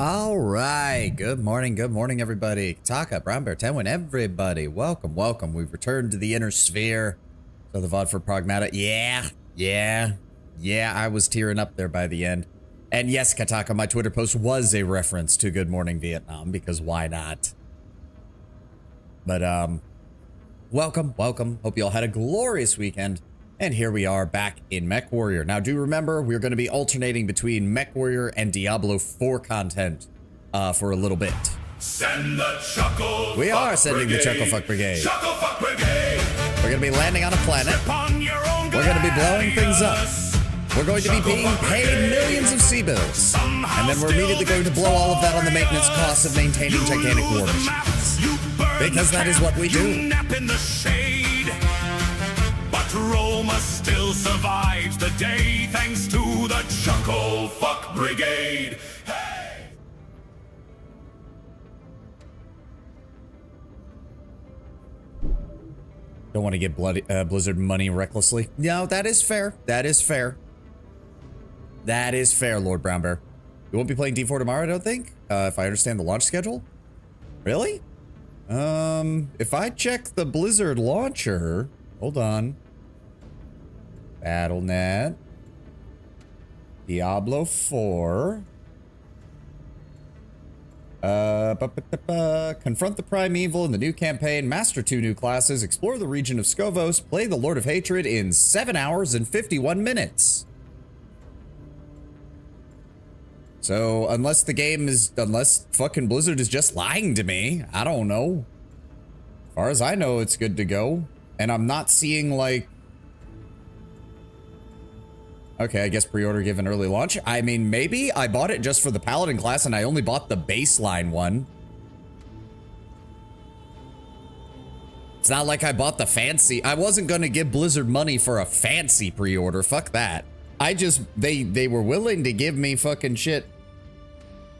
All right. Good morning, everybody. Taka, Brown Bear, Tenwin, everybody. Welcome, welcome. We've returned to the inner sphere. So the VOD for Pragmata. Yeah, I was tearing up there by the end. And yes, Kataka, my Twitter post was a reference to Good Morning Vietnam, because why not? But, welcome. Hope you all had a glorious weekend. And here we are back in Mech Warrior. Now, do remember, we're going to be alternating between Mech Warrior and Diablo 4 content for a little bit. Send the Chuckle We are sending the Chuckle Fuck Brigade. Chuckle Fuck Brigade. We're going to be landing on a planet. We're going to be blowing things up. We're going to be being paid millions of sea bills. And then we're immediately going to blow all of that on the maintenance costs of maintaining gigantic war machines. Because that is what we do. Roma still survives the day thanks to the Chuckle Fuck Brigade. Hey! Don't want to get Blizzard money recklessly. No, that is fair. That is fair, Lord Brown Bear. We won't be playing D4 tomorrow, I don't think. If I understand the launch schedule. Really? If I check the Blizzard launcher, hold on. BattleNet, Diablo 4, confront the primeval in the new campaign, master 2 new classes, explore the region of Skovos, play the Lord of Hatred in 7 hours and 51 minutes. So, unless fucking Blizzard is just lying to me, I don't know. As far as I know, it's good to go. And I'm not seeing, like, okay, I guess pre-order given early launch. I mean, maybe I bought it just for the Paladin class and I only bought the baseline one. It's not like I bought the fancy. I wasn't going to give Blizzard money for a fancy pre-order. Fuck that. They were willing to give me fucking shit.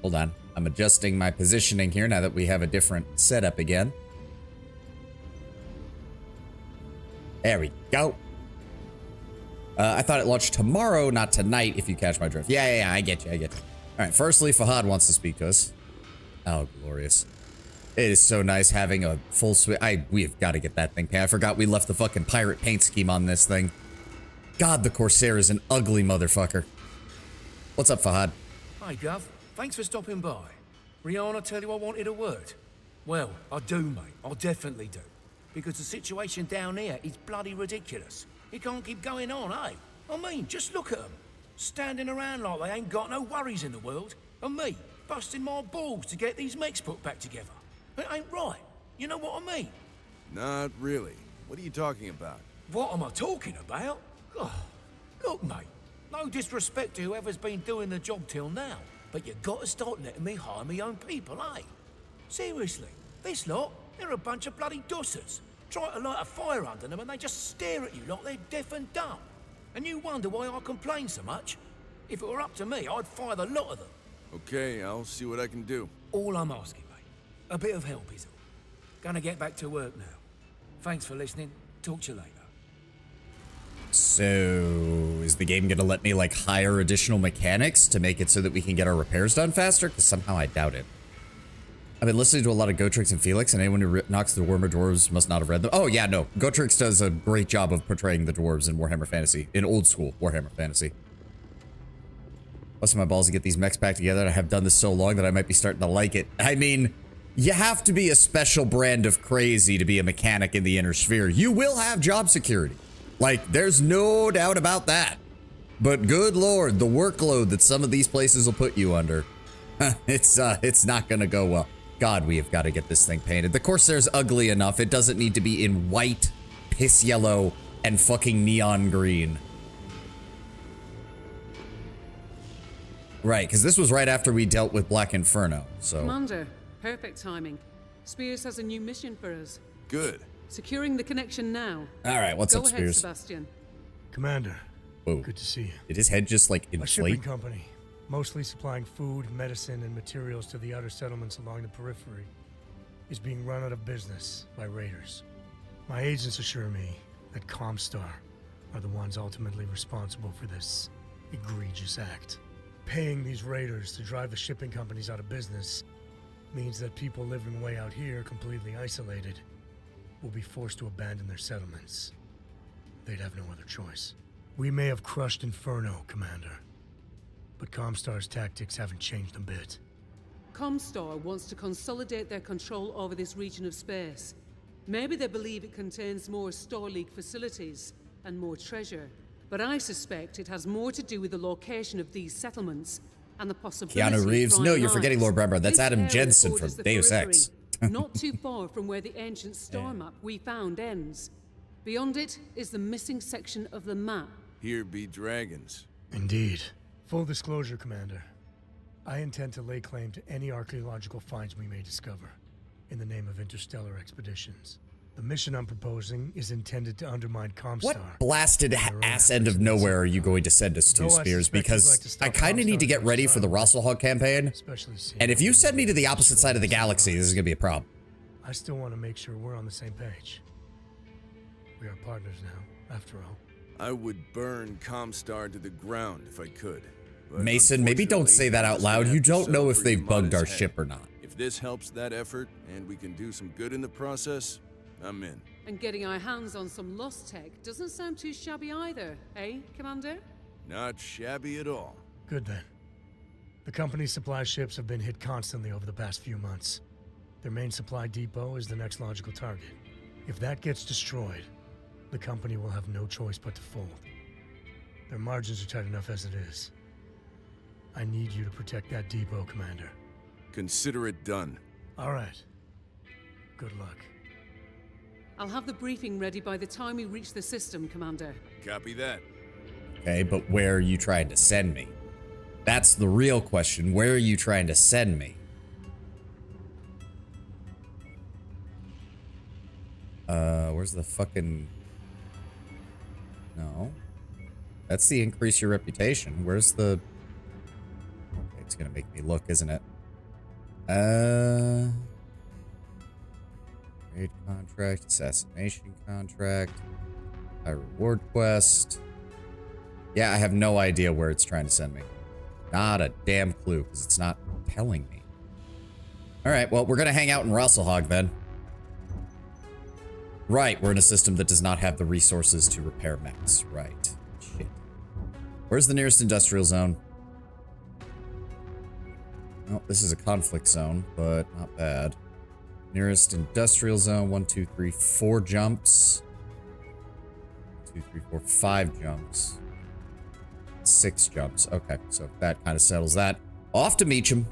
Hold on. I'm adjusting my positioning here now that we have a different setup again. There we go. I thought it launched tomorrow, not tonight, if you catch my drift. Yeah, I get you. All right, firstly, Fahad wants to speak to us. Oh, glorious. It is so nice having a full suite. We have got to get that thing painted. I forgot we left the fucking pirate paint scheme on this thing. God, the Corsair is an ugly motherfucker. What's up, Fahad? Hi, Gov. Thanks for stopping by. Rihanna tell you I wanted a word? Well, I do, mate. I definitely do. Because the situation down here is bloody ridiculous. It can't keep going on, eh? I mean, just look at them. Standing around like they ain't got no worries in the world. And me, busting my balls to get these mechs put back together. It ain't right. You know what I mean? Not really. What are you talking about? What am I talking about? Oh, look, mate. No disrespect to whoever's been doing the job till now, but you got to start letting me hire my own people, eh? Seriously, this lot, they're a bunch of bloody dossers. Try to light a fire under them and they just stare at you like they're deaf and dumb. And you wonder why I complain so much? If it were up to me, I'd fire the lot of them. Okay, I'll see what I can do. All I'm asking, mate. A bit of help is all. Gonna get back to work now. Thanks for listening. Talk to you later. So, is the game gonna let me, like, hire additional mechanics to make it so that we can get our repairs done faster? Because somehow I doubt it. I've been listening to a lot of Gotrix and Felix, and anyone who knocks the Warhammer dwarves must not have read them. Oh, yeah, no. Gotrix does a great job of portraying the dwarves in Warhammer Fantasy, in old school Warhammer Fantasy. Busting my balls to get these mechs back together, and I have done this so long that I might be starting to like it. I mean, you have to be a special brand of crazy to be a mechanic in the inner sphere. You will have job security. Like, there's no doubt about that. But good lord, the workload that some of these places will put you under, it's not gonna go well. God, we have got to get this thing painted. The Corsair's ugly enough. It doesn't need to be in white, piss yellow, and fucking neon green. Right, because this was right after we dealt with Black Inferno, so... Commander, perfect timing. Spears has a new mission for us. Good. Securing the connection now. Alright, what's up, Go ahead, Spears? Sebastian. Commander, Whoa. good to see you. Did his head just, like, A shipping inflate? company, mostly supplying food, medicine, and materials to the outer settlements along the periphery, is being run out of business by raiders. My agents assure me that Comstar are the ones ultimately responsible for this egregious act. Paying these raiders to drive the shipping companies out of business means that people living way out here, completely isolated, will be forced to abandon their settlements. They'd have no other choice. We may have crushed Inferno, Commander, but Comstar's tactics haven't changed a bit. Comstar wants to consolidate their control over this region of space. Maybe they believe it contains more Star League facilities and more treasure. But I suspect it has more to do with the location of these settlements and the possibility Keanu Reeves? of No, drawing you're forgetting lines. Lord Brember. That's This Adam area Jensen from borders the Deus periphery, Ex. not too far from where the ancient star map we found ends. Beyond it is the missing section of the map. Here be dragons. Indeed. Full disclosure, Commander. I intend to lay claim to any archaeological finds we may discover in the name of interstellar expeditions. The mission I'm proposing is intended to undermine Comstar. What blasted ass end of nowhere are you going to send us to, Though I Spears? suspect you'd like Because to stop I kind of need to Comstar get ready for the next Rosselhog campaign. especially seeing And if you what send me to the we've opposite side of the destroyed galaxy, so this is far. going to be a problem. I still want to make sure we're on the same page. We are partners now, after all. I would burn Comstar to the ground if I could. But Mason, maybe don't say that out loud. You don't know if they've bugged our head. ship or not. If this helps that effort, and we can do some good in the process, I'm in. And getting our hands on some lost tech doesn't sound too shabby either, eh, Commander? Not shabby at all. Good then. The company's supply ships have been hit constantly over the past few months. Their main supply depot is the next logical target. If that gets destroyed, the company will have no choice but to fold. Their margins are tight enough as it is. I need you to protect that depot, Commander. Consider it done. All right. Good luck. I'll have the briefing ready by the time we reach the system, Commander. Copy that. Okay, but where are you trying to send me? That's the real question. Where are you trying to send me? Where's the fucking... No. That's the increase your reputation. Where's the... Okay, it's gonna make me look, isn't it? Trade contract, assassination contract, high reward quest. Yeah, I have no idea where it's trying to send me. Not a damn clue, because it's not telling me. Alright, well, we're gonna hang out in Rosselhog then. Right, we're in a system that does not have the resources to repair mechs. Right. Shit. Where's the nearest industrial zone? Oh, this is a conflict zone, but not bad. Nearest industrial zone, 1, 2, 3, 4 jumps. 2, 3, 4, 5 jumps. 6 jumps. Okay, so that kind of settles that. Off to Meacham.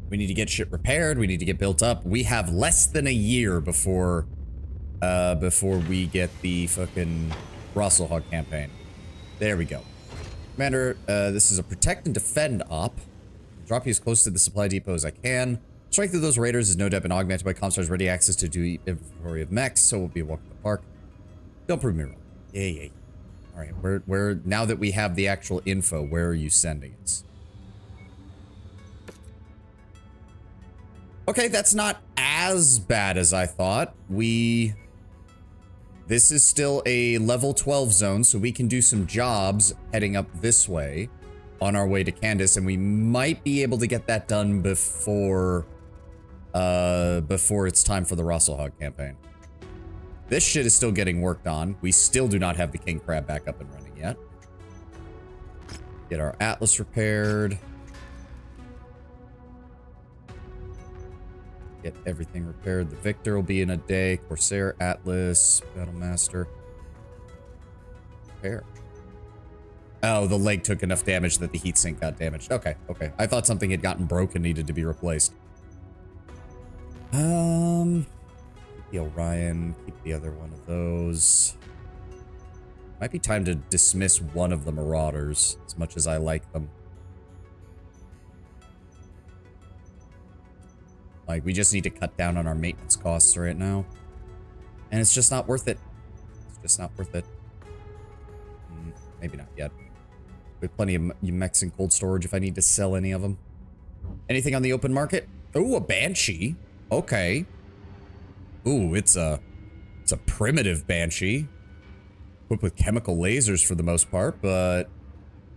We need to get shit repaired. We need to get built up. We have less than a year before we get the fucking Rosselhog campaign. There we go. Commander, this is a protect and defend op. Drop you as close to the supply depot as I can. Strength of those raiders is no doubt been augmented by Comstar's ready access to do inventory of mechs, so we'll be a walk in the park. Don't prove me wrong. Yeah. All right, where now that we have the actual info, where are you sending us? Okay, that's not as bad as I thought. This is still a level 12 zone, so we can do some jobs heading up this way on our way to Candace, and we might be able to get that done before it's time for the Rosselhog campaign. This shit is still getting worked on. We still do not have the King Crab back up and running yet. Get our Atlas repaired. Get everything repaired. The Victor will be in a day. Corsair, Atlas, Battlemaster. Repair. Oh, the leg took enough damage that the heatsink got damaged. Okay. I thought something had gotten broken, needed to be replaced. Keep the Orion. Keep the other one of those. Might be time to dismiss one of the Marauders, as much as I like them. Like, we just need to cut down on our maintenance costs right now. And it's just not worth it. It's just not worth it. Maybe not yet. We have plenty of mechs in cold storage if I need to sell any of them. Anything on the open market? Ooh, a Banshee. Okay. Ooh, it's a primitive Banshee. equipped with chemical lasers for the most part, but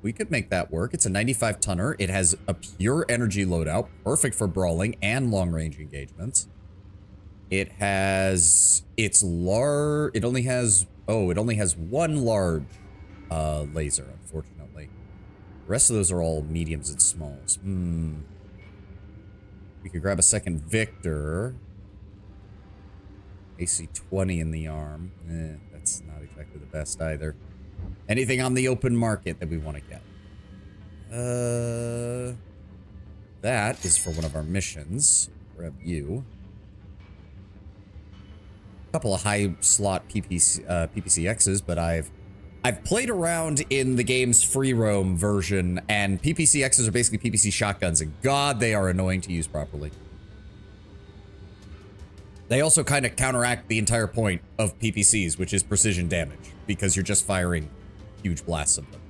we could make that work. It's a 95 tonner. It has a pure energy loadout, perfect for brawling and long range engagements. It has, it only has one large laser, unfortunately. The rest of those are all mediums and smalls. We could grab a second Victor. AC-20 in the arm. That's not exactly the best either. Anything on the open market that we want to get? That is for one of our missions. Grab you. A couple of high slot PPCXs, but I've played around in the game's free roam version, and PPCXs are basically PPC shotguns, and God, they are annoying to use properly. They also kind of counteract the entire point of PPCs, which is precision damage, because you're just firing huge blasts of them.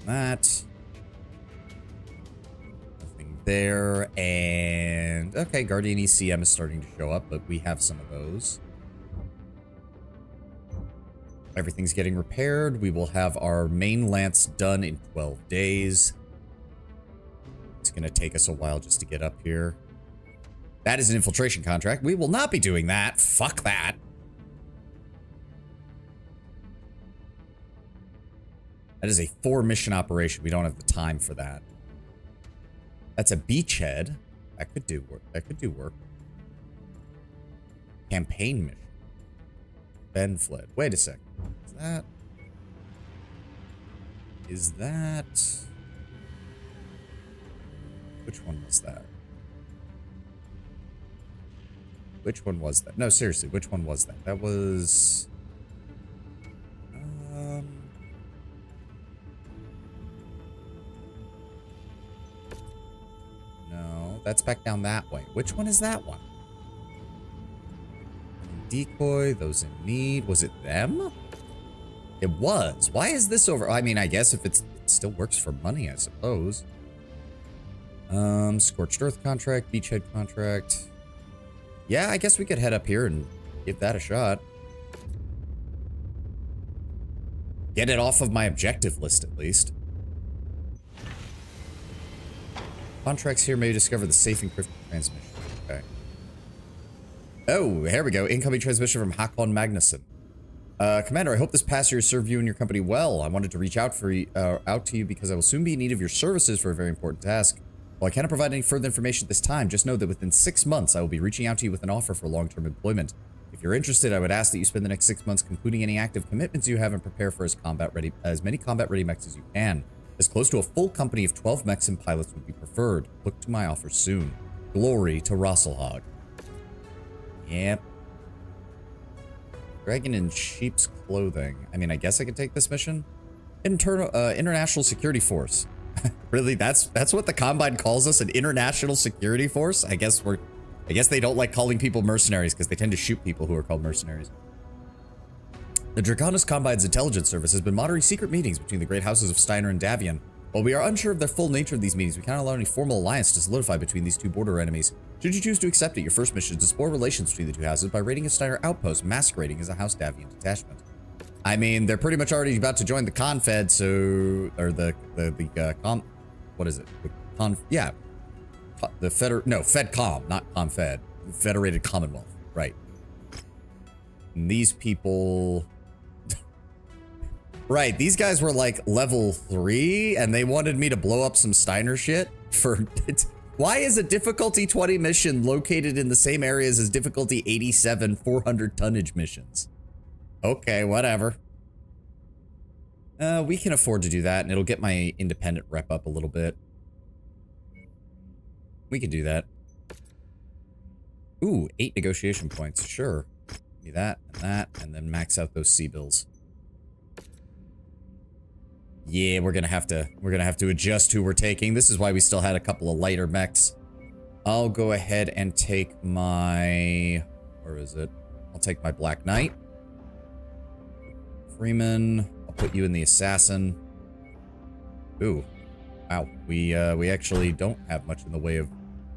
That. Nothing there. And okay, Guardian ECM is starting to show up, but we have some of those. Everything's getting repaired. We will have our main lance done in 12 days. It's going to take us a while just to get up here. That is an infiltration contract. We will not be doing that. Fuck that. That is a 4-mission operation. We don't have the time for that. That's a beachhead. That could do work. That could do work. Campaign mission. Ben fled. Wait a second. Is that... Which one was that? Which one was that? No, seriously, which one was that? That was... No, that's back down that way. Which one is that one? Decoy, those in need. Was it them? It was. Why is this over? I mean, I guess if it still works for money, I suppose. Scorched Earth contract, beachhead contract. Yeah, I guess we could head up here and give that a shot. Get it off of my objective list, at least. Contracts here may discover the safe encrypted transmission. Okay. Oh, here we go. Incoming transmission from Hakon Magnuson. Commander, I hope this past year served you and your company well. I wanted to reach out to you because I will soon be in need of your services for a very important task. While I cannot provide any further information at this time, just know that within 6 months, I will be reaching out to you with an offer for long-term employment. If you're interested, I would ask that you spend the next 6 months concluding any active commitments you have and prepare for as many combat-ready mechs as you can. As close to a full company of 12 mechs and pilots would be preferred. Look to my offer soon. Glory to Rosselhog. Yep. Dragon in sheep's clothing. I mean, I guess I could take this mission. International Security Force. Really, that's what the Combine calls us, an international security force? I guess they don't like calling people mercenaries because they tend to shoot people who are called mercenaries. The Draconis Combine's intelligence service has been monitoring secret meetings between the great houses of Steiner and Davian. While we are unsure of the full nature of these meetings, we cannot allow any formal alliance to solidify between these two border enemies. Should you choose to accept it, your first mission is to explore relations between the two houses by raiding a Steiner outpost masquerading as a House Davian detachment. I mean, they're pretty much already about to join the Confed, so... Or what is it? FedCom, not Confed. Federated Commonwealth, right. And these people... Right, these guys were like level 3, and they wanted me to blow up some Steiner shit for... Why is a difficulty 20 mission located in the same areas as difficulty 87 400 tonnage missions? Okay, whatever. We can afford to do that, and it'll get my independent rep up a little bit. We can do that. Ooh, 8 negotiation points, sure. Give me that, and then max out those C-bills. Yeah, we're gonna have to adjust who we're taking. This is why we still had a couple of lighter mechs. I'll go ahead and take my... Where is it? I'll take my Black Knight. Freeman. I'll put you in the Assassin. Ooh. Wow. We actually don't have much in the way of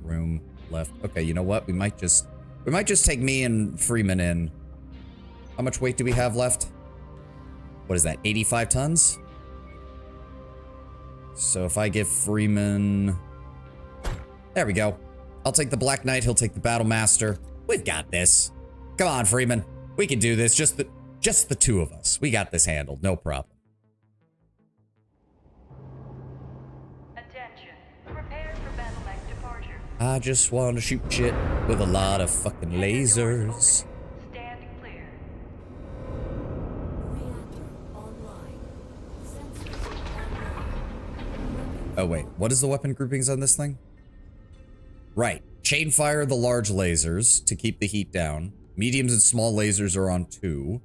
room left. Okay, you know what? We might just take me and Freeman in. How much weight do we have left? What is that, 85 tons? So if I give Freeman... There we go. I'll take the Black Knight, he'll take the Battle Master. We've got this. Come on, Freeman. We can do this, just the two of us. We got this handled, no problem. Attention. Prepare for battle mech departure. I just want to shoot shit with a lot of fucking lasers. Stand clear. Oh wait, what is the weapon groupings on this thing? Right, chain fire the large lasers to keep the heat down. Mediums and small lasers are on 2.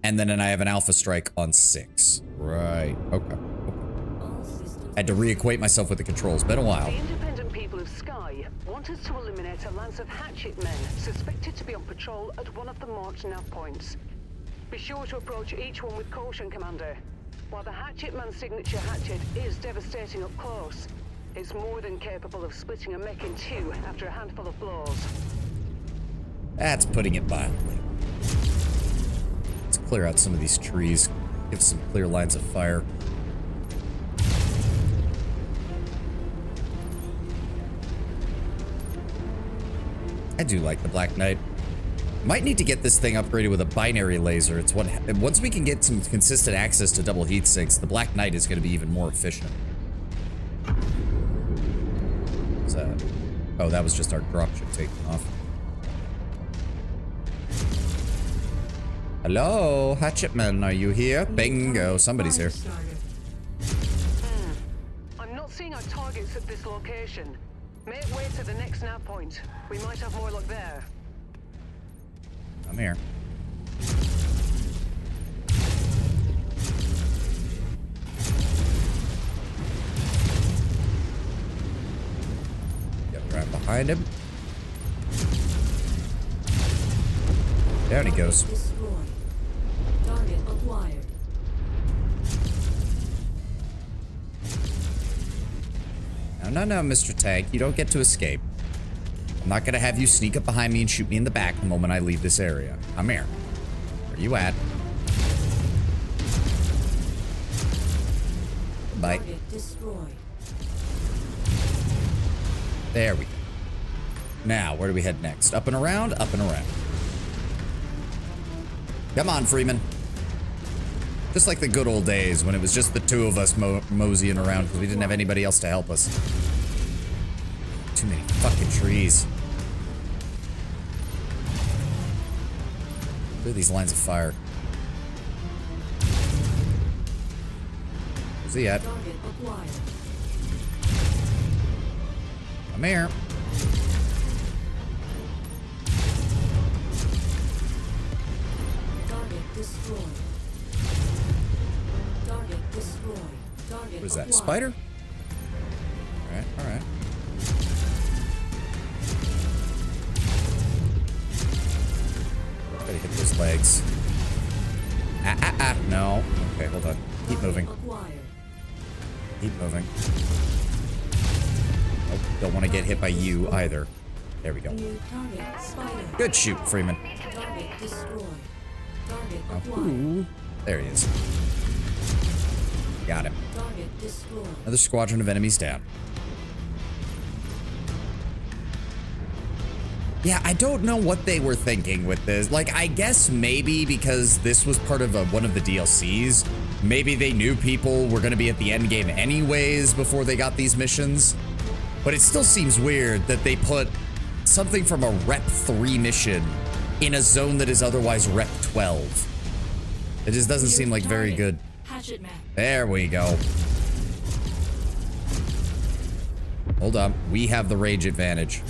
And then I have an alpha strike on 6. Right, okay. Had to reacquaint myself with the controls, been a while. The independent people of Skye want us to eliminate a lance of hatchet men suspected to be on patrol at one of the marked nav points. Be sure to approach each one with caution, Commander. While the hatchet man's signature hatchet is devastating up close, it's more than capable of splitting a mech in 2 after a handful of blows. That's putting it mildly. Let's clear out some of these trees. Give some clear lines of fire. I do like the Black Knight. Might need to get this thing upgraded with a binary laser. It's what once we can get some consistent access to double heat sinks, the Black Knight is going to be even more efficient. What's that? Oh, that was just our dropship taking off. Hello, Hatchetman, are you here? Bingo, somebody's here. I'm not seeing our targets at this location. Make way to the next nav point. We might have more luck there. I'm here. Get right behind him. Down he goes. Target acquired. No, Mr. Tank. You don't get to escape. I'm not gonna have you sneak up behind me and shoot me in the back the moment I leave this area. I'm here. Where you at? Bye. Target destroyed. There we go. Now, where do we head next? Up and around? Up and around. Come on, Freeman. Just like the good old days when it was just the two of us moseying around because we didn't have anybody else to help us. Too many fucking trees. Look at these lines of fire. Where's he at? Target acquired. I'm here. Target destroyed. Target destroyed. Target What is that? acquired. Spider? Alright, alright. Gotta hit those legs. No. Okay, hold on. Keep moving. Acquired. Keep moving. Nope, don't want to get hit by you either. There we go. New target spider. Good shoot, Freeman. Target destroyed. Target Now, acquired. ooh, there he is. Got him. Target destroyed. Another squadron of enemies down. Yeah, I don't know what they were thinking with this. Like, I guess maybe because this was part of one of the DLCs, maybe they knew people were going to be at the end game anyways before they got these missions. But it still seems weird that they put something from a Rep 3 mission in a zone that is otherwise Rep 12. It just doesn't seem like very good. Hatchet man. There we go. Hold on. We have the rage advantage.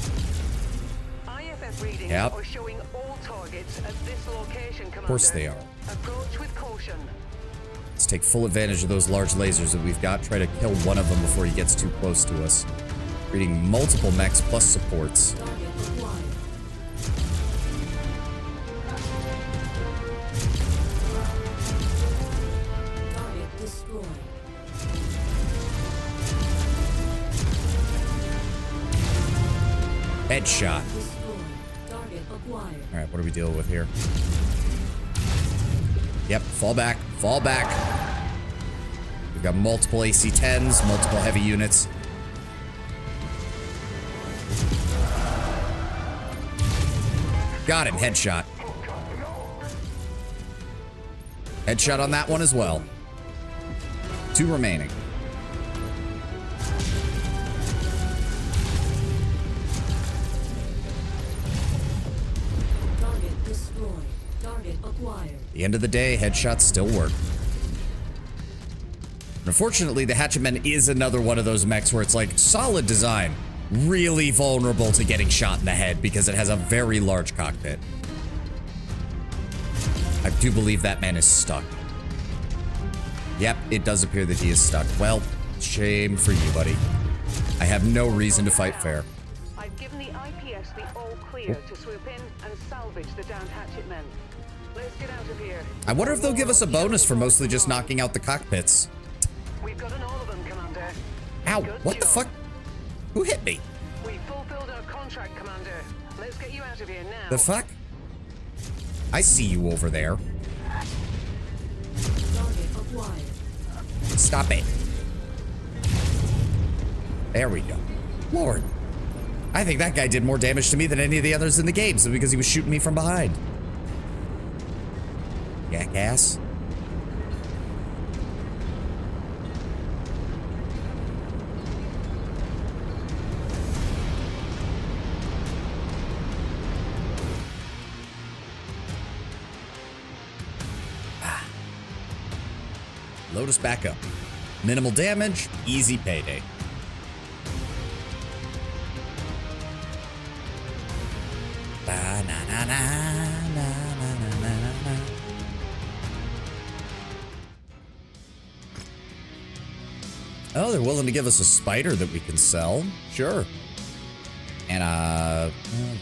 IFF readings Yep. are showing all targets at this location, Commander. Of course they are. Approach with caution. Let's take full advantage of those large lasers that we've got. Try to kill one of them before he gets too close to us. Reading multiple mechs plus supports. Target acquired. Target destroyed. Headshot. Destroyed. Target acquired. All right, what are we dealing with here? Yep, fall back, fall back. We've got multiple AC-10s, multiple heavy units. Got him, headshot. Headshot on that one as well. 2 remaining. Target destroyed. Target acquired. At the end of the day, headshots still work. Unfortunately, the Hatchetman is another one of those mechs where it's like solid design, really vulnerable to getting shot in the head because it has a very large cockpit. I do believe that man is stuck. Yep, it does appear that he is stuck. Well, shame for you, buddy. I have no reason to fight fair. I've given the IPS the all clear to swoop in and salvage the downed hatchetmen. Let's get out of here. I wonder if they'll give us a bonus for mostly just knocking out the cockpits. We've gotten all of them, Commander. Ow, Good what the job. fuck? Who hit me? We fulfilled our contract, Commander. Let's get you out of here now. The fuck? I see you over there. Target acquired. Stop it. There we go. Lord. I think that guy did more damage to me than any of the others in the game, so because he was shooting me from behind. Jackass. Load us back up. Minimal damage, easy payday. Oh, they're willing to give us a spider that we can sell. Sure. And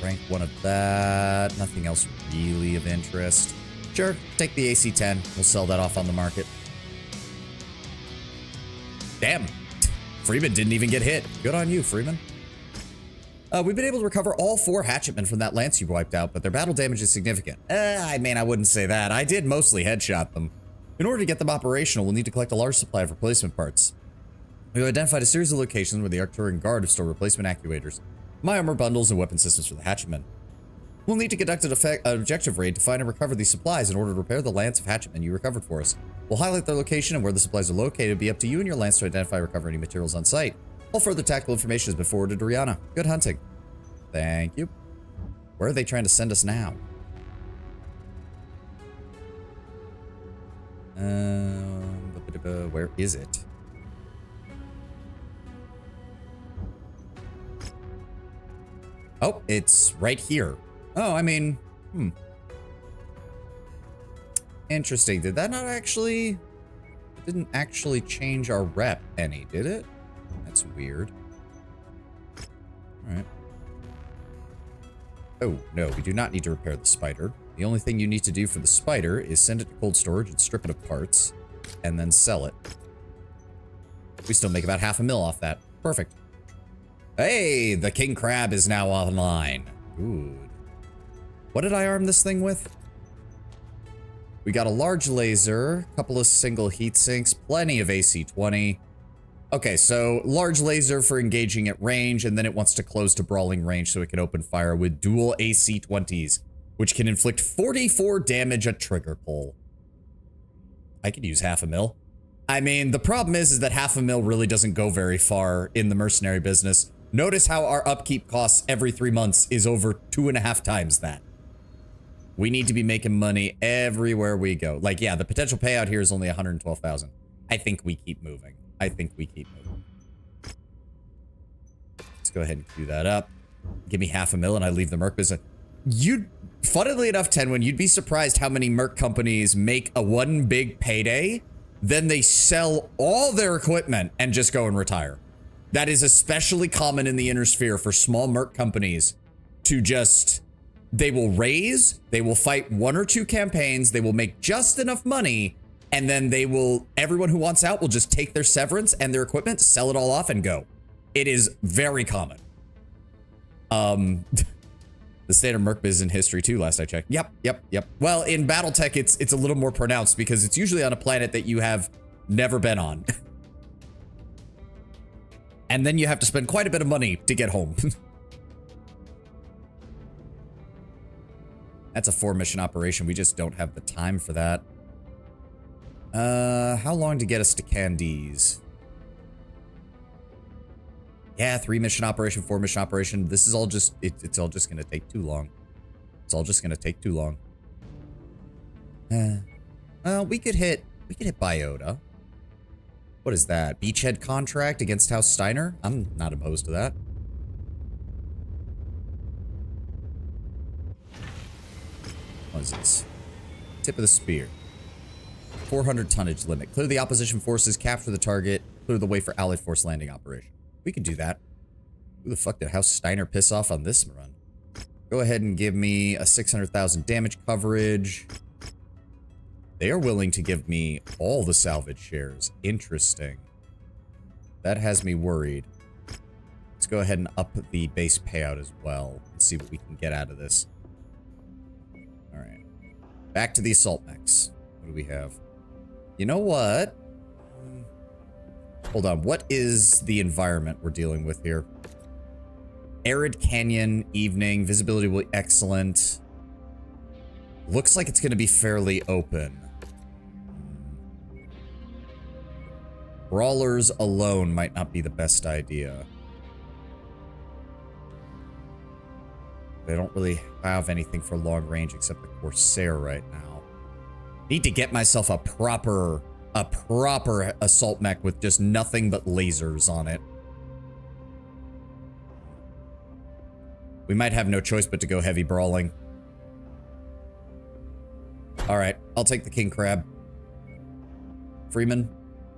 rank 1 of that. Nothing else really of interest. Sure, take the AC-10. We'll sell that off on the market. Damn. Freeman didn't even get hit. Good on you, Freeman. We've been able to recover all 4 hatchetmen from that lance you wiped out, but their battle damage is significant. I mean, I wouldn't say that. I did mostly headshot them. In order to get them operational, we'll need to collect a large supply of replacement parts. We've identified a series of locations where the Arcturian Guard have stored replacement actuators, my armor bundles, and weapon systems for the hatchetmen. We'll need to conduct an objective raid to find and recover these supplies in order to repair the lance of hatchetmen you recovered for us. We'll highlight their location and where the supplies are located. It'll be up to you and your lance to identify and recover any materials on site. All further tactical information has been forwarded to Rihanna. Good hunting. Thank you. Where are they trying to send us now? Where is it? Oh, it's right here. Oh, I mean, interesting. Did that not actually... It didn't actually change our rep any, did it? That's weird. All right. Oh, no, we do not need to repair the spider. The only thing you need to do for the spider is send it to cold storage and strip it of parts, and then sell it. We still make about $500,000 off that. Perfect. Hey, the king crab is now online. Good. What did I arm this thing with? We got a large laser, a couple of single heat sinks, plenty of AC-20. Okay, so large laser for engaging at range, and then it wants to close to brawling range so it can open fire with dual AC-20s, which can inflict 44 damage at trigger pull. I could use $500,000. I mean, the problem is that $500,000 really doesn't go very far in the mercenary business. Notice how our upkeep costs every 3 months is over 2.5 times that. We need to be making money everywhere we go. Like, yeah, the potential payout here is only 112,000. I think we keep moving. I think we keep moving. Let's go ahead and do that up. Give me $500,000 and I leave the merc business. Funnily enough, Tenwin, you'd be surprised how many merc companies make a one big payday, then they sell all their equipment and just go and retire. That is especially common in the inner sphere for small merc companies to just... They will raise, they will fight 1 or 2 campaigns, they will make just enough money, and then they will, everyone who wants out will just take their severance and their equipment, sell it all off and go. It is very common. The state of Merc is in history too, last I checked. Yep. Well, in Battletech, it's a little more pronounced because it's usually on a planet that you have never been on. And then you have to spend quite a bit of money to get home. That's a 4-mission operation. We just don't have the time for that. How long to get us to Candies? Yeah, 3-mission operation, 4-mission operation. This is all just, it's all just gonna take too long. It's all just gonna take too long. We could hit Biota. What is that? Beachhead contract against House Steiner? I'm not opposed to that. What is this? Tip of the spear. 400 tonnage limit. Clear the opposition forces, capture the target, clear the way for Allied force landing operation. We could do that. Who the fuck did House Steiner piss off on this run? Go ahead and give me a 600,000 damage coverage. They are willing to give me all the salvage shares. Interesting. That has me worried. Let's go ahead and up the base payout as well and see what we can get out of this. Alright. Back to the assault mechs. What do we have? You know what? Hold on. What is the environment we're dealing with here? Arid canyon, evening, visibility will be excellent. Looks like it's going to be fairly open. Brawlers alone might not be the best idea. They don't really have anything for long range except the Corsair right now. Need to get myself a proper assault mech with just nothing but lasers on it. We might have no choice but to go heavy brawling. Alright, I'll take the King Crab. Freeman,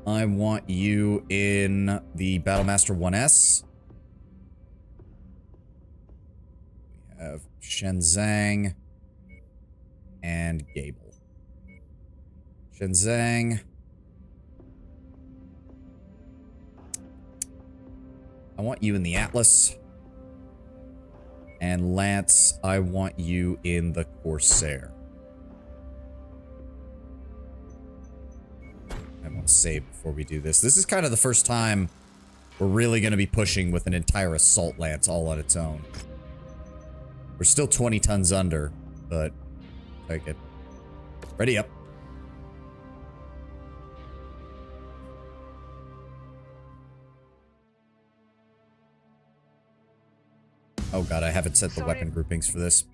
I want you in the Battlemaster 1S. We have Shenzang and Gable. Shenzang. I want you in the Atlas. And Lance, I want you in the Corsair. I want to save before we do this. This is kind of the first time we're really going to be pushing with an entire assault lance all on its own. We're still 20 tons under, but take it. Ready up. Oh god, I haven't set the weapon groupings for this.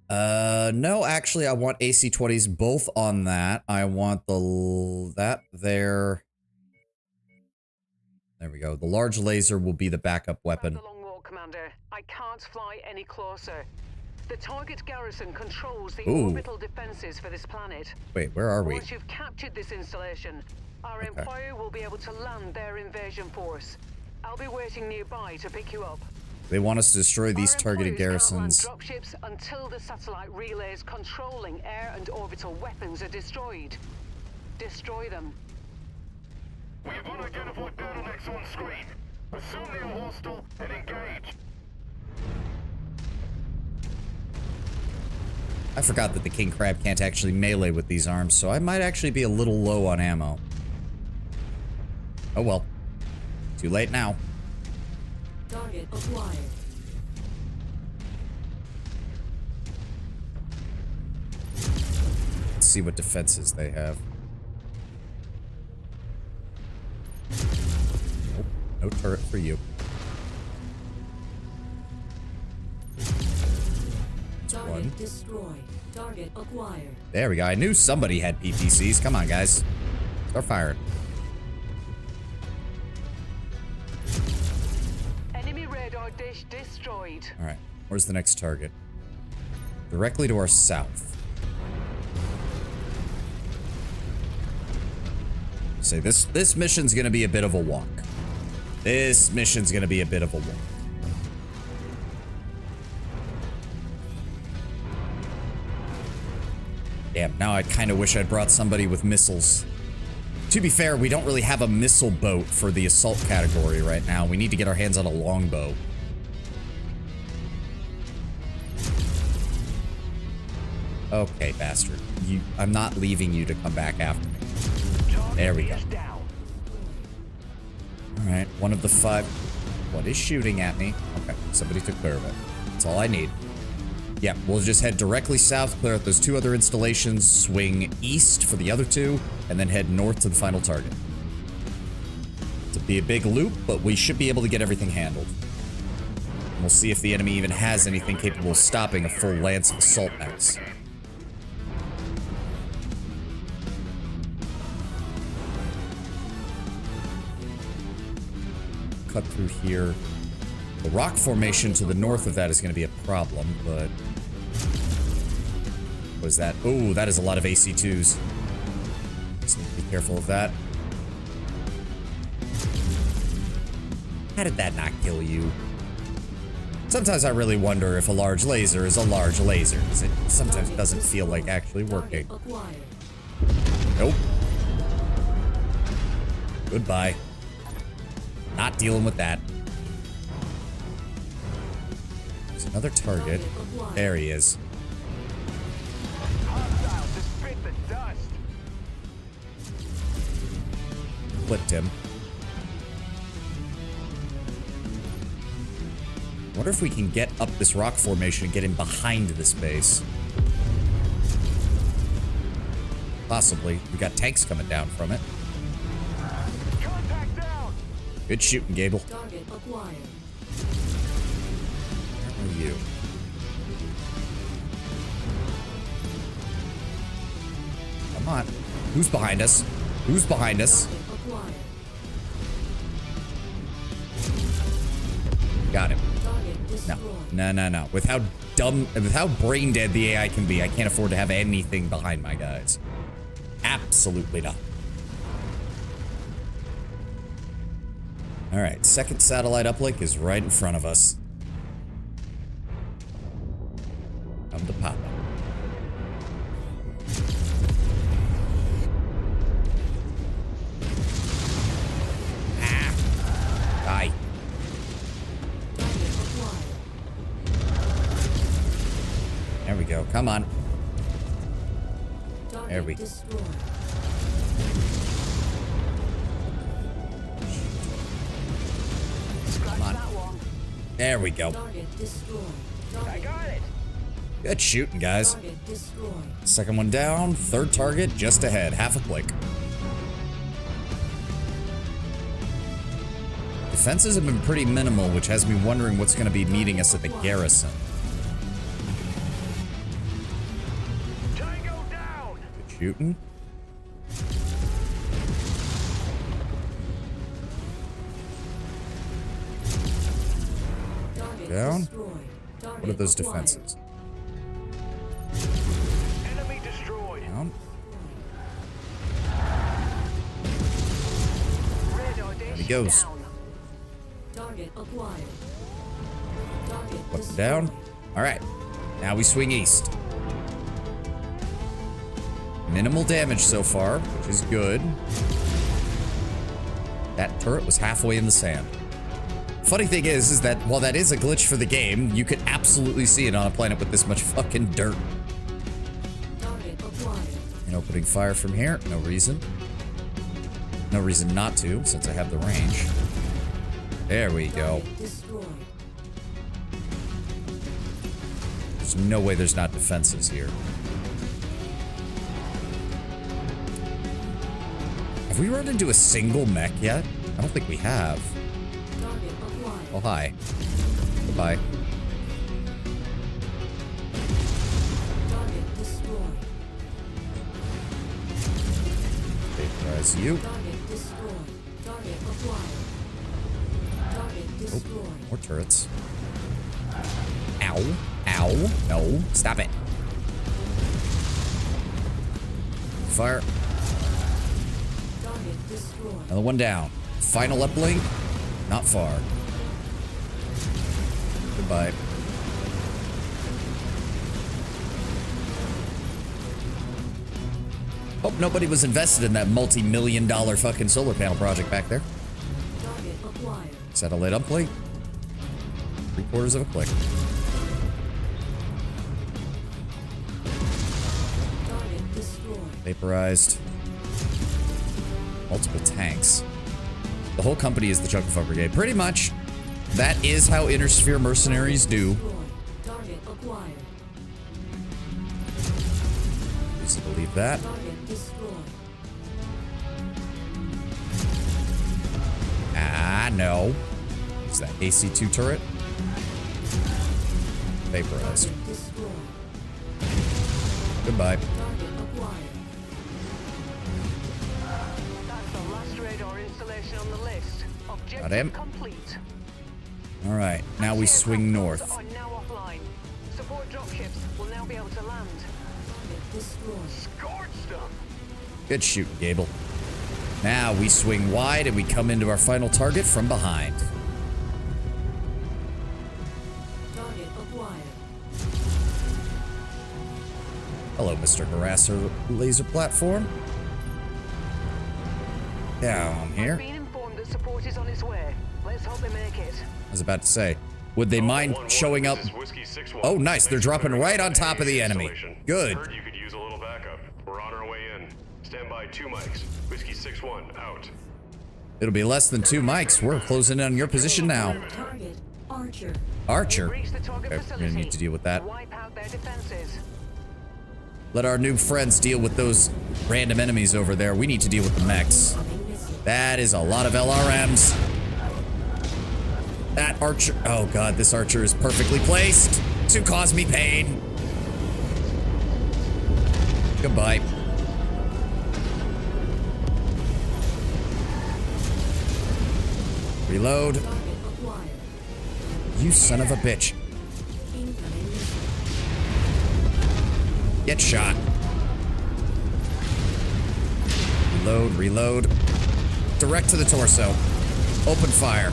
No, actually, I want AC-20s both on that. I want that there. There we go. The large laser will be the backup weapon. The long walk, Commander. I can't fly any closer. The target garrison controls the orbital defenses for this planet. Wait, where are we? Once you've captured this installation, our employer will be able to land their invasion force. I'll be waiting nearby to pick you up. They want us to destroy these targeted garrisons. Dropships until the satellite relays controlling air and orbital weapons are destroyed. Destroy them. We have unidentified bottlenecks on screen. Assume they are hostile and engage. I forgot that the King Crab can't actually melee with these arms, so I might actually be a little low on ammo. Oh well. Too late now. Target acquired. Let's see what defenses they have. Nope, no turret for you. Target one. destroyed. Target acquired. There we go. I knew somebody had PPCs. Come on, guys. Start firing. Enemy radar dish destroyed. All right. Where's the next target? Directly to our south. Say this mission's gonna be a bit of a walk. This mission's gonna be a bit of a walk. Damn, now I kind of wish I'd brought somebody with missiles. To be fair, we don't really have a missile boat for the assault category right now. We need to get our hands on a longbow. Okay, bastard. I'm not leaving you to come back after me. There we go. Alright, one of the 5... What is shooting at me? Okay, somebody took care of it. That's all I need. Yeah, we'll just head directly south, clear out those 2 other installations, swing east for the other 2, and then head north to the final target. It'll be a big loop, but we should be able to get everything handled. And we'll see if the enemy even has anything capable of stopping a full lance of assault mechs. Cut through here. The rock formation to the north of that is going to be a problem, but... What is that? Oh, that is a lot of AC-2s. Just need to be careful of that. How did that not kill you? Sometimes I really wonder if a large laser is a large laser, because it sometimes doesn't feel like actually working. Nope. Goodbye. Not dealing with that. There's another target. There he is. Flipped him. Wonder if we can get up this rock formation and get him behind this base. Possibly. We got tanks coming down from it. Good shooting, Gable. Target acquired. Where are you? Come on. Who's behind us? Who's behind us? Target acquired. Got him. Target No. destroyed. No. With how brain dead the AI can be, I can't afford to have anything behind my guys. Absolutely not. Alright, second satellite uplink is right in front of us. Come to Papa. Die. Target acquired. There we go. Come on. Target There we go. destroyed. Come on. There we go. Target destroyed. Target, Good shooting, guys. target destroyed. Second one down. Third target just ahead. Half a click. Defenses have been pretty minimal, which has me wondering what's going to be meeting us at the garrison. Good shooting. Target Down. destroyed. Target What are those acquired. defenses? Down. There he goes. Target acquired. Target Put destroyed. down. All right. Now we swing east. Minimal damage so far, which is good. That turret was halfway in the sand. Funny thing is that while that is a glitch for the game, you could absolutely see it on a planet with this much fucking dirt. Target acquired. And opening fire from here, no reason. No reason not to, since I have the range. There we go. Target destroyed. There's no way there's not defenses here. Have we run into a single mech yet? I don't think we have. Target acquired. Oh, hi. Goodbye. Target destroyed. Vaporize you. Target destroyed. Target acquired. Target destroyed. More turrets. Ow. Ow. No. Stop it. Fire. Target destroyed. Another one down. Final uplink. Not far. Goodbye. Hope nobody was invested in that multi-million-dollar fucking solar panel project back there. Target acquired. Satellite uplink. 3/4 of a click. Vaporized. Multiple tanks. The whole company is the Chunk of Fuck Brigade. Pretty much, that is how Inner Sphere mercenaries do. Destroyed. Target acquired. Please believe that. Target destroyed. Ah, no. Is that AC-2 turret? Vaporized. Target destroyed. Goodbye. Target acquired. That's the last radar installation on the list. Objective Got him. complete. All right, now we swing north. Are now offline. Support dropships will now be able to land. Target destroyed. Scorched them. Good shooting, Gable. Now we swing wide and we come into our final target from behind. Target acquired. Hello, Mr. Harasser laser platform. Down here. Being informed that support is on its way. Let's hope they make it. I was about to say, would they mind showing up? Oh, nice. They're dropping right on top of the enemy. Good. Heard you could use a little backup. We're on our way in. Stand by 2 mics. Whiskey 6-1 out. It'll be less than 2 mics. We're closing in on your position now. Target Archer. Archer. Reach the target Okay, we're facility. gonna need to deal with that. Wipe out their defenses. Let our new friends deal with those random enemies over there. We need to deal with the mechs. That is a lot of LRMs. That archer. Oh god, this archer is perfectly placed to cause me pain. Goodbye. Reload. Target acquired. You son of a bitch. Incoming missile. Get shot. Reload, reload. Direct to the torso. Open fire.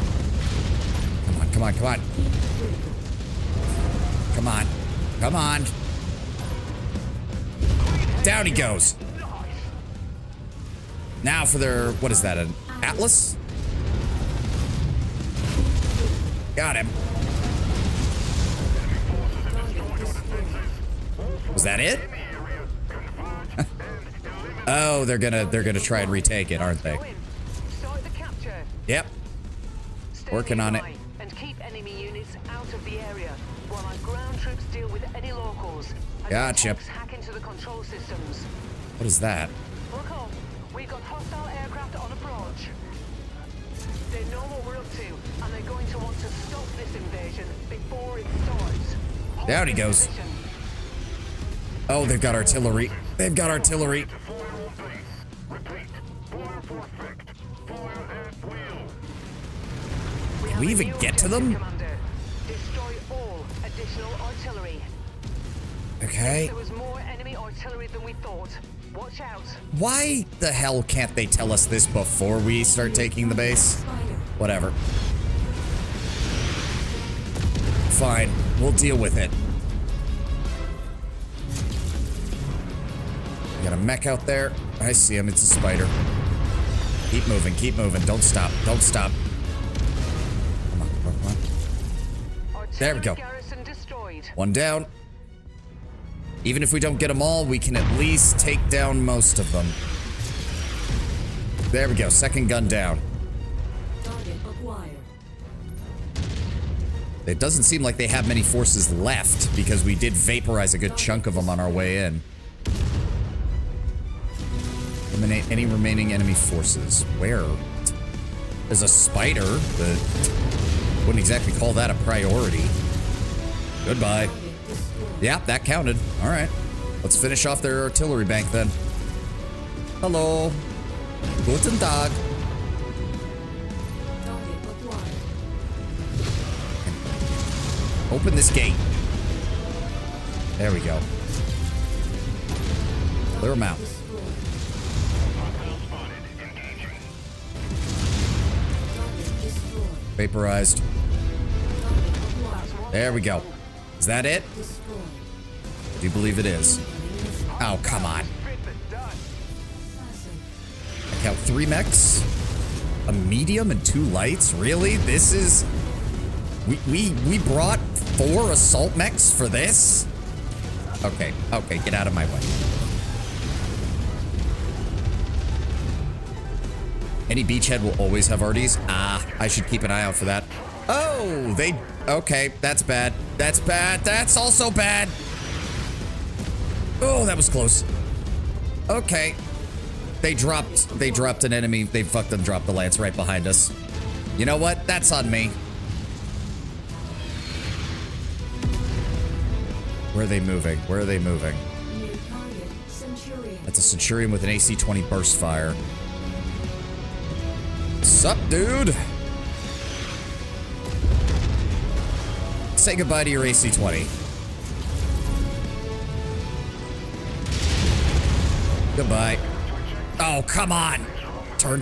Come on, come on, come on. Come on. Come on. Down he goes. Now for their, what is that, an Atlas? Got him. Was that it? Oh, they're gonna try and retake it, aren't they? Start the capture. Yep. Stay Working on it. nearby and keep enemy units out of the area while our ground troops deal with any locals. And Gotcha. tanks hack into the control systems. What is that? Look up. We've got hostile aircraft on approach. They know what we're up to, and they're going to want to stop this invasion before it starts. Hold Down he this goes. position. Oh, they've got artillery. They've got artillery. Can we even get to them? Commander. Destroy all additional artillery. Okay. There was more enemy artillery than we thought. Watch out. Why the hell can't they tell us this before we start taking the base? Spider. Whatever. Fine. We'll deal with it. We got a mech out there. I see him. It's a spider. Keep moving. Keep moving. Don't stop. Don't stop. Come on. Come on. Come on. There we go. Garrison destroyed. One down. Even if we don't get them all, we can at least take down most of them. There we go. Second gun down. Target acquired. It doesn't seem like they have many forces left because we did vaporize a good chunk of them on our way in. Eliminate any remaining enemy forces. Where? There's a spider, but wouldn't exactly call that a priority. Goodbye. Yeah, that counted. All right. Let's finish off their artillery bank then. Hello. Guten Tag. Target acquired. Open this gate. There we go. Clear them out. Destroyed. Target destroyed. Vaporized. Target acquired. There we go. Is that it? Destroyed. Do you believe it is? Oh, come on. Assassin. I count 3 mechs, a medium, and 2 lights. Really? This is... We brought 4 assault mechs for this? Okay, okay, get out of my way. Any beachhead will always have RDs. Ah, I should keep an eye out for that. Oh, okay, that's bad. That's bad. That's also bad. Oh, that was close. Okay. They dropped an enemy. They fucking dropped the lance right behind us. You know what? That's on me. Where are they moving? Where are they moving? New target, Centurion. That's a Centurion with an AC-20 burst fire. Sup, dude? Say goodbye to your AC-20. Goodbye. Oh, come on. Turn.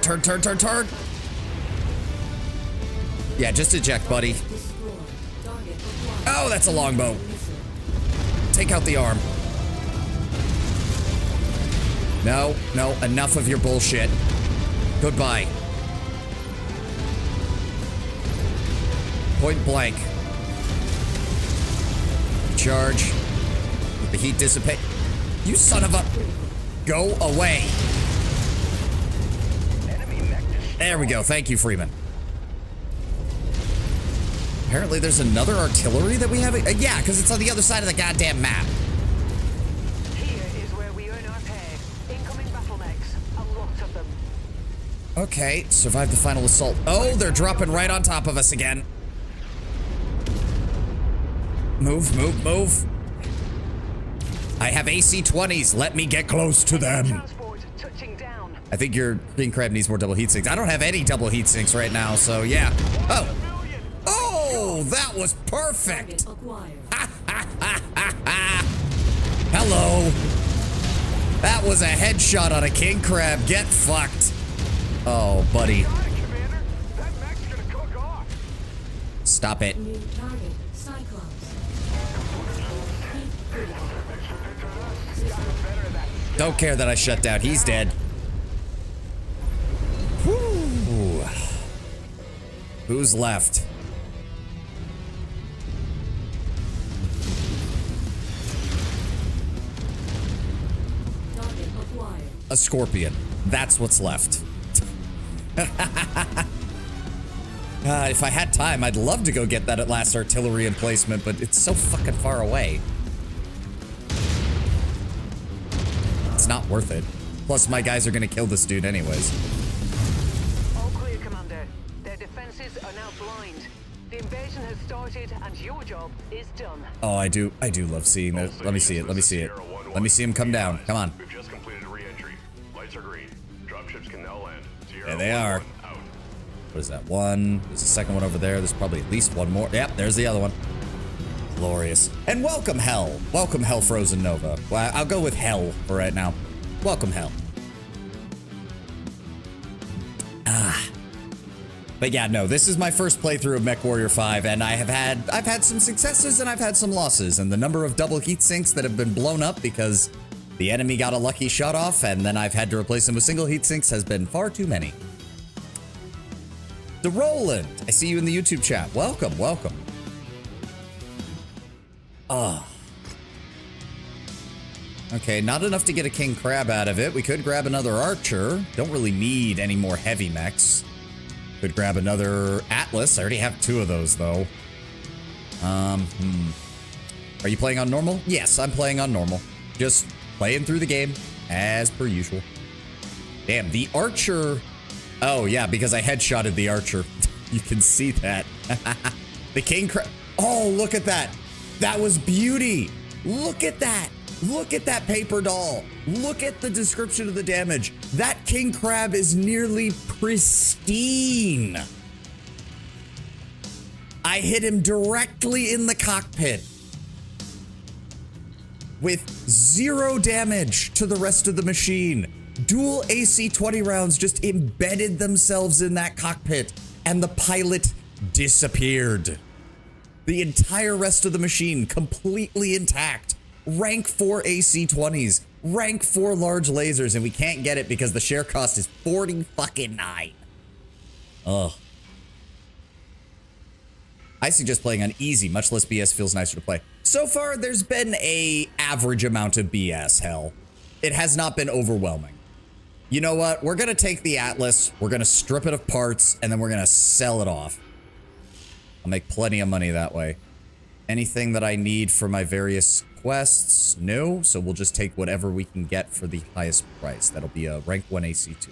Yeah, just eject, buddy. Oh, that's a longbow. Take out the arm. No, enough of your bullshit. Goodbye. Point blank. Charge. Let the heat dissipate. You son of a... Go away. There we go. Thank you, Freeman. Apparently there's another artillery that we have. Yeah, because it's on the other side of the goddamn map. Here is where we earn our pay. Incoming battle mechs. A lot of them. Okay, survive the final assault. Oh, they're dropping right on top of us again. Move. I have AC-20s. Let me get close to them. Transport touching down. I think your king crab needs more double heat sinks. I don't have any double heat sinks right now, so yeah. Oh, that was perfect. Hello. That was a headshot on a king crab. Get fucked. Oh, buddy. Stop it. New target, Cyclops. Don't care that I shut down. He's dead. Whew. Who's left? Target acquired. A scorpion. That's what's left. If I had time, I'd love to go get that at last artillery emplacement, but it's so fucking far away. It's not worth it. Plus, my guys are gonna kill this dude anyways. All clear, Commander. Their defenses are now blind. The invasion has started, and your job is done. Oh, I do love seeing that. Let me see it. Let me see it. Let me see him come down. Come on. We've just completed re-entry. Lights are green. Dropships can now land. There they are. Out. What is that? One. There's a second one over there. There's probably at least one more. Yep, there's the other one. Glorious. And welcome, Hell. Welcome, Hell Frozen Nova. Well, I'll go with Hell for right now. Welcome, Hell. But yeah, no, this is my first playthrough of MechWarrior 5, and I've had some successes and I've had some losses, and the number of double heat sinks that have been blown up because the enemy got a lucky shot off, and then I've had to replace them with single heat sinks has been far too many. DeRoland, I see you in the YouTube chat. Welcome. Okay, not enough to get a king crab out of it. We could grab another archer. Don't really need any more heavy mechs. Could grab another Atlas. I already have 2 of those, though. Are you playing on normal? Yes, I'm playing on normal. Just playing through the game as per usual. Damn, the archer. Oh, yeah, because I headshotted the archer. You can see that. The king crab. Oh, look at that. That was beauty. Look at that. Look at that paper doll. Look at the description of the damage. That king crab is nearly pristine. I hit him directly in the cockpit with 0 damage to the rest of the machine. Dual AC-20 rounds just embedded themselves in that cockpit, and the pilot disappeared. The entire rest of the machine completely intact. Rank 4 AC-20s, rank 4 large lasers, and we can't get it because the share cost is 40 fucking 9. Ugh. I suggest playing on easy. Much less BS feels nicer to play. So far, there's been a average amount of BS, Hell. It has not been overwhelming. You know what? We're going to take the Atlas, we're going to strip it of parts, and then we're going to sell it off. I'll make plenty of money that way. Anything that I need for my various quests? No, so we'll just take whatever we can get for the highest price. That'll be a rank 1 AC2.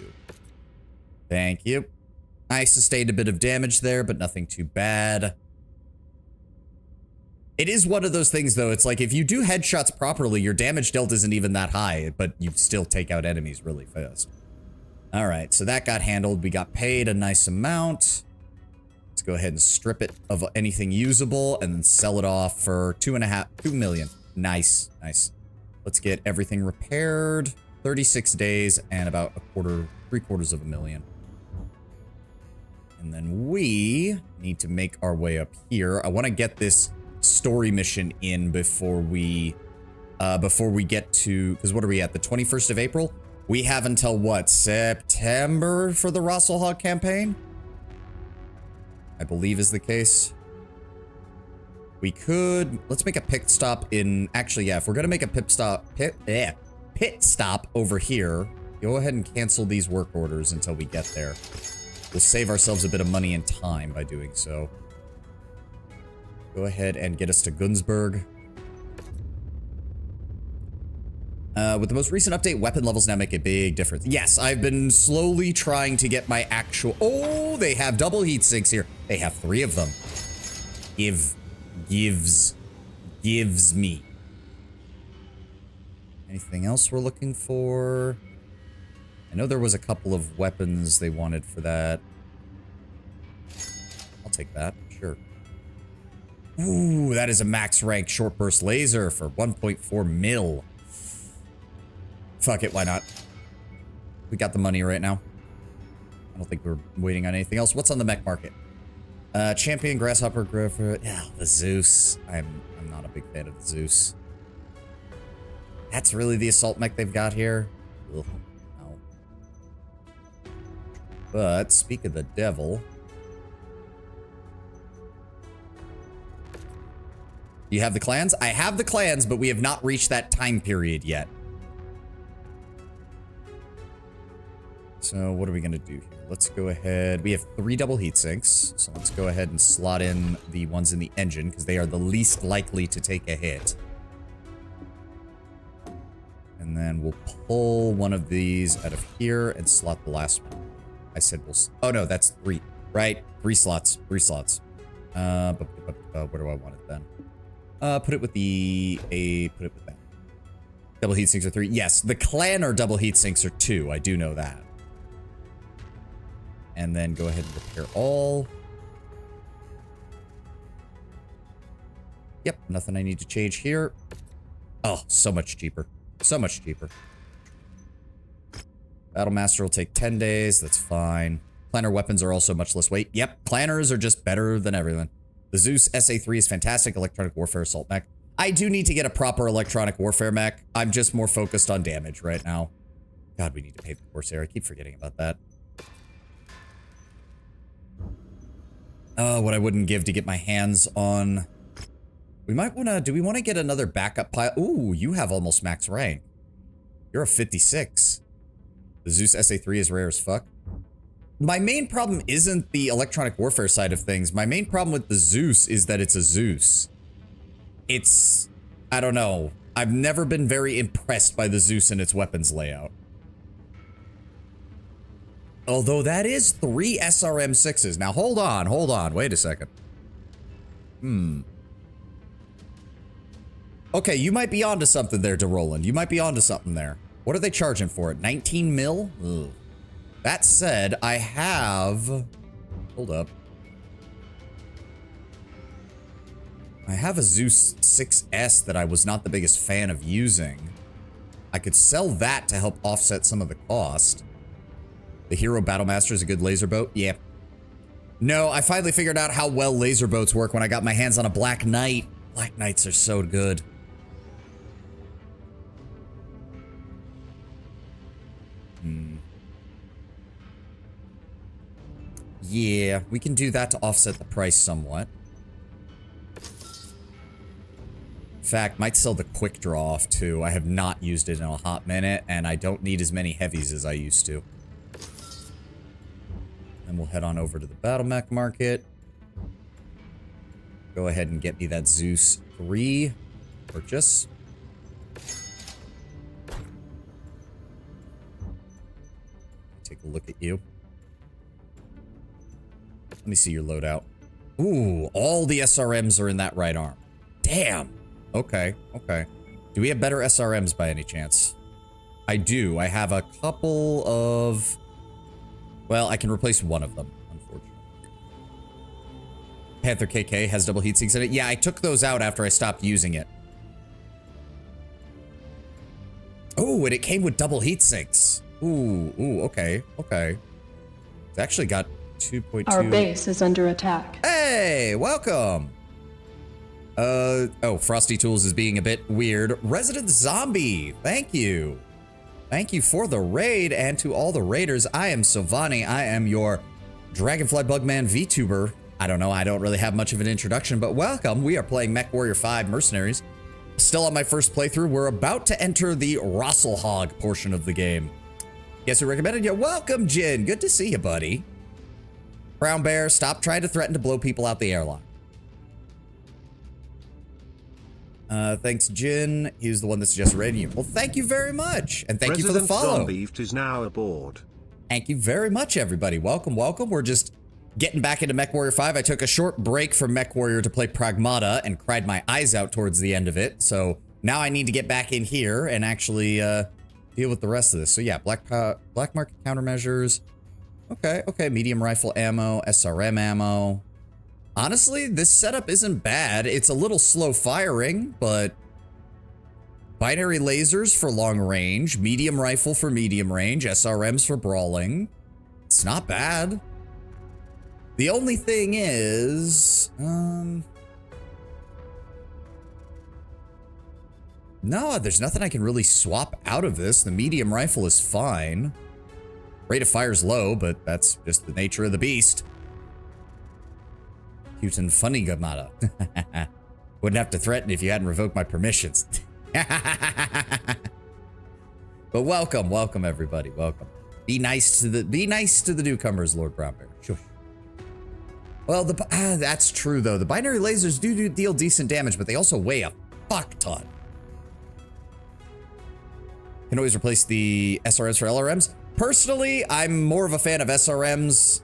Thank you. I sustained a bit of damage there, but nothing too bad. It is one of those things, though. It's like, if you do headshots properly, your damage dealt isn't even that high, but you still take out enemies really fast. All right, so that got handled. We got paid a nice amount. Let's go ahead and strip it of anything usable and then sell it off for 2 million. Nice, nice. Let's get everything repaired. 36 days and about three-quarters of a million. And then we need to make our way up here. I want to get this story mission in before we get to, because what are we at, the 21st of April? We have until what, September for the Rosselhog campaign? I believe is the case. We could, let's make a pit stop in, actually, yeah, if we're gonna make a pit stop over here, go ahead and cancel these work orders until we get there. We'll save ourselves a bit of money and time by doing so. Go ahead and get us to Gunsberg. With the most recent update, weapon levels now make a big difference. Yes, I've been slowly trying to get my actual... Oh, they have double heat sinks here. They have 3 of them. Gives me. Anything else we're looking for? I know there was a couple of weapons they wanted for that. I'll take that, sure. Ooh, that is a max rank short burst laser for 1.4 mil. Fuck it, why not? We got the money right now. I don't think we're waiting on anything else. What's on the mech market? Champion, Grasshopper, Griffer. Yeah, the Zeus. I'm not a big fan of the Zeus. That's really the assault mech they've got here. Ugh, no. But speak of the devil. You have the clans? I have the clans, but we have not reached that time period yet. So what are we going to do here? Let's go ahead. We have 3 double heat sinks. So let's go ahead and slot in the ones in the engine because they are the least likely to take a hit. And then we'll pull one of these out of here and slot the last one. I said we'll... Oh, no, that's 3. Right? 3 slots. 3 slots. Where do I want it then? Put it with the... Put it with that. Double heat sinks are 3. Yes, the clan or double heat sinks are 2. I do know that. And then go ahead and repair all. Yep, nothing I need to change here. Oh, so much cheaper. So much cheaper. Battlemaster will take 10 days. That's fine. Planner weapons are also much less weight. Yep, planners are just better than everything. The Zeus SA3 is fantastic electronic warfare assault mech. I do need to get a proper electronic warfare mech. I'm just more focused on damage right now. God, we need to pay the Corsair. I keep forgetting about that. What I wouldn't give to get my hands on... We might want to... Do we want to get another backup pile? Ooh, you have almost max rank. You're a 56. The Zeus SA3 is rare as fuck. My main problem isn't the electronic warfare side of things. My main problem with the Zeus is that it's a Zeus. It's... I don't know. I've never been very impressed by the Zeus and its weapons layout. Although that is 3 SRM6s. Now, hold on. Wait a second. Okay, you might be onto something there, DeRoland. You might be onto something there. What are they charging for it? 19 mil? Ugh. That said, I have... Hold up. I have a Zeus 6S that I was not the biggest fan of using. I could sell that to help offset some of the cost. The Hero Battlemaster is a good laser boat? Yeah. No, I finally figured out how well laser boats work when I got my hands on a Black Knight. Black Knights are so good. Yeah, we can do that to offset the price somewhat. fact, might sell the quick draw off too. I have not used it in a hot minute, and I don't need as many heavies as I used to. And we'll head on over to the battle mech market. Go ahead and get me that Zeus 3 purchase. Take a look at you. Let me see your loadout. Ooh, all the SRMs are in that right arm. Damn. Okay, okay. Do we have better SRMs by any chance? I do. I have a couple of... Well, I can replace one of them, unfortunately. Panther KK has double heat sinks in it. Yeah, I took those out after I stopped using it. Oh, and it came with double heat sinks. Ooh, okay, okay. It's actually got 2.2. Our base is under attack. Hey, welcome. Oh, Frosty Tools is being a bit weird. Resident Zombie, thank you. Thank you for the raid, and to all the raiders. I am Silvani. I am your Dragonfly Bugman VTuber. I don't know, I don't really have much of an introduction, but welcome. We are playing MechWarrior 5 Mercenaries. Still on my first playthrough. We're about to enter the Rosselhog portion of the game. Guess who recommended you? Welcome, Jin. Good to see you, buddy. Brown Bear, stop trying to threaten to blow people out the airlock. Thanks, Jin. He was the one that suggested raiding you. Well, thank you very much. And thank you for the follow. Zombie is now aboard. Thank you very much, everybody. Welcome, welcome. We're just getting back into MechWarrior 5. I took a short break from MechWarrior to play Pragmata and cried my eyes out towards the end of it. So now I need to get back in here and actually deal with the rest of this. So yeah, black market countermeasures. Okay, okay. Medium rifle ammo, SRM ammo. Honestly, this setup isn't bad. It's a little slow firing, but binary lasers for long range, medium rifle for medium range, SRMs for brawling. It's not bad. The only thing is, no, there's nothing I can really swap out of this. The medium rifle is fine. Rate of fire's low, but that's just the nature of the beast. Cute and funny, Gamada. Wouldn't have to threaten if you hadn't revoked my permissions. But welcome, welcome everybody, welcome. Be nice to the newcomers, Lord Brownbear. Shush. Well, that's true though. The binary lasers do deal decent damage, but they also weigh a fuck ton. Can always replace the SRMs for LRMs. Personally, I'm more of a fan of SRMs.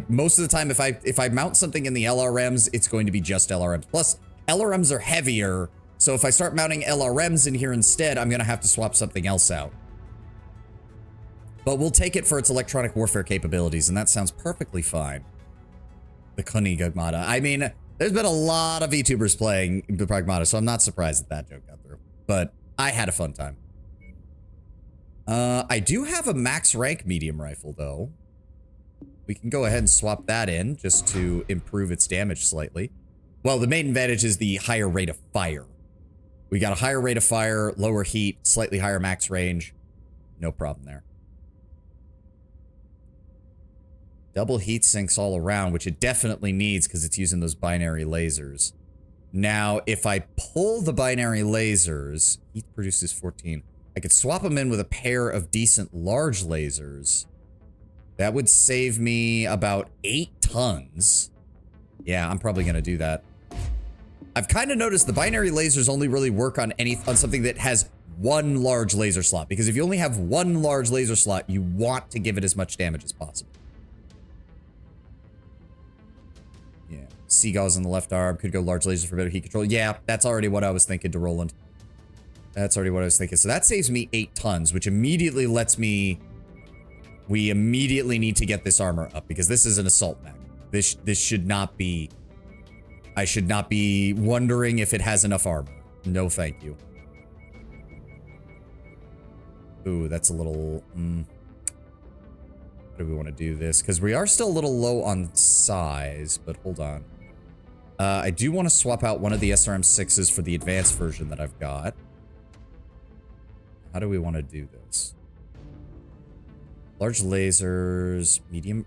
Most of the time, if I mount something in the LRMs, it's going to be just LRMs. Plus, LRMs are heavier, so if I start mounting LRMs in here instead, I'm going to have to swap something else out. But we'll take it for its electronic warfare capabilities, and that sounds perfectly fine. The Kuni Gagmata. I mean, there's been a lot of VTubers playing the Pragmata, so I'm not surprised that joke got through. But I had a fun time. I do have a max rank medium rifle, though. We can go ahead and swap that in just to improve its damage slightly. Well, the main advantage is the higher rate of fire. We got a higher rate of fire, lower heat, slightly higher max range. No problem there. Double heat sinks all around, which it definitely needs because it's using those binary lasers. Now, if I pull the binary lasers, heat produces 14. I could swap them in with a pair of decent large lasers. That would save me about 8 tons. Yeah, I'm probably going to do that. I've kind of noticed the binary lasers only really work on something that has one large laser slot. Because if you only have one large laser slot, you want to give it as much damage as possible. Yeah, Seagulls in the left arm. Could go large laser for better heat control. Yeah, that's already what I was thinking to Roland. That's already what I was thinking. So that saves me 8 tons, which immediately lets me... We immediately need to get this armor up because this is an assault mech. This should not be... I should not be wondering if it has enough armor. No, thank you. Ooh, that's a little... How do we want to do this? Because we are still a little low on size, but hold on. I do want to swap out one of the SRM6s for the advanced version that I've got. How do we want to do this? Large lasers,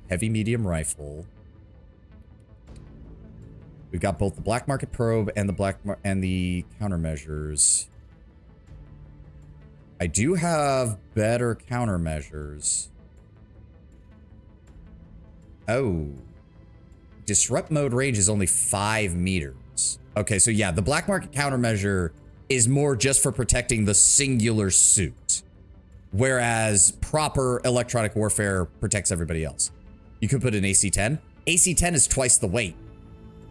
heavy medium rifle. We've got both the black market probe and the countermeasures. I do have better countermeasures. Oh. Disrupt mode range is only 5 meters. Okay, so yeah, the black market countermeasure is more just for protecting the singular suit. Whereas proper electronic warfare protects everybody else. You could put an AC-10. AC-10 is twice the weight.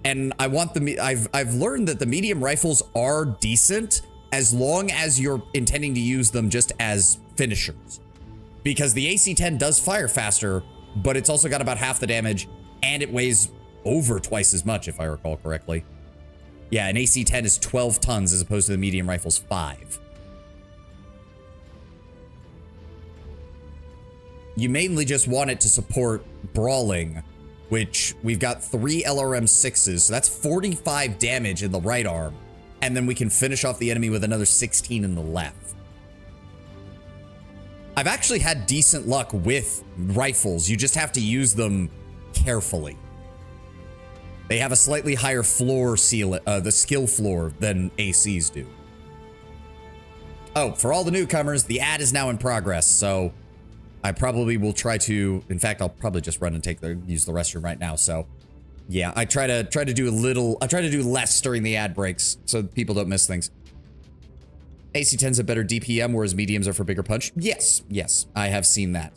And I want I've learned that the medium rifles are decent as long as you're intending to use them just as finishers. Because the AC-10 does fire faster, but it's also got about half the damage, and it weighs over twice as much, if I recall correctly. Yeah, an AC-10 is 12 tons as opposed to the medium rifle's 5. You mainly just want it to support brawling, which we've got 3 LRM-6s, so that's 45 damage in the right arm, and then we can finish off the enemy with another 16 in the left. I've actually had decent luck with rifles. You just have to use them carefully. They have a slightly higher floor ceiling, the skill floor, than ACs do. Oh, for all the newcomers, the ad is now in progress, so I probably will try to, in fact, I'll probably just run and use the restroom right now. So yeah, I try to do less during the ad breaks so people don't miss things. AC-10's a better DPM, whereas mediums are for bigger punch. Yes, I have seen that.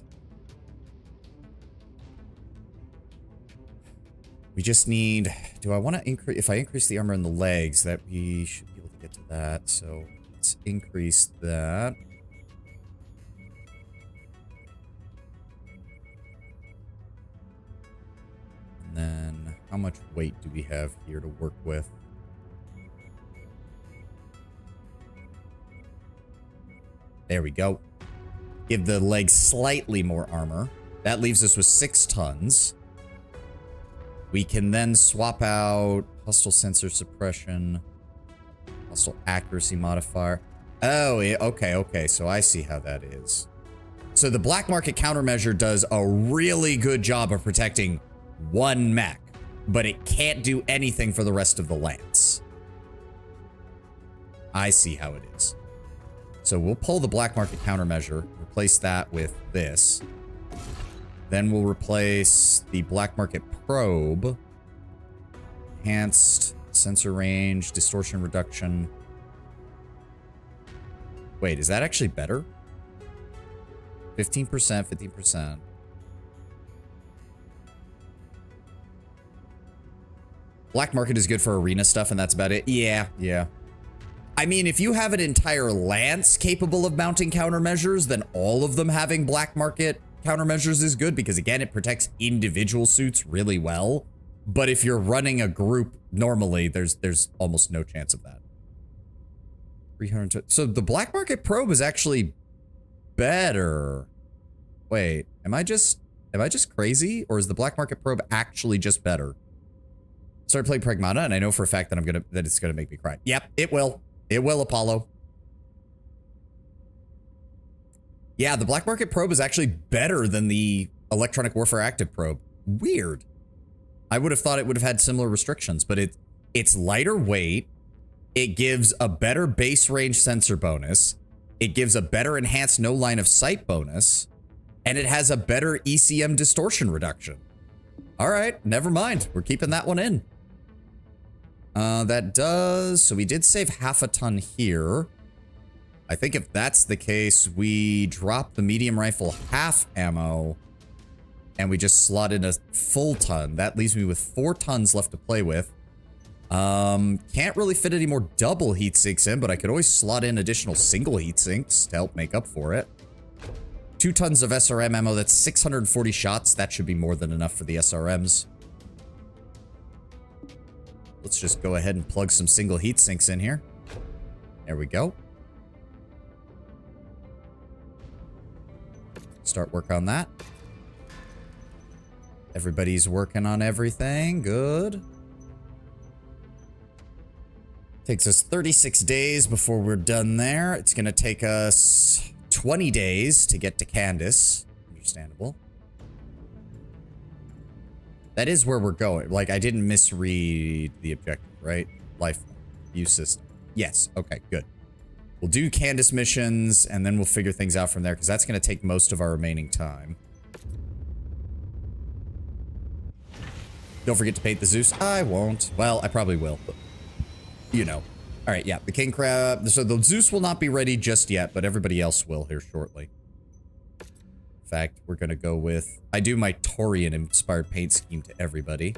We just need, do I want to increase, if I increase the armor in the legs, that we should be able to get to that. So let's increase that. And then how much weight do we have here to work with? There we go. Give the legs slightly more armor. That leaves us with 6 tons. We can then swap out hostile sensor suppression, hostile accuracy modifier. Oh, yeah, okay. So I see how that is. So the black market countermeasure does a really good job of protecting one mech, but it can't do anything for the rest of the lance. I see how it is. So we'll pull the black market countermeasure, replace that with this. Then we'll replace the black market probe. Enhanced sensor range, distortion reduction. Wait, is that actually better? 15%, 15%. Black market is good for arena stuff, and that's about it. Yeah. I mean, if you have an entire lance capable of mounting countermeasures, then all of them having black market countermeasures is good, because again, it protects individual suits really well. But if you're running a group normally, there's almost no chance of that. 300. So the black market probe is actually better. Wait, am I just crazy, or is the black market probe actually just better? Started playing Pragmata, and I know for a fact that it's gonna make me cry. Yep, it will. It will, Apollo. Yeah, the black market probe is actually better than the electronic warfare active probe. Weird. I would have thought it would have had similar restrictions, but it's lighter weight. It gives a better base range sensor bonus. It gives a better enhanced no line of sight bonus, and it has a better ECM distortion reduction. All right, never mind. We're keeping that one in. That does, so we did save half a ton here. I think if that's the case, we drop the medium rifle half ammo and we just slot in a full ton. That leaves me with 4 tons left to play with. Can't really fit any more double heat sinks in, but I could always slot in additional single heat sinks to help make up for it. 2 tons of SRM ammo, that's 640 shots. That should be more than enough for the SRMs. Let's just go ahead and plug some single heat sinks in here. There we go. Start work on that. Everybody's working on everything. Good. Takes us 36 days before we're done there. It's going to take us 20 days to get to Candace. Understandable. That is where we're going. Like, I didn't misread the objective, right? Life use system. Yes. Okay, good. We'll do Candace missions, and then we'll figure things out from there, because that's going to take most of our remaining time. Don't forget to paint the Zeus. I won't. Well, I probably will, but you know. All right, yeah, the King Crab. So the Zeus will not be ready just yet, but everybody else will here shortly. In fact, we're going to go with... I do my Taurian-inspired paint scheme to everybody.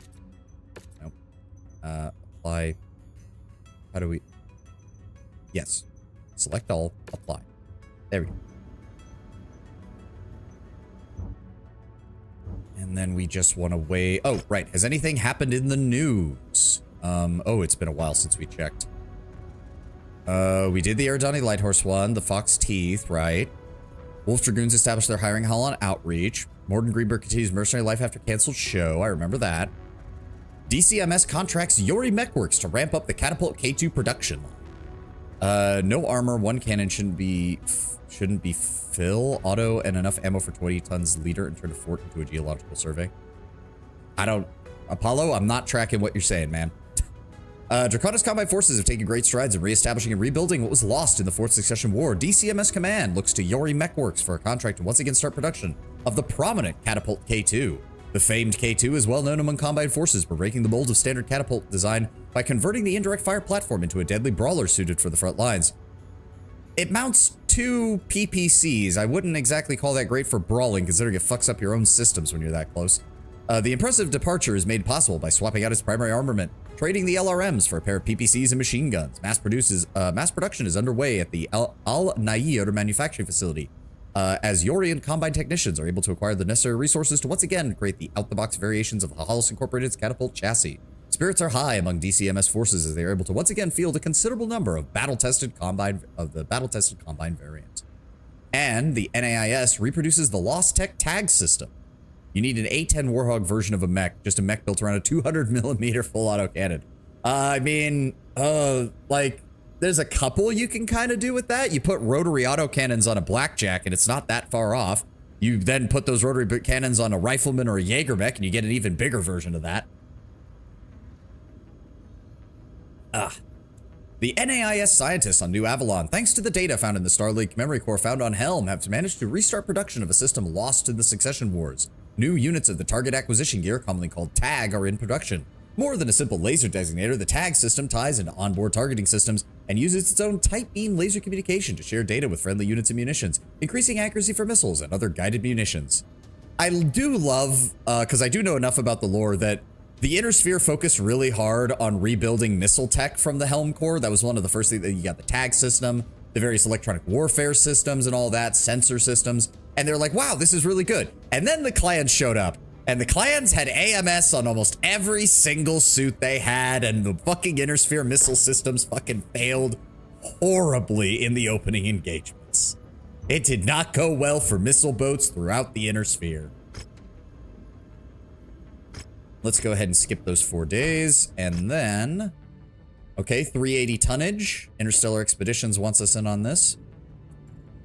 Nope. Apply. How do we... Yes. Select all. Apply. There we go. And then we just want to wait. Oh, right. Has anything happened in the news? Oh, it's been a while since we checked. We did the Erdani Lighthorse one, the Fox Teeth, right? Wolf Dragoons established their hiring hall on Outreach. Morden Greenberg continues mercenary life after canceled show. I remember that. DCMS contracts Yori Mechworks to ramp up the Catapult K2 production line. No armor, one cannon shouldn't be fill, auto, and enough ammo for 20 tons leader and turn a fort into a geological survey. I don't... Apollo, I'm not tracking what you're saying, man. Draconis Combine Forces have taken great strides in reestablishing and rebuilding what was lost in the Fourth Succession War. DCMS Command looks to Yori Mechworks for a contract to once again start production of the prominent Catapult K2. The famed K2 is well known among Combine Forces for breaking the mold of standard catapult design by converting the indirect fire platform into a deadly brawler suited for the front lines. It mounts 2 PPCs. I wouldn't exactly call that great for brawling, considering it fucks up your own systems when you're that close. The impressive departure is made possible by swapping out its primary armament, trading the LRMs for a pair of PPCs and machine guns. Mass production is underway at the Al-Nayir manufacturing facility, as Yori and Combine technicians are able to acquire the necessary resources to once again create the out-the-box variations of the Hollis Incorporated's Catapult chassis. Spirits are high among DCMS forces as they are able to once again field a considerable number of battle-tested Combine variant. And the NAIS reproduces the Lost Tech tag system. You need an A10 Warhog version of a mech, just a mech built around a 200mm full auto cannon. I mean, like, there's a couple you can kind of do with that. You put rotary auto cannons on a blackjack, and it's not that far off. You then put those rotary cannons on a rifleman or a Jaeger mech, and you get an even bigger version of that. The NAIS scientists on New Avalon, thanks to the data found in the Starlink memory core found on Helm, have managed to restart production of a system lost in the Succession Wars. New units of the target acquisition gear, commonly called TAG, are in production. More than a simple laser designator, the TAG system ties into onboard targeting systems and uses its own tight beam laser communication to share data with friendly units and munitions, increasing accuracy for missiles and other guided munitions. I do love, because I do know enough about the lore, that the Inner Sphere focused really hard on rebuilding missile tech from the Helm core. That was one of the first things that you got, the TAG system, the various electronic warfare systems and all that, sensor systems. And they're like, wow, this is really good. And then the clans showed up, and the clans had AMS on almost every single suit they had, and the fucking Inner Sphere missile systems fucking failed horribly in the opening engagements. It did not go well for missile boats throughout the Inner Sphere. Let's go ahead and skip those 4 days, and then... Okay, 380 tonnage. Interstellar Expeditions wants us in on this.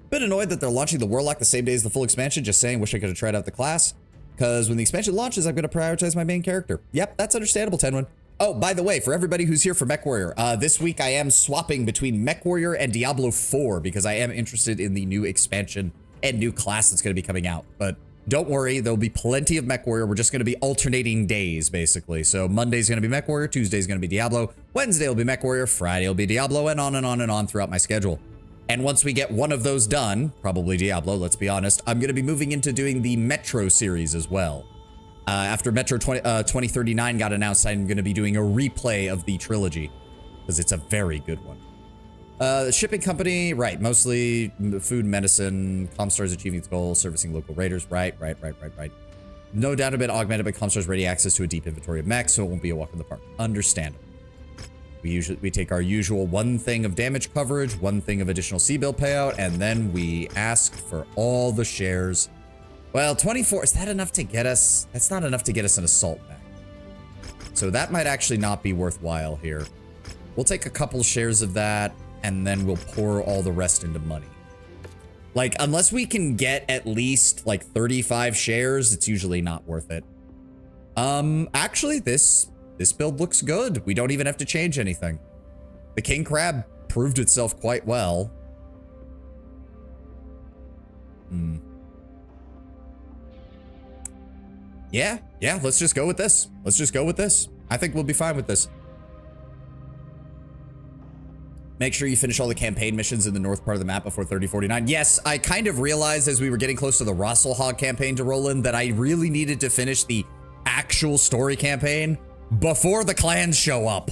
Bit annoyed that they're launching the Warlock the same day as the full expansion, just saying, wish I could have tried out the class. Because when the expansion launches, I'm going to prioritize my main character. Yep, that's understandable, Tenwin. Oh, by the way, for everybody who's here for MechWarrior, this week I am swapping between MechWarrior and Diablo 4 because I am interested in the new expansion and new class that's going to be coming out. But don't worry, there'll be plenty of MechWarrior. We're just going to be alternating days, basically. So Monday's going to be MechWarrior, Tuesday's going to be Diablo, Wednesday will be MechWarrior, Friday will be Diablo, and on and on and on throughout my schedule. And once we get one of those done, probably Diablo, let's be honest, I'm going to be moving into doing the Metro series as well. After Metro 2039 got announced, I'm going to be doing a replay of the trilogy, because it's a very good one. The shipping company, right, mostly food, medicine, Comstar's achieving its goal, servicing local raiders, right. No doubt a bit augmented by Comstar's ready access to a deep inventory of mechs, so it won't be a walk in the park. Understandable. We take our usual 1 thing of damage coverage, 1 thing of additional C-bill payout, and then we ask for all the shares. Well, 24, is that enough to get us? That's not enough to get us an assault mech. So that might actually not be worthwhile here. We'll take a couple shares of that, and then we'll pour all the rest into money. Like, unless we can get at least, like, 35 shares, it's usually not worth it. Actually, this build looks good. We don't even have to change anything. The king crab proved itself quite well. Yeah, let's just go with this. Let's just go with this. I think we'll be fine with this. Make sure you finish all the campaign missions in the north part of the map before 3049. Yes, I kind of realized as we were getting close to the Rosselhog campaign to roll in that I really needed to finish the actual story campaign before the clans show up.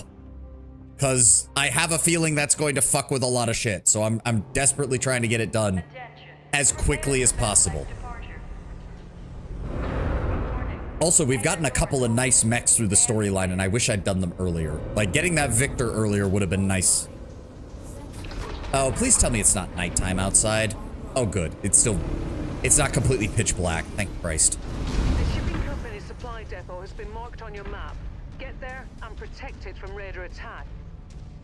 Because I have a feeling that's going to fuck with a lot of shit. So I'm desperately trying to get it done as quickly as possible. Also, we've gotten a couple of nice mechs through the storyline, and I wish I'd done them earlier. Like, getting that Victor earlier would have been nice. Oh, please tell me it's not nighttime outside. Oh, good. It's not completely pitch black. Thank Christ. The shipping company's supply depot has been marked on your map. Get there and protect it from raider attack.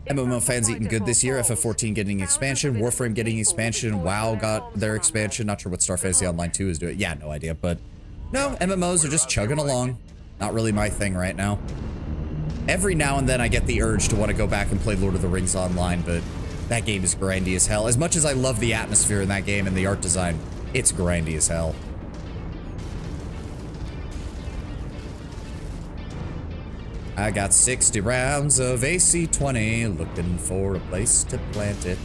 MMO fans eating good this year. FF14 getting expansion. Warframe getting expansion. WoW got their expansion. Not sure what Star Fantasy Online 2 is doing. Yeah, no idea. But no, MMOs are just chugging along. Not really my thing right now. Every now and then I get the urge to want to go back and play Lord of the Rings Online, but that game is grindy as hell. As much as I love the atmosphere in that game and the art design, it's grindy as hell. I got 60 rounds of AC-20, looking for a place to plant it.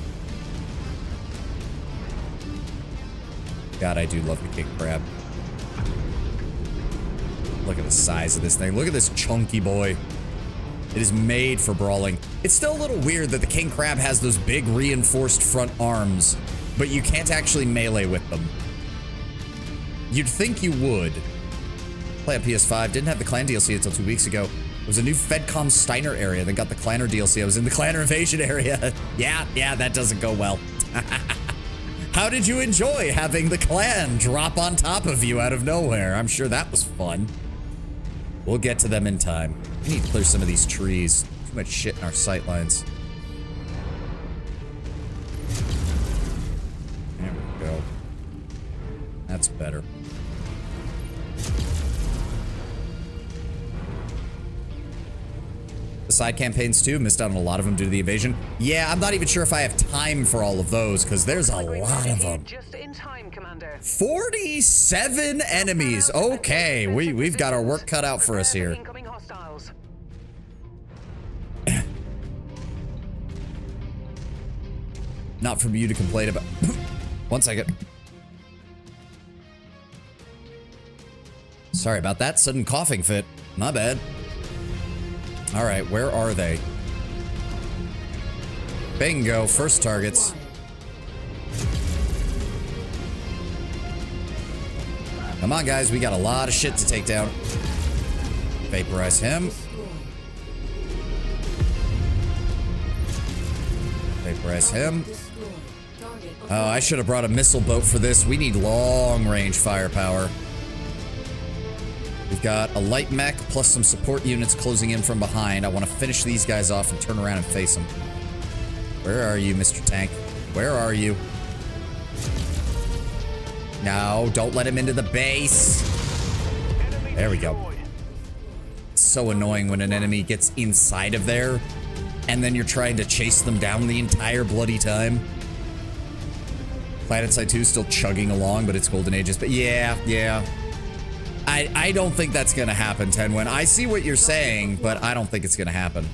God, I do love the king crab. Look at the size of this thing. Look at this chunky boy. It is made for brawling. It's still a little weird that the king crab has those big reinforced front arms, but you can't actually melee with them. You'd think you would. Play on PS5. Didn't have the clan DLC until 2 weeks ago. It was a new FedCom Steiner area, then got the Clanner DLC. I was in the Clanner Invasion area. Yeah, that doesn't go well. How did you enjoy having the clan drop on top of you out of nowhere? I'm sure that was fun. We'll get to them in time. We need to clear some of these trees. Too much shit in our sightlines. There we go. That's better. The side campaigns too, missed out on a lot of them due to the invasion. Yeah, I'm not even sure if I have time for all of those because there's a lot of them. Just in time, Commander. 47 enemies. Okay, we've got our work cut out for us here. Incoming hostiles. Not from you to complain about. 1 second. Sorry about that sudden coughing fit. My bad. All right, where are they? Bingo, first targets. Come on, guys, we got a lot of shit to take down. Vaporize him. Vaporize him. Oh, I should have brought a missile boat for this. We need long-range firepower. We've got a light mech plus some support units closing in from behind. I want to finish these guys off and turn around and face them. Where are you, Mr. Tank? Where are you? No, don't let him into the base. There we go. It's so annoying when an enemy gets inside of there and then you're trying to chase them down the entire bloody time. PlanetSide 2 still chugging along, but it's golden ages. But yeah. I don't think that's gonna happen, Tenwin. I see what you're saying, but I don't think it's gonna happen.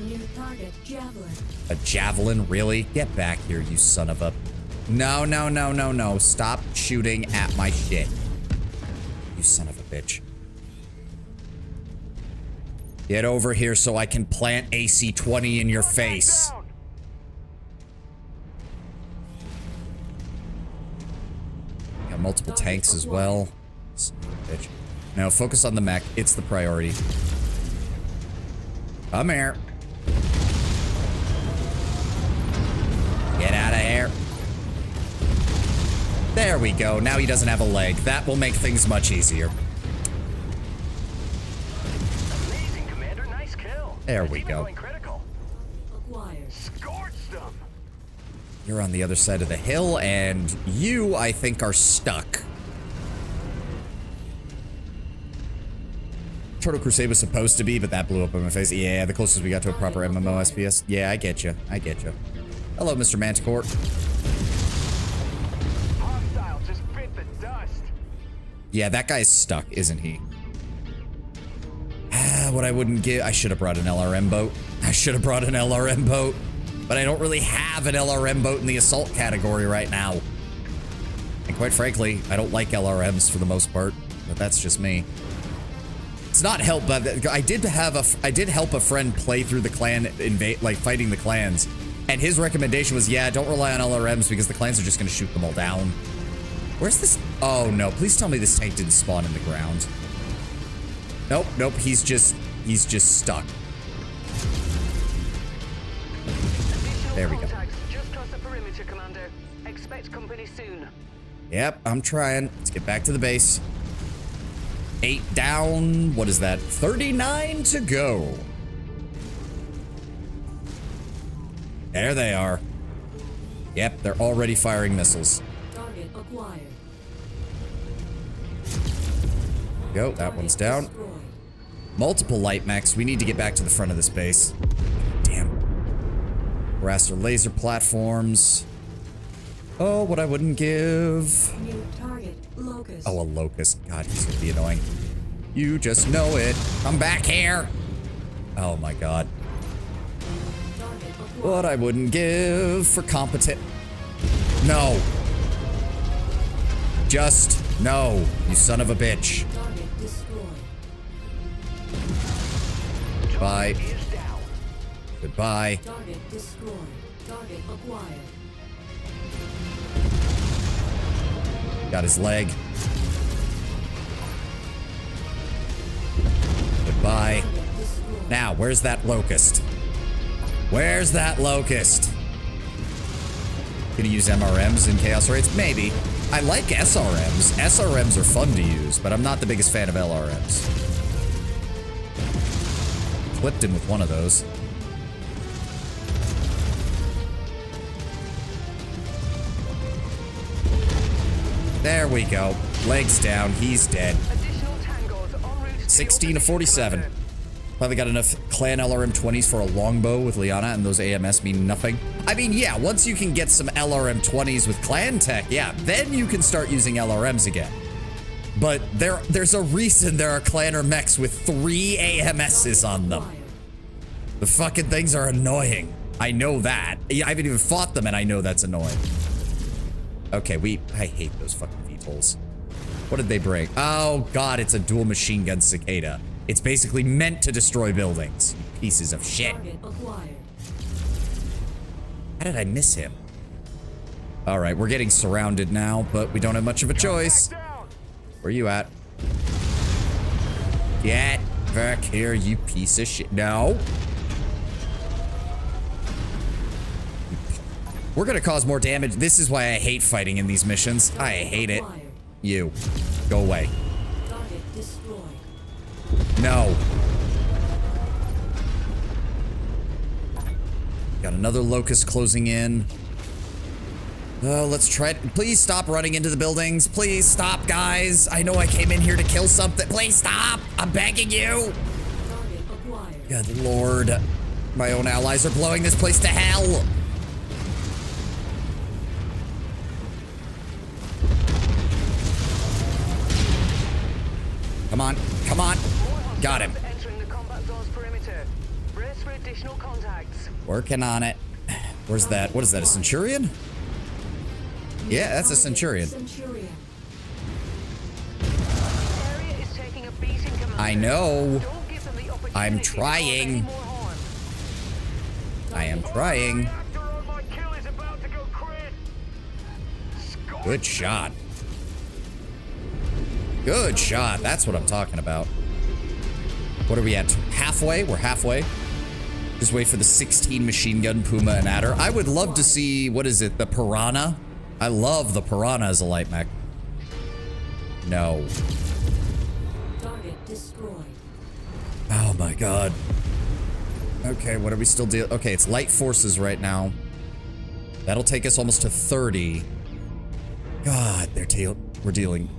New target, javelin. A javelin? Really? Get back here, you son of a... No. Stop shooting at my shit. You son of a bitch. Get over here so I can plant AC-20 in your face. Got multiple tanks as well. Son of a bitch. Now focus on the mech. It's the priority. Come here. Get out of here. There we go. Now he doesn't have a leg. That will make things much easier. Amazing, Commander. Nice kill. There we go. Acquired. Scorched them. You're on the other side of the hill, and you, I think, are stuck. Turtle Crusade was supposed to be, but that blew up in my face. Yeah, the closest we got to a proper MMO SPS. Yeah, I get you. I get you. Hello, Mr. Manticore. Hostile just bit the dust. Yeah, that guy's stuck, isn't he? What I wouldn't give... I should have brought an LRM boat. I should have brought an LRM boat. But I don't really have an LRM boat in the assault category right now. And quite frankly, I don't like LRMs for the most part. But that's just me. It's not helped, but I did help a friend play through the clan like fighting the clans. And his recommendation was, yeah, don't rely on LRMs because the clans are just going to shoot them all down. Where's this? Oh, no. Please tell me this tank didn't spawn in the ground. Nope, nope. He's just stuck. There we go. Just cross the perimeter, Commander. Expect company soon. Yep, I'm trying. Let's get back to the base. 8 down. What is that? 39 to go. There they are. Yep, they're already firing missiles. Target acquired. Go, that one's down. Multiple light mechs. We need to get back to the front of this base. Damn. Raster laser platforms. Oh, what I wouldn't give. New target, Locust. Oh, a locust. God, he's gonna be annoying. You just know it. I'm back here. Oh my God. What I wouldn't give for competent. No. Just no, you son of a bitch. Target destroyed. Bye. Goodbye. Target destroyed. Target acquired. Got his leg. Goodbye. Now, where's that locust? Where's that locust? Gonna use MRMs in Chaos Raids? Maybe. I like SRMs. SRMs are fun to use, but I'm not the biggest fan of LRMs. Clipped him with one of those. There we go. Legs down. He's dead. 16 to 47. Finally got enough clan LRM 20s for a longbow with Liana, and those AMS mean nothing. I mean, yeah, once you can get some LRM 20s with clan tech, yeah, then you can start using LRMs again. But there's a reason there are clanner mechs with 3 AMSs on them. The fucking things are annoying. I know that. I haven't even fought them, and I know that's annoying. Okay, I hate those fucking VTOLs. What did they bring? Oh, God, it's a dual machine gun cicada. It's basically meant to destroy buildings. Pieces of shit. How did I miss him? All right, we're getting surrounded now, but we don't have much of a choice. Where you at? Get back here, you piece of shit. No. We're gonna cause more damage. This is why I hate fighting in these missions. I hate it. You. Go away. No. Got another locust closing in. Let's try it. Please stop running into the buildings. Please stop, guys. I know I came in here to kill something. Please stop. I'm begging you. Good Lord. My own allies are blowing this place to hell. Come on. Come on. Got him. Working on it. Where's that? What is that? A Centurion? Yeah, that's a Centurion. I know. I'm trying. I am trying. Good shot. Good shot. That's what I'm talking about. What are we at? Halfway? We're halfway. Just wait for the 16 machine gun Puma and Adder. I would love to see, what is it? The Piranha? I love the Piranha as a light mech. No. Target destroyed. Oh my God. Okay, what are we still dealing? Okay, it's light forces right now. That'll take us almost to 30. God, we're dealing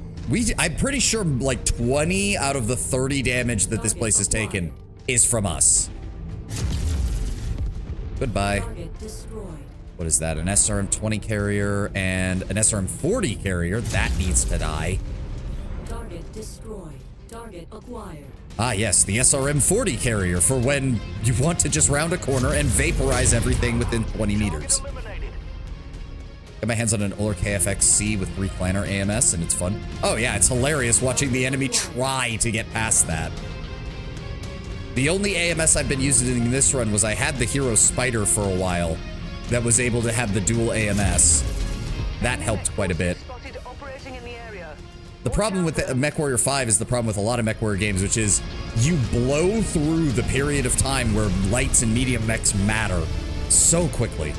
I'm pretty sure like 20 out of the 30 damage that this place has taken is from us. Goodbye. What is that? An SRM-20 carrier and an SRM-40 carrier. That needs to die. Target destroyed. Target acquired. Ah, yes, the SRM-40 carrier for when you want to just round a corner and vaporize everything within 20 meters. Got my hands on an Uller KFX-C with 3 Planner AMS, and it's fun. Oh yeah, it's hilarious watching the enemy try to get past that. The only AMS I've been using in this run was I had the Hero Spider for a while that was able to have the dual AMS. That helped quite a bit. The problem with the MechWarrior 5 is the problem with a lot of MechWarrior games, which is you blow through the period of time where lights and medium mechs matter so quickly.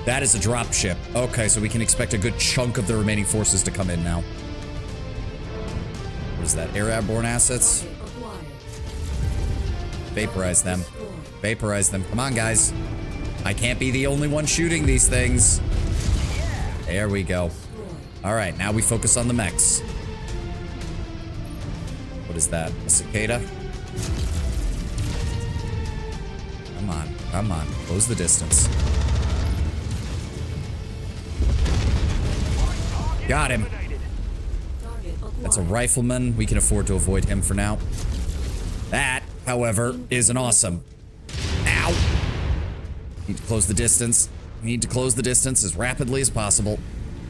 That is a drop ship. Okay, so we can expect a good chunk of the remaining forces to come in now. What is that? Airborne assets? Vaporize them. Vaporize them. Come on, guys. I can't be the only one shooting these things. There we go. All right, now we focus on the mechs. What is that? A cicada? Come on. Come on. Close the distance. Got him. That's a rifleman. We can afford to avoid him for now. That, however, is an awesome. Ow. Need to close the distance. Need to close the distance as rapidly as possible,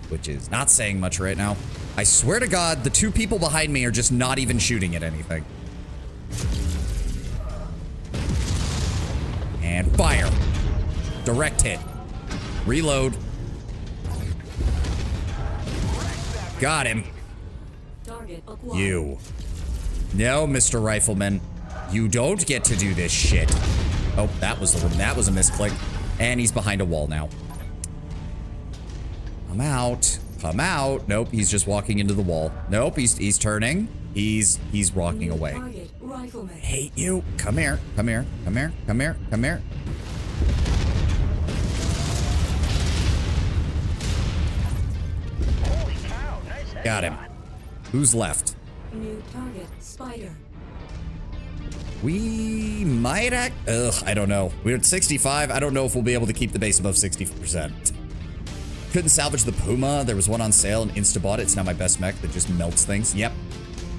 which is not saying much right now. I swear to God, the 2 people behind me are just not even shooting at anything. And fire. Direct hit. Reload. Got him. You. No, Mr. Rifleman. You don't get to do this shit. Oh, that was a misclick. And he's behind a wall now. Come out. Come out. Nope, he's just walking into the wall. Nope, he's turning. He's walking away. I hate you. Come here. Come here. Come here. Come here. Come here. Got him. Who's left? New target, Spider. We might act. Ugh, I don't know. We're at 65. I don't know if we'll be able to keep the base above 60%. Couldn't salvage the Puma. There was one on sale and insta-bought it. It's now my best mech that just melts things. Yep.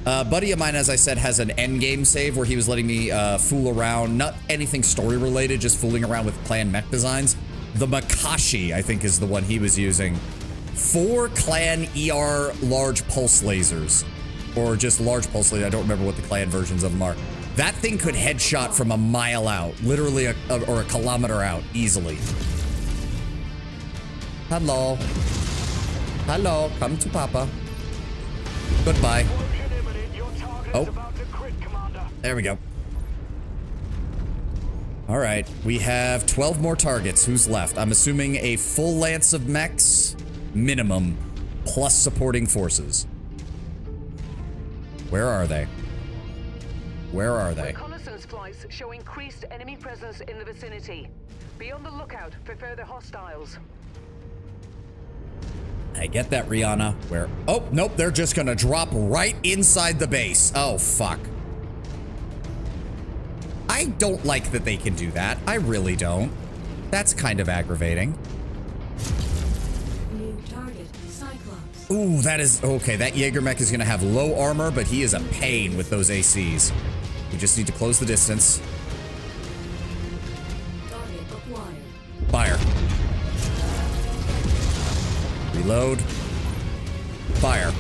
Buddy of mine, as I said, has an endgame save where he was letting me fool around. Not anything story related, just fooling around with clan mech designs. The Makashi, I think, is the one he was using. 4 clan ER large pulse lasers. Or just large pulse lasers. I don't remember what the clan versions of them are. That thing could headshot from a mile out. Literally or a kilometer out. Easily. Hello. Hello. Come to Papa. Goodbye. Oh. There we go. All right. We have 12 more targets. Who's left? I'm assuming a full lance of mechs. Minimum. Plus supporting forces. Where are they? Where are they? Reconnaissance flights show increased enemy presence in the vicinity. Be on the lookout for further hostiles. I get that, Rihanna. Where? Oh, nope. They're just gonna drop right inside the base. Oh, fuck. I don't like that they can do that. I really don't. That's kind of aggravating. New target, Cyclops. Ooh, that is... Okay, that Jaeger mech is gonna have low armor, but he is a pain with those ACs. We just need to close the distance. Target acquired. Fire. Reload. Fire.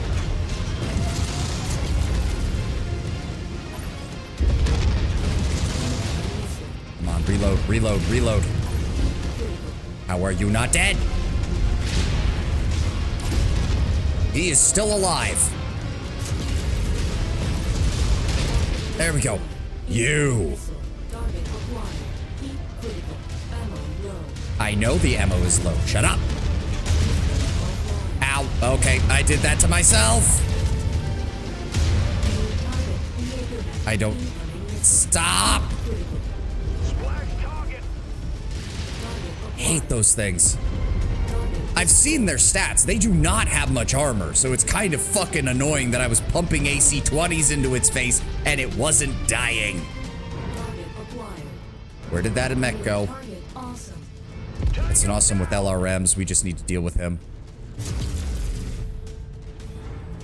Come on, reload, reload, reload. How are you not dead? He is still alive. There we go. You. I know the ammo is low. Shut up. Ow. Okay, I did that to myself. I don't... Stop. Hate those things. I've seen their stats. They do not have much armor, so it's kind of fucking annoying that I was pumping AC-20s into its face and it wasn't dying. Where did that mech go? It's an awesome with LRMs. We just need to deal with him.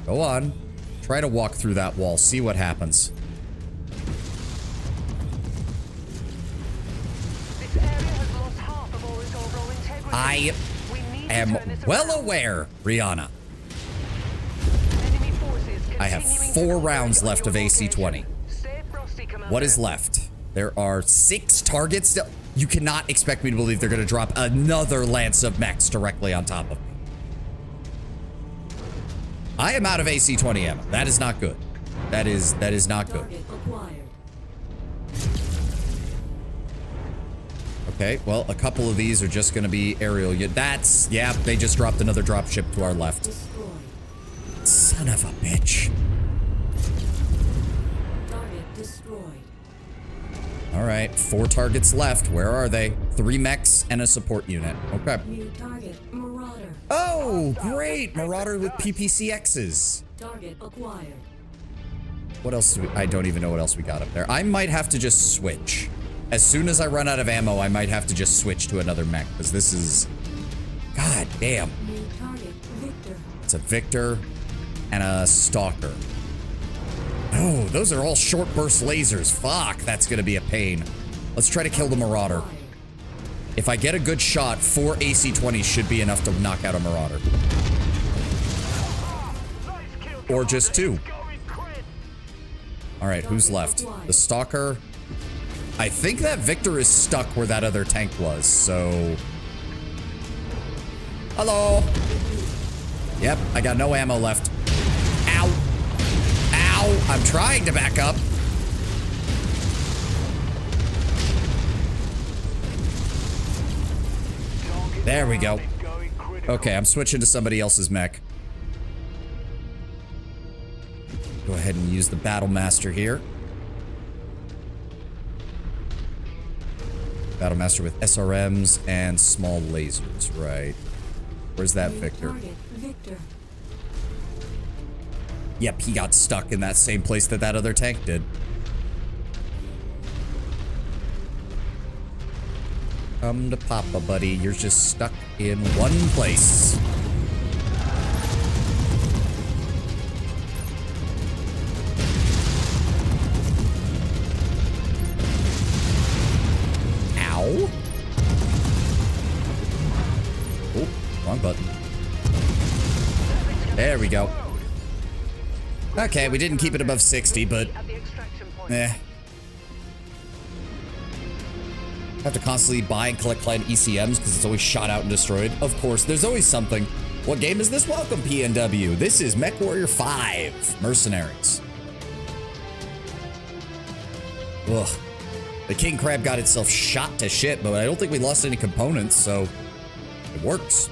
Go on. Try to walk through that wall. See what happens. I am well aware, Rihanna. I have 4 rounds left of AC-20. What is left? There are 6 targets. You cannot expect me to believe they're going to drop another lance of mechs directly on top of me. I am out of AC-20 ammo. That is not good. That is not good. Okay, well, a couple of these are just going to be aerial. Yeah, they just dropped another dropship to our left. Son of a bitch. All right, 4 targets left. Where are they? 3 mechs and a support unit. Okay. New target, Marauder. Oh, great. Marauder with PPCXs. Target acquired. What else do we, I don't even know what else we got up there. I might have to just switch. As soon as I run out of ammo, I might have to just switch to another mech, because this is... God damn. New target, Victor. It's a Victor and a Stalker. Oh, those are all short burst lasers. Fuck, that's gonna be a pain. Let's try to kill the Marauder. If I get a good shot, 4 AC-20s should be enough to knock out a Marauder. Or just 2. All right, who's left? The Stalker. I think that Victor is stuck where that other tank was, so... Hello. Yep, I got no ammo left. Ow. Ow. I'm trying to back up. There we go. Okay, I'm switching to somebody else's mech. Go ahead and use the Battle Master here. Battle Master with SRMs and small lasers, right? Where's that Victor? Victor. Yep, he got stuck in that same place that that other tank did. Come to Papa, buddy. You're just stuck in one place. Ow. Oh, wrong button. There we go. Okay, we didn't keep it above 60, but... eh. Have to constantly buy and collect client ECMs because it's always shot out and destroyed. Of course, there's always something. What game is this? Welcome, PNW. This is MechWarrior 5 Mercenaries. Ugh. The King Crab got itself shot to shit, but I don't think we lost any components, so it works.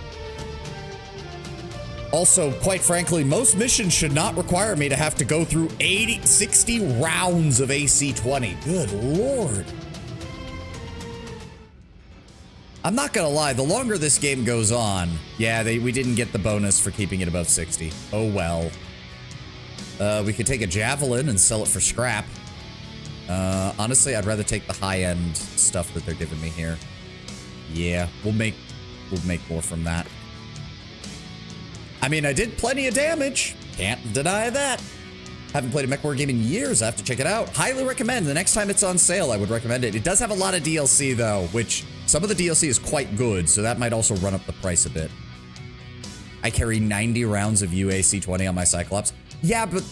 Also, quite frankly, most missions should not require me to have to go through 60 rounds of AC-20. Good lord. I'm not gonna lie, the longer this game goes on, yeah, we didn't get the bonus for keeping it above 60. Oh well. We could take a Javelin and sell it for scrap. Honestly, I'd rather take the high-end stuff that they're giving me here. Yeah, we'll make more from that. I mean, I did plenty of damage. Can't deny that. Haven't played a MechWarrior game in years. I have to check it out. Highly recommend. The next time it's on sale, I would recommend it. It does have a lot of DLC, though, which some of the DLC is quite good, so that might also run up the price a bit. I carry 90 rounds of UAC-20 on my Cyclops. Yeah, but...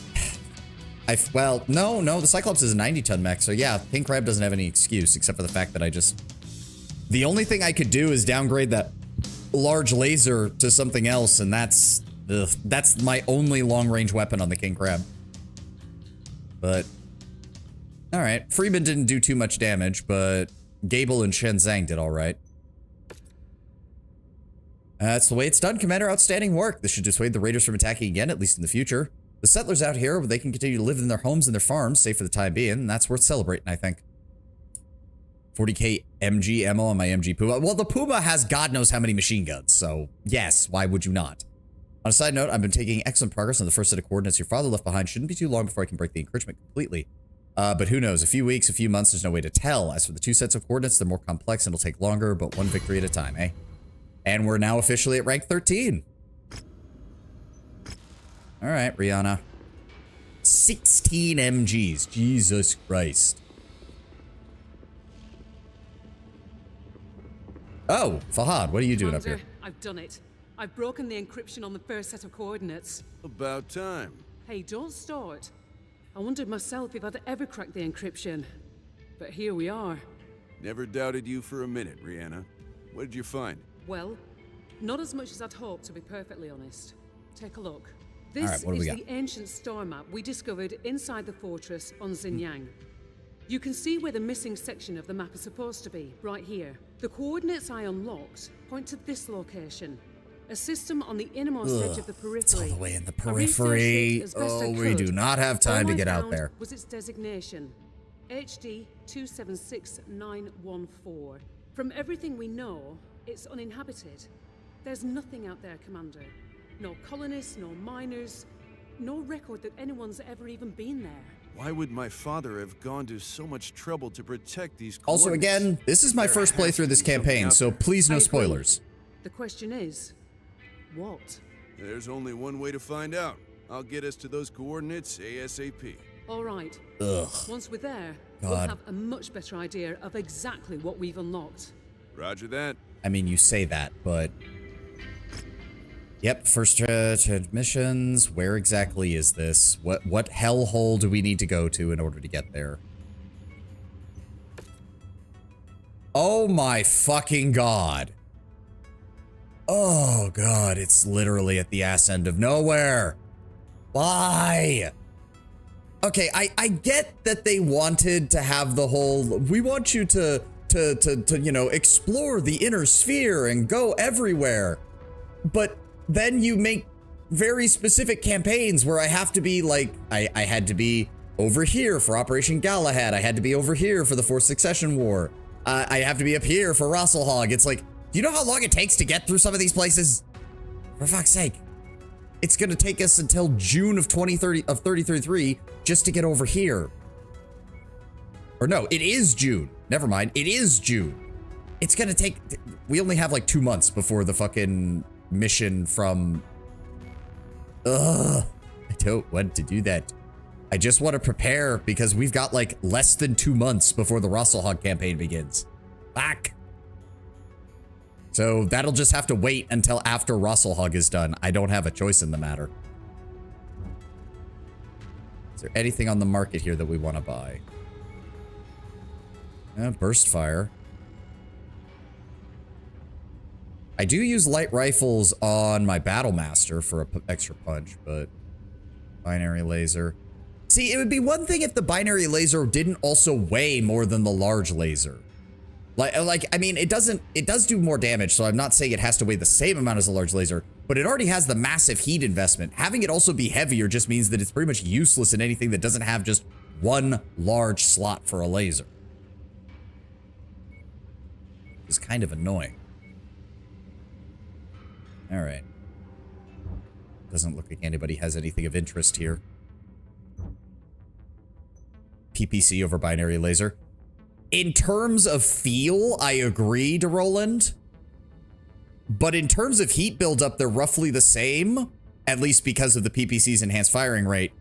well, no, the Cyclops is a 90-ton mech, so yeah, King Crab doesn't have any excuse, except for the fact that I just... The only thing I could do is downgrade that large laser to something else, and that's my only long-range weapon on the King Crab. But... Alright, Freeman didn't do too much damage, but Gable and Shenzang did alright. That's the way it's done, Commander. Outstanding work. This should dissuade the raiders from attacking again, at least in the future. The settlers out here, they can continue to live in their homes and their farms, safe for the time being, and that's worth celebrating, I think. 40k MG ammo on my MG Puma. Well, the Puma has God knows how many machine guns, so yes, why would you not? On a side note, I've been taking excellent progress on the first set of coordinates your father left behind. Shouldn't be too long before I can break the encroachment completely. But who knows? A few weeks, a few months, there's no way to tell. As for the 2 sets of coordinates, they're more complex and it'll take longer, but one victory at a time, eh? And we're now officially at rank 13. All right, Rihanna. 16 MGs. Jesus Christ. Oh, Fahad, what are you doing up here? I've done it. I've broken the encryption on the first set of coordinates. About time. Hey, don't start. I wondered myself if I'd ever crack the encryption. But here we are. Never doubted you for a minute, Rihanna. What did you find? Well, not as much as I'd hoped, to be perfectly honest. Take a look. This All right, what do is we the ancient star map we discovered inside the fortress on Xinjiang. You can see where the missing section of the map is supposed to be, right here. The coordinates I unlocked point to this location. A system on the innermost edge of the periphery. It's all the way in the periphery. Oh, we do not have time to get out there. Was its designation, HD 276914. From everything we know, it's uninhabited. There's nothing out there, Commander. No colonists, no miners, no record that anyone's ever even been there. Why would my father have gone to so much trouble to protect these Also, again, this is my first playthrough of this campaign, so please no spoilers. The question is, what? There's only one way to find out. I'll get us to those coordinates ASAP. All right. Ugh. Once we're there, God. we'll have a much better idea of exactly what we've unlocked. Roger that. I mean, you say that, but... Yep, first transmissions. Where exactly is this? What hellhole do we need to go to in order to get there? Oh my fucking god. Oh god, it's literally at the ass end of nowhere. Why? Okay, I get that they wanted to have the whole, we want you to you know, explore the inner sphere and go everywhere. But then you make very specific campaigns where I have to be like, I had to be over here for Operation Galahad. I had to be over here for the Fourth Succession War. I have to be up here for Rasselhog. It's like, do you know how long it takes to get through some of these places? For fuck's sake. It's gonna take us until June of 2033 just to get over here. Or no, it is June. Never mind, it is June. It's gonna take, we only have like 2 months before the fucking mission from... Ugh, I don't want to do that. I just want to prepare because we've got like less than 2 months before the Rasselhog campaign begins. Fuck. So that'll just have to wait until after Rasselhog is done. I don't have a choice in the matter. Is there anything on the market here that we want to buy? Burst fire. I do use light rifles on my Battlemaster for an extra punch, but binary laser. See, it would be one thing if the binary laser didn't also weigh more than the large laser. Like, I mean, it does do more damage, so I'm not saying it has to weigh the same amount as a large laser, but it already has the massive heat investment. Having it also be heavier just means that it's pretty much useless in anything that doesn't have just one large slot for a laser. It's kind of annoying. All right. Doesn't look like anybody has anything of interest here. PPC over binary laser. In terms of feel, I agree to Roland. But in terms of heat buildup, they're roughly the same. At least because of the PPC's enhanced firing rate.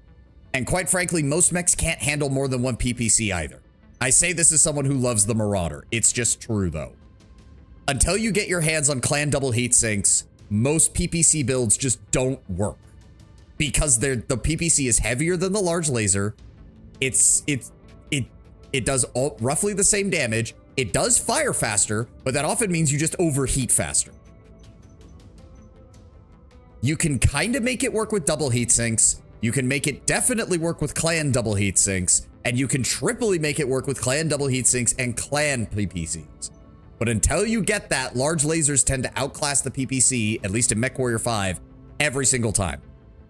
And quite frankly, most mechs can't handle more than one PPC either. I say this as someone who loves the Marauder. It's just true, though. Until you get your hands on clan double heat sinks, most PPC builds just don't work. Because the PPC is heavier than the large laser. It does roughly the same damage. It does fire faster, but that often means you just overheat faster. You can kind of make it work with double heat sinks. You can make it definitely work with clan double heat sinks. And you can triply make it work with clan double heat sinks and clan PPCs. But until you get that, large lasers tend to outclass the PPC, at least in MechWarrior 5, every single time.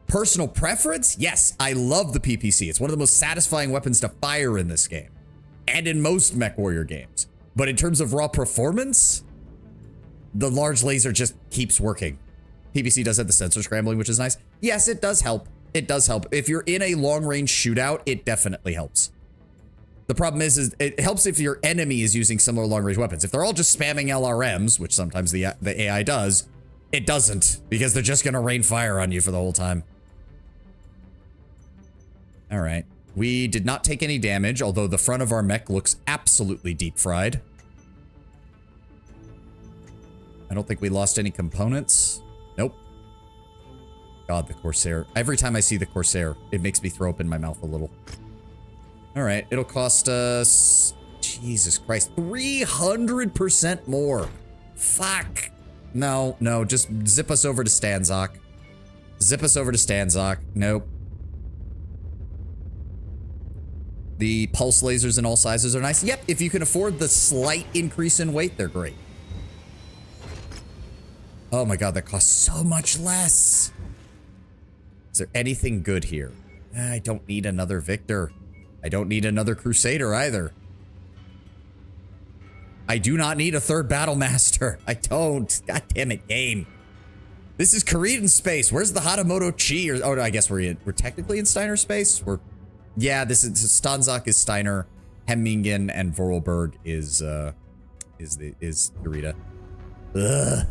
Personal preference? Yes, I love the PPC. It's one of the most satisfying weapons to fire in this game. And in most MechWarrior games. But in terms of raw performance, the large laser just keeps working. PBC does have the sensor scrambling, which is nice. Yes, it does help. It does help. If you're in a long-range shootout, it definitely helps. The problem is it helps if your enemy is using similar long-range weapons. If they're all just spamming LRMs, which sometimes the AI does, it doesn't, because they're just going to rain fire on you for the whole time. All right. We did not take any damage, although the front of our mech looks absolutely deep-fried. I don't think we lost any components. Nope. God, the Corsair. Every time I see the Corsair, it makes me throw up in my mouth a little. All right, it'll cost us... Jesus Christ, 300% more. Fuck. No, no, just zip us over to Stanzok. Zip us over to Stanzok. Nope. The pulse lasers in all sizes are nice. Yep, if you can afford the slight increase in weight, they're great. Oh my god, that costs so much less. Is there anything good here? I don't need another Victor. I don't need another Crusader either. I do not need a third Battle Master. I don't. God damn it, game. This is Korean space. Where's the Hatamoto Chi? Or, oh, no, I guess we're technically in Steiner space. Yeah, this is Stanzok is Steiner, Hemmingen and Vorarlberg is Kurita. Ugh.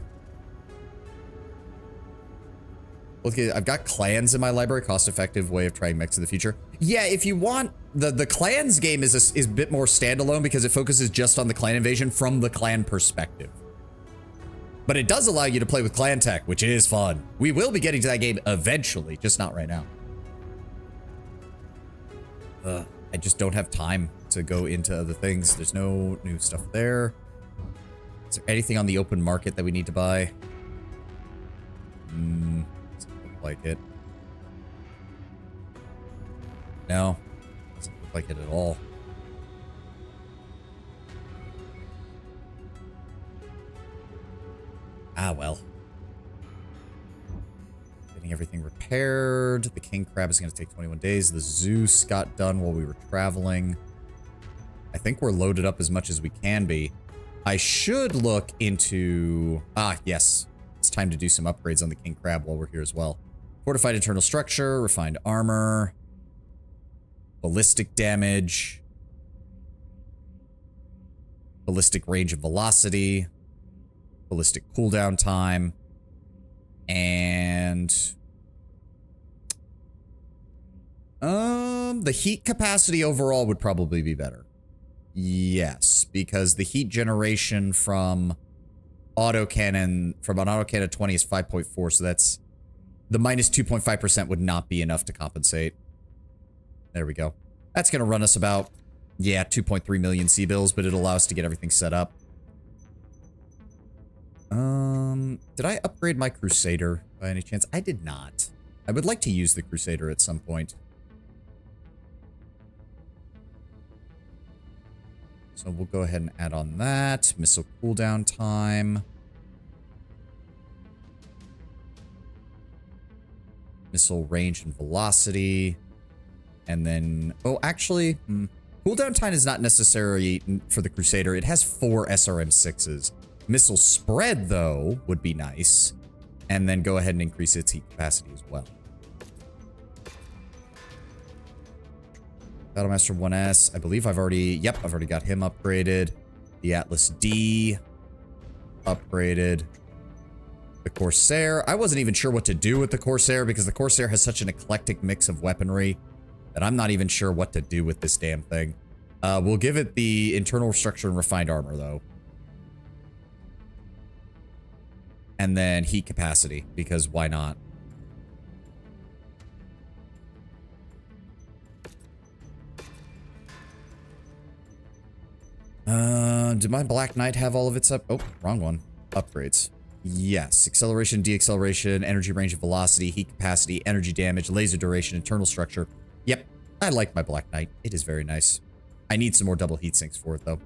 Okay, I've got clans in my library. Cost-effective way of trying mechs in the future. Yeah, if you want, the clans game is a bit more standalone because it focuses just on the clan invasion from the clan perspective. But it does allow you to play with clan tech, which is fun. We will be getting to that game eventually, just not right now. I just don't have time to go into other things. There's no new stuff there. Is there anything on the open market that we need to buy? Doesn't look like it. No. Doesn't look like it at all. Ah, well. Getting everything repaired. The king crab is going to take 21 days. The Zeus got done while we were traveling. I think we're loaded up as much as we can be. I should look into... Ah, yes. It's time to do some upgrades on the king crab while we're here as well. Fortified internal structure, refined armor, ballistic damage, ballistic range and velocity, ballistic cooldown time, and the heat capacity overall would probably be better. Yes, because the heat generation from autocannon, from an autocannon 20 is 5.4, so that's the minus 2.5% would not be enough to compensate. There we go. That's going to run us about, yeah, 2.3 million C-bills, but it'll allow us to get everything set up. Did I upgrade my Crusader by any chance? I did not. I would like to use the Crusader at some point. So we'll go ahead and add on that. Missile cooldown time. Missile range and velocity. And then, oh, actually, cooldown time is not necessary for the Crusader. It has 4 SRM-6s. Missile spread, though, would be nice. And then go ahead and increase its heat capacity as well. Battlemaster 1S, I believe I've already, yep, I've already got him upgraded. The Atlas D, upgraded. The Corsair, I wasn't even sure what to do with the Corsair because the Corsair has such an eclectic mix of weaponry that I'm not even sure what to do with this damn thing. We'll give it the internal structure and refined armor, though. And then heat capacity, because why not? Did my Black Knight have all of its up? Oh, wrong one. Upgrades. Yes. Acceleration, deacceleration, energy range and velocity, heat capacity, energy damage, laser duration, internal structure. Yep. I like my Black Knight. It is very nice. I need some more double heat sinks for it, though.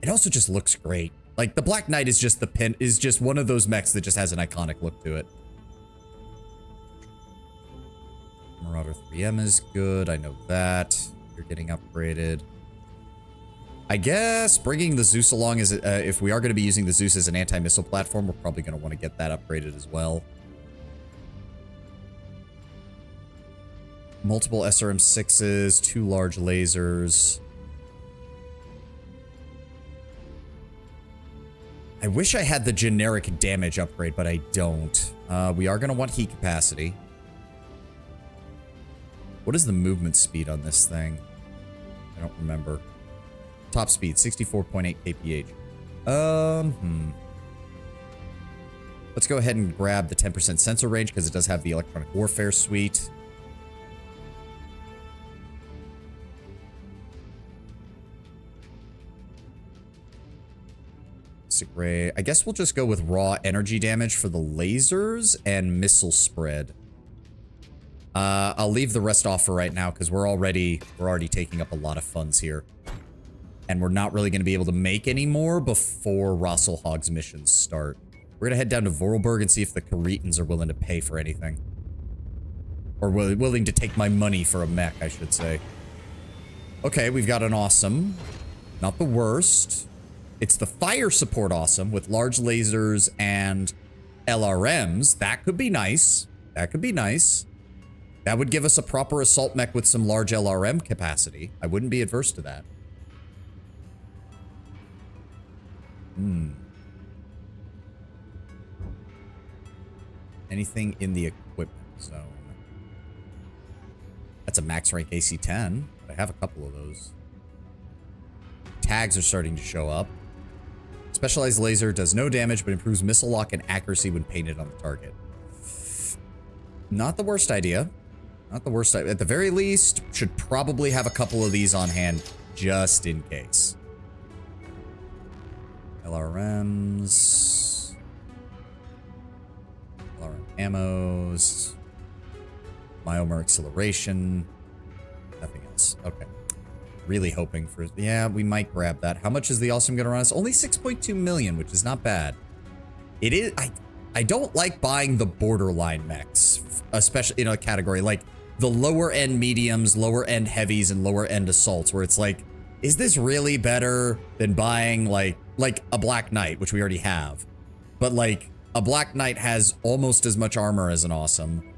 It also just looks great. Like, the Black Knight is just just one of those mechs that just has an iconic look to it. Marauder 3M is good. I know that. You're getting upgraded. I guess bringing the Zeus along is, if we are going to be using the Zeus as an anti-missile platform, we're probably going to want to get that upgraded as well. Multiple SRM-6s, 2 large lasers. I wish I had the generic damage upgrade, but I don't. We are going to want heat capacity. What is the movement speed on this thing? I don't remember. Top speed, 64.8 kph. Let's go ahead and grab the 10% sensor range because it does have the electronic warfare suite. Gray. I guess we'll just go with raw energy damage for the lasers and missile spread. I'll leave the rest off for right now because we're already taking up a lot of funds here. And we're not really going to be able to make any more before Rosselhog's missions start. We're going to head down to Vorarlberg and see if the Caretans are willing to pay for anything. Or willing to take my money for a mech, I should say. Okay, we've got an awesome. Not the worst. It's the fire support awesome with large lasers and LRMs. That could be nice. That could be nice. That would give us a proper assault mech with some large LRM capacity. I wouldn't be adverse to that. Anything in the equipment zone? That's a max rank AC-10. But I have a couple of those. Tags are starting to show up. Specialized laser does no damage, but improves missile lock and accuracy when painted on the target. Not the worst idea. Not the worst idea. At the very least, should probably have a couple of these on hand just in case. LRMs. LRM ammos. Myomer acceleration. Nothing else. Okay. Really hoping for... Yeah, we might grab that. How much is the awesome going to run us? Only 6.2 million, which is not bad. It is... I don't like buying the borderline mechs, especially in a category like the lower end mediums, lower end heavies, and lower end assaults, where it's like, is this really better than buying like a Black Knight, which we already have? But like a Black Knight has almost as much armor as an awesome.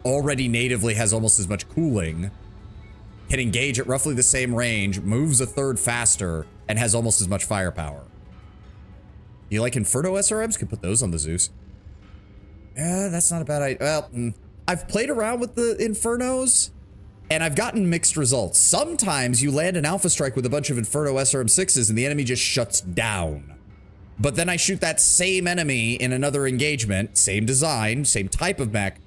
Already natively has almost as much cooling. Can engage at roughly the same range, moves a third faster, and has almost as much firepower. You like Inferno SRMs? Could put those on the Zeus. Yeah, that's not a bad idea. Well, I've played around with the Infernos, and I've gotten mixed results. Sometimes you land an Alpha Strike with a bunch of Inferno SRM-6s, and the enemy just shuts down. But then I shoot that same enemy in another engagement, same design, same type of mech,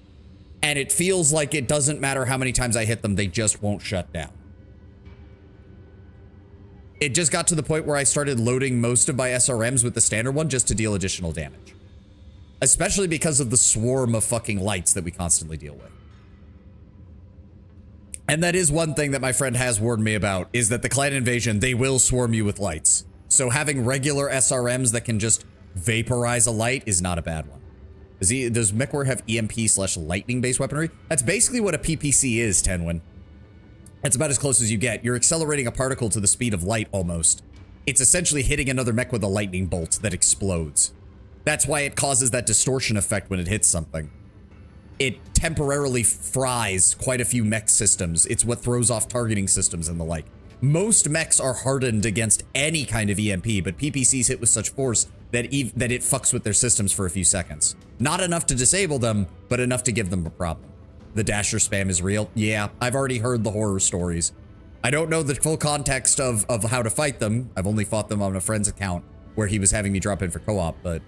and it feels like it doesn't matter how many times I hit them, they just won't shut down. It just got to the point where I started loading most of my SRMs with the standard one just to deal additional damage. Especially because of the swarm of fucking lights that we constantly deal with. And that is one thing that my friend has warned me about, is that the clan invasion, they will swarm you with lights. So having regular SRMs that can just vaporize a light is not a bad one. Does MechWar have EMP/lightning-based weaponry? That's basically what a PPC is, Tenwin. That's about as close as you get. You're accelerating a particle to the speed of light, almost. It's essentially hitting another mech with a lightning bolt that explodes. That's why it causes that distortion effect when it hits something. It temporarily fries quite a few mech systems. It's what throws off targeting systems and the like. Most mechs are hardened against any kind of EMP, but PPCs hit with such force that it fucks with their systems for a few seconds. Not enough to disable them, but enough to give them a problem. The dasher spam is real. Yeah, I've already heard the horror stories. I don't know the full context of how to fight them. I've only fought them on a friend's account where he was having me drop in for co-op, but...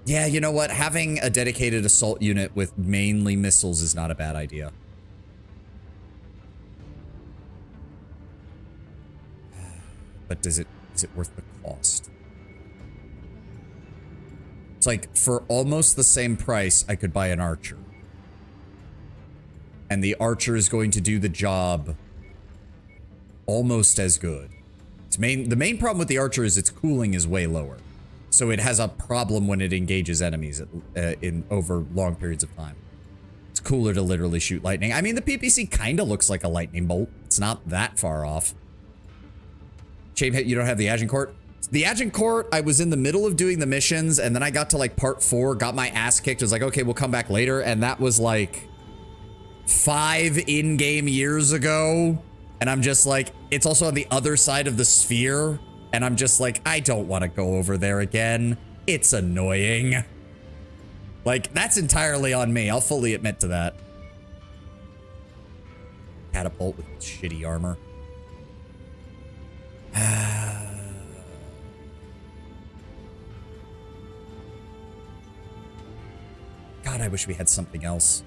Yeah, you know what? Having a dedicated assault unit with mainly missiles is not a bad idea. But is it worth the cost? It's like, for almost the same price, I could buy an archer. And the archer is going to do the job almost as good. The main problem with the archer is its cooling is way lower. So it has a problem when it engages enemies over long periods of time. It's cooler to literally shoot lightning. I mean, the PPC kind of looks like a lightning bolt. It's not that far off. You don't have the Agincourt? The Agincourt, I was in the middle of doing the missions, and then I got to like part 4, got my ass kicked. I was like, okay, we'll come back later. And that was like 5 in-game years ago. And I'm just like, it's also on the other side of the sphere. And I'm just like, I don't want to go over there again. It's annoying. Like, that's entirely on me. I'll fully admit to that. Catapult with shitty armor. God, I wish we had something else.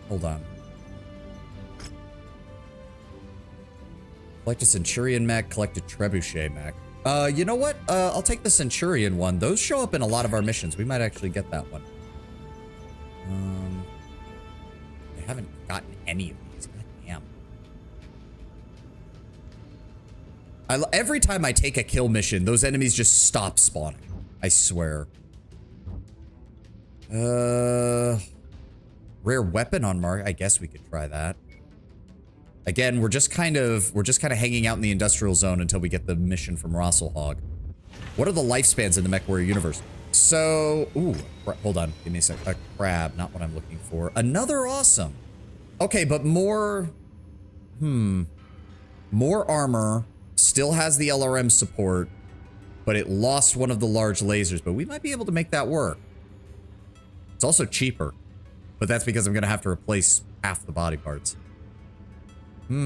Hold on. Collect a Centurion mech, collect a Trebuchet mech. You know what? I'll take the Centurion one. Those show up in a lot of our missions. We might actually get that one. I haven't gotten any of these. God damn. Every time I take a kill mission, those enemies just stop spawning. I swear. Rare weapon on mark. I guess we could try that. Again, we're just kind of hanging out in the industrial zone until we get the mission from Rosselhog. What are the lifespans in the MechWarrior universe? So, ooh, hold on, give me a sec. A crab, not what I'm looking for. Another awesome. Okay, but more, more armor. Still has the LRM support, but it lost one of the large lasers. But we might be able to make that work. It's also cheaper, but that's because I'm gonna have to replace half the body parts. Give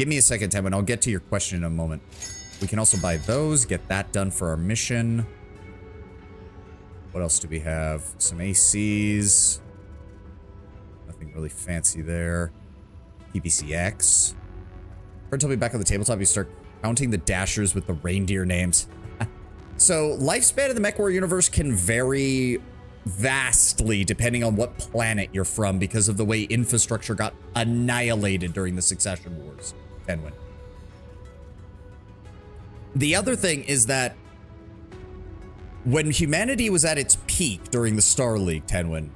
me a second, Tim, and I'll get to your question in a moment. We can also buy those, get that done for our mission. What else do we have? Some ACs. Nothing really fancy there. PPCX. Until we back on the tabletop, you start counting the dashers with the reindeer names. So, lifespan in the MechWarrior universe can vary vastly depending on what planet you're from because of the way infrastructure got annihilated during the Succession Wars. Tenwin. The other thing is that when humanity was at its peak during the Star League, Tenwin,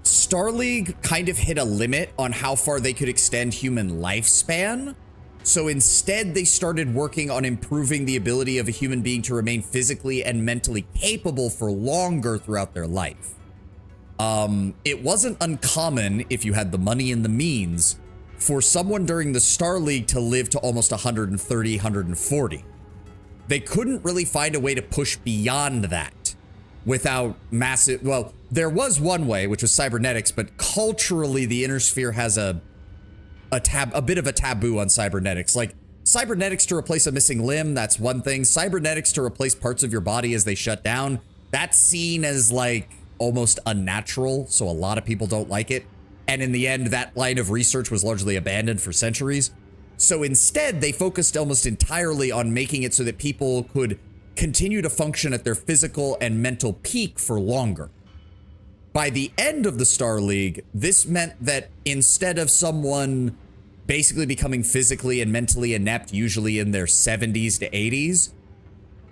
Star League kind of hit a limit on how far they could extend human lifespan. So instead, they started working on improving the ability of a human being to remain physically and mentally capable for longer throughout their life. It wasn't uncommon, if you had the money and the means, for someone during the Star League to live to almost 130, 140. They couldn't really find a way to push beyond that without massive... Well, there was one way, which was cybernetics, but culturally, the Inner Sphere has a bit of a taboo on cybernetics. Like, cybernetics to replace a missing limb, that's one thing. Cybernetics to replace parts of your body as they shut down, that's seen as, like, almost unnatural, so a lot of people don't like it. And in the end, that line of research was largely abandoned for centuries. So instead, they focused almost entirely on making it so that people could continue to function at their physical and mental peak for longer. By the end of the Star League, this meant that instead of someone basically becoming physically and mentally inept, usually in their 70s to 80s,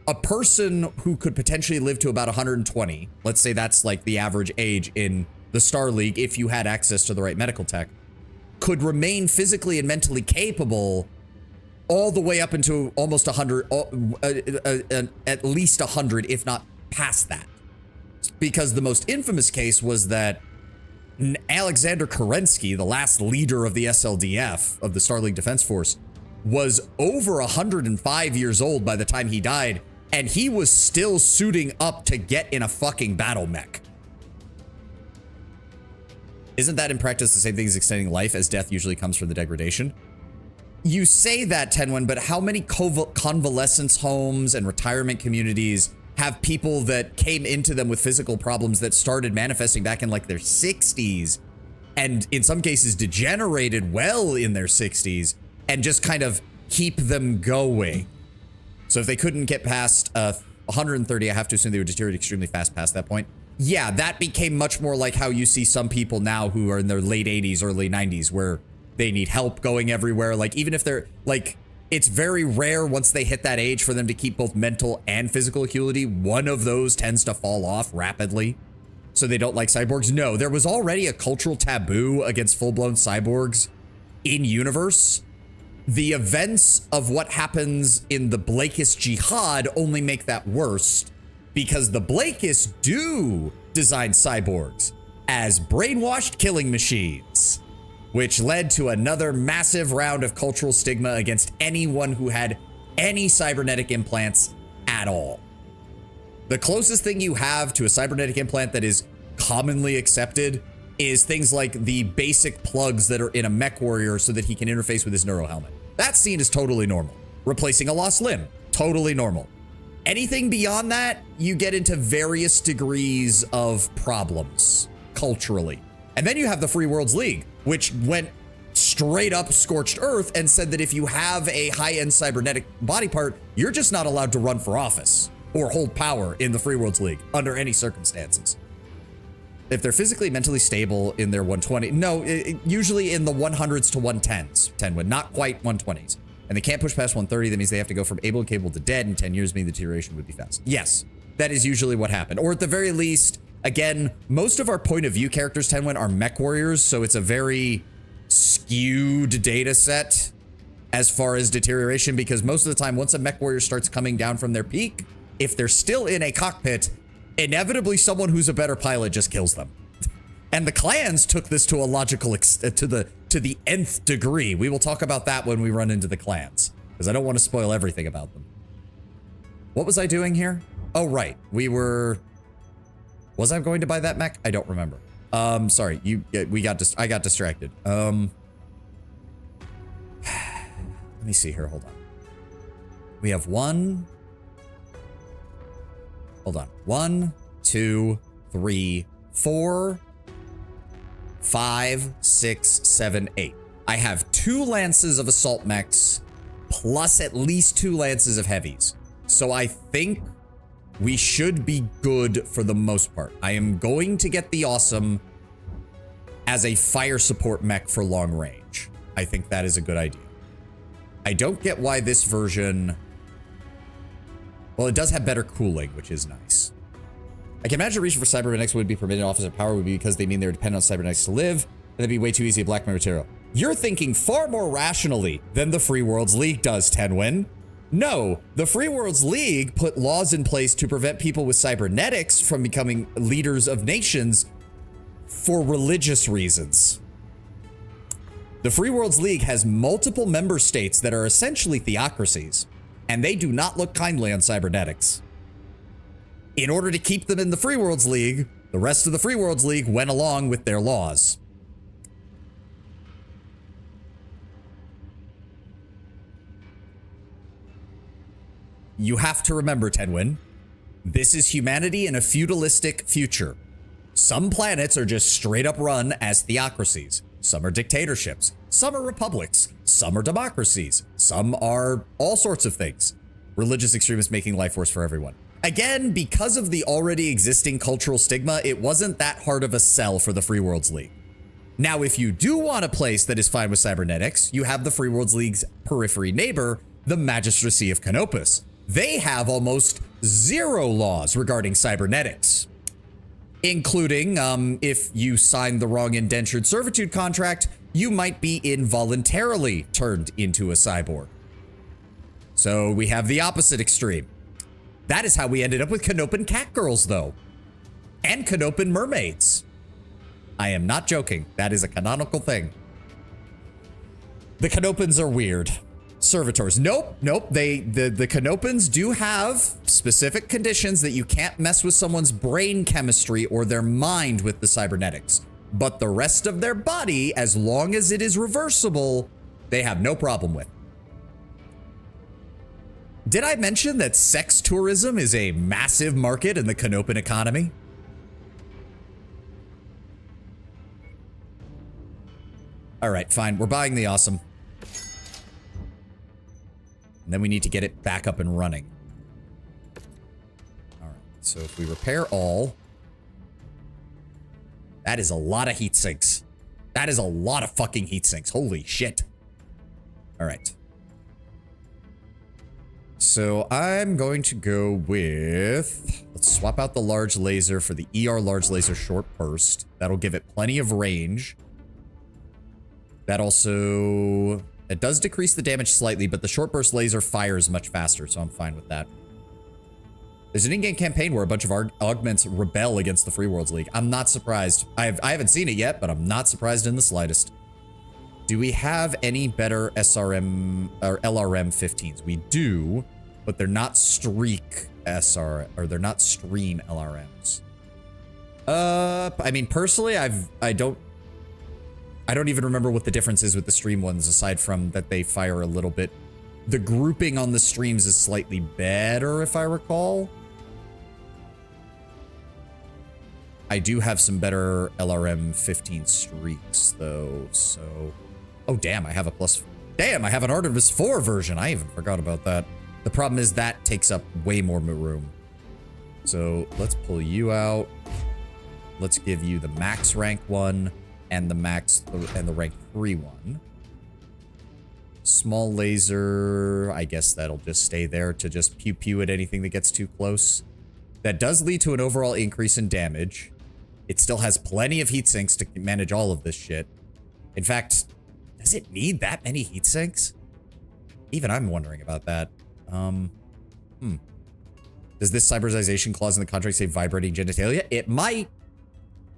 a person who could potentially live to about 120, let's say that's like the average age in the Star League if you had access to the right medical tech, could remain physically and mentally capable all the way up into almost 100, at least 100, if not past that. Because the most infamous case was that Alexander Kerensky, the last leader of the SLDF, of the Star League Defense Force, was over 105 years old by the time he died, and he was still suiting up to get in a fucking battle mech. Isn't that in practice the same thing as extending life, as death usually comes from the degradation? You say that, Tenwin, but how many convalescence homes and retirement communities have people that came into them with physical problems that started manifesting back in like their 60s and in some cases degenerated well in their 60s and just kind of keep them going? So if they couldn't get past 130, I have to assume they would deteriorate extremely fast past that point. Yeah, that became much more like how you see some people now who are in their late 80s, early 90s, where they need help going everywhere. Like, even if they're like, it's very rare once they hit that age for them to keep both mental and physical acuity. One of those tends to fall off rapidly. so they don't like cyborgs? No, there was already a cultural taboo against full-blown cyborgs in universe. The events of what happens in the Blakist Jihad only make that worse, because the Blakists do design cyborgs as brainwashed killing machines, which led to another massive round of cultural stigma against anyone who had any cybernetic implants at all. The closest thing you have to a cybernetic implant that is commonly accepted is things like the basic plugs that are in a mech warrior so that he can interface with his neuro helmet. That's seen as totally normal. Replacing a lost limb, totally normal. Anything beyond that, you get into various degrees of problems culturally. And then you have the Free Worlds League, which went straight up scorched earth and said that if you have a high-end cybernetic body part, you're just not allowed to run for office or hold power in the Free Worlds League under any circumstances. If they're physically, mentally stable in their 120, no, usually in the 100s to 110s, 10 would, not quite 120s. And they can't push past 130, that means they have to go from able and capable to dead, in 10 years, meaning the deterioration would be fast. Yes, that is usually what happened. Or at the very least, again, most of our point of view characters, Tenwin, are mech warriors, so it's a very skewed data set as far as deterioration, because most of the time, once a mech warrior starts coming down from their peak, if they're still in a cockpit, inevitably someone who's a better pilot just kills them. And the clans took this to a logical to the nth degree. We will talk about that when we run into the clans, because I don't want to spoil everything about them. What was I doing here? Oh, right. Was I going to buy that mech? I don't remember. Sorry, I got distracted. Let me see here, hold on. We have one. Hold on. 1, 2, 3, 4, 5, 6, 7, 8. I have 2 lances of assault mechs plus at least 2 lances of heavies. So I think we should be good for the most part. I am going to get the awesome as a fire support mech for long range. I think that is a good idea. I don't get why this version... Well, it does have better cooling, which is nice. I can imagine a reason for cybernetics would be permitted officer power would be because they mean they're dependent on cybernetics to live, and that'd be way too easy to blackmail material. You're thinking far more rationally than the Free Worlds League does, Tenwin. No, the Free Worlds League put laws in place to prevent people with cybernetics from becoming leaders of nations for religious reasons. The Free Worlds League has multiple member states that are essentially theocracies, and they do not look kindly on cybernetics. In order to keep them in the Free Worlds League, the rest of the Free Worlds League went along with their laws. You have to remember, Tenwin, this is humanity in a feudalistic future. Some planets are just straight up run as theocracies. Some are dictatorships. Some are republics. Some are democracies. Some are all sorts of things. Religious extremists making life worse for everyone. Again, because of the already existing cultural stigma, it wasn't that hard of a sell for the Free Worlds League. Now, if you do want a place that is fine with cybernetics, you have the Free Worlds League's periphery neighbor, the Magistracy of Canopus. They have almost 0 laws regarding cybernetics, including if you sign the wrong indentured servitude contract, you might be involuntarily turned into a cyborg. So we have the opposite extreme. That is how we ended up with Canopan catgirls, though, and Canopan mermaids. I am not joking. That is a canonical thing. The Canopans are weird. Servitors. Nope. The Canopans do have specific conditions that you can't mess with someone's brain chemistry or their mind with the cybernetics. But the rest of their body, as long as it is reversible, they have no problem with. Did I mention that sex tourism is a massive market in the Canopan economy? All right, fine. We're buying the awesome. And then we need to get it back up and running. All right, so if we repair all, that is a lot of heat sinks. That is a lot of fucking heat sinks. Holy shit. All right. So I'm going to go with, let's swap out the large laser for the ER large laser short burst. That'll give it plenty of range. That also, it does decrease the damage slightly, but the short burst laser fires much faster, so I'm fine with that. There's an in-game campaign where a bunch of augments rebel against the Free Worlds League. I'm not surprised. I haven't seen it yet, but I'm not surprised in the slightest. Do we have any better SRM or LRM 15s? We do, but they're not streak SR, or they're not stream LRMs. I mean, personally, I don't even remember what the difference is with the stream ones, aside from that they fire a little bit. The grouping on the streams is slightly better, if I recall. I do have some better LRM 15 streaks, though, so... Oh, damn, I have a plus... Damn, I have an Artemis 4 version. I even forgot about that. The problem is that takes up way more room. So, let's pull you out. Let's give you the max rank one and the rank 3 one. Small laser, I guess that'll just stay there to just pew-pew at anything that gets too close. That does lead to an overall increase in damage. It still has plenty of heat sinks to manage all of this shit. In fact, does it need that many heat sinks? Even I'm wondering about that. Does this cyberization clause in the contract say vibrating genitalia? It might.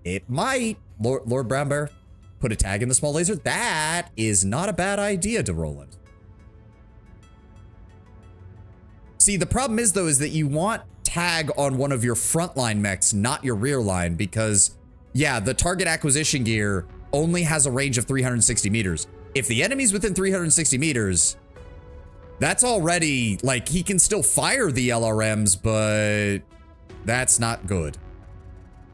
It might. Lord Brown Bear, put a tag in the small laser. That is not a bad idea, DeRoland. See, the problem is, though, is that you want tag on one of your frontline mechs, not your rear line, because, yeah, the target acquisition gear only has a range of 360 meters. If the enemy's within 360 meters, that's already, like, he can still fire the LRMs, but that's not good.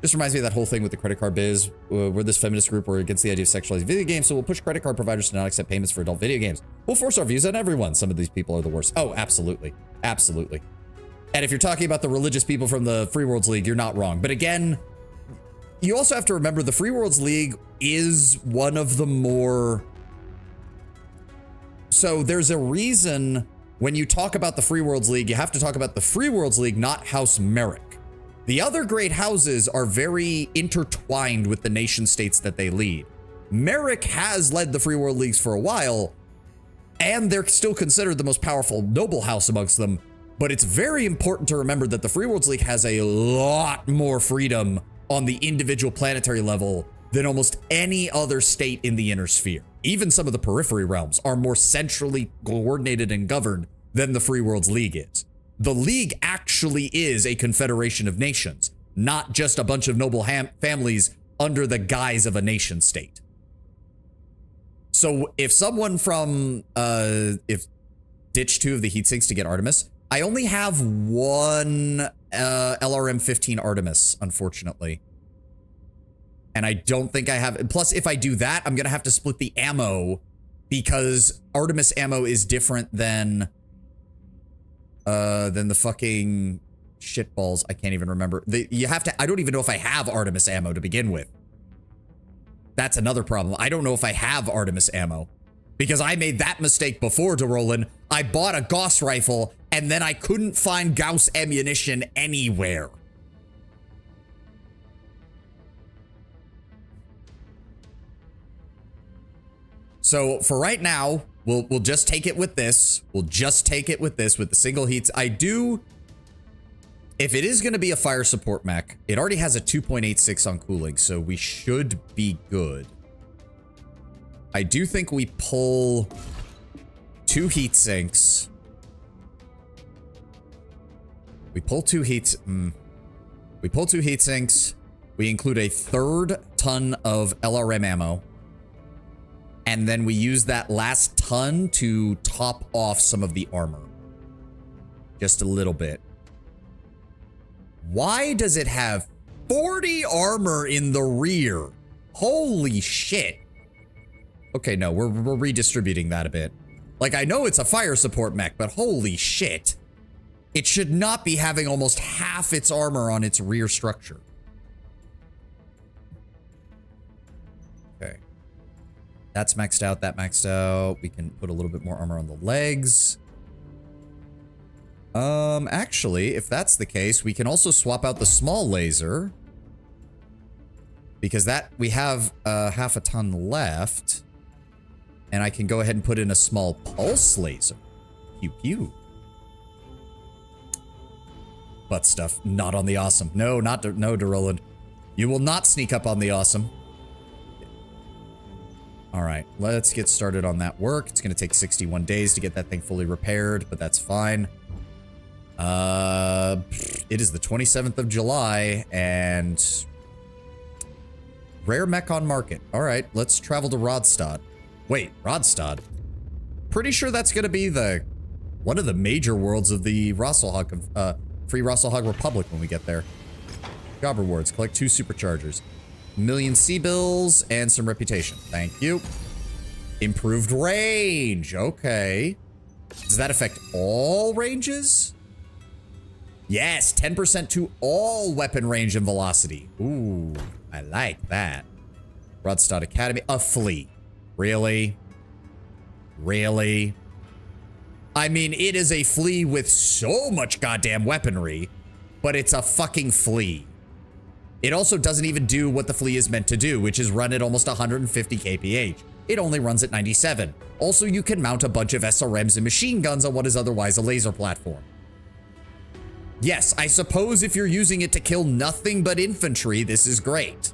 Just reminds me of that whole thing with the credit card biz. We're this feminist group. We're against the idea of sexualizing video games, so we'll push credit card providers to not accept payments for adult video games. We'll force our views on everyone. Some of these people are the worst. Oh, absolutely. Absolutely. And if you're talking about the religious people from the Free Worlds League, you're not wrong. But again, you also have to remember the Free Worlds League is one of the more... So there's a reason when you talk about the Free Worlds League, you have to talk about the Free Worlds League, not House Merrick. The other great houses are very intertwined with the nation states that they lead. Merrick has led the Free World Leagues for a while, and they're still considered the most powerful noble house amongst them. But it's very important to remember that the Free Worlds League has a lot more freedom on the individual planetary level than almost any other state in the inner sphere. Even some of the periphery realms are more centrally coordinated and governed than the Free Worlds League is. The League actually is a confederation of nations, not just a bunch of noble families under the guise of a nation state. So if someone from, if ditch 2 of the heat sinks to get Artemis, I only have one LRM 15 Artemis, unfortunately. And I don't think I have, plus if I do that, I'm gonna have to split the ammo because Artemis ammo is different than the fucking shitballs. I can't even remember. You have to, I don't even know if I have Artemis ammo to begin with. That's another problem. I don't know if I have Artemis ammo because I made that mistake before, DeRoland. I bought a Gauss rifle and then I couldn't find Gauss ammunition anywhere. So for right now, we'll just take it with this. We'll just take it with this, with the single heats. I do, if it is going to be a fire support mech, it already has a 2.86 on cooling, so we should be good. I do think we pull 2 heat sinks. We pull 2 heats. We pull 2 heat sinks. We include a 3rd ton of LRM ammo. And then we use that last ton to top off some of the armor. Just a little bit. Why does it have 40 armor in the rear? Holy shit. Okay, no, we're redistributing that a bit. Like, I know it's a fire support mech, but holy shit. It should not be having almost half its armor on its rear structure. Okay. That's maxed out, that maxed out. We can put a little bit more armor on the legs. Actually, if that's the case, we can also swap out the small laser. Because that, we have half a ton left. And I can go ahead and put in a small pulse laser. Pew pew. Butt stuff, not on the awesome. No, no, DeRoland. You will not sneak up on the awesome. All right, let's get started on that work. It's going to take 61 days to get that thing fully repaired, but that's fine. It is the 27th of July, and rare mech on market. All right, let's travel to Rodstad. Wait, Rodstad? Pretty sure that's going to be the one of the major worlds of the Rosselhog, Free Rosselhog Republic when we get there. Job rewards. Collect 2 superchargers. Million C-bills and some reputation. Thank you. Improved range. Okay. Does that affect all ranges? Yes, 10% to all weapon range and velocity. Ooh, I like that. Rodstad Academy. A flea. Really? Really? I mean, it is a flea with so much goddamn weaponry, but it's a fucking flea. It also doesn't even do what the flea is meant to do, which is run at almost 150 kph. It only runs at 97. Also, you can mount a bunch of SRMs and machine guns on what is otherwise a laser platform. Yes, I suppose if you're using it to kill nothing but infantry, this is great.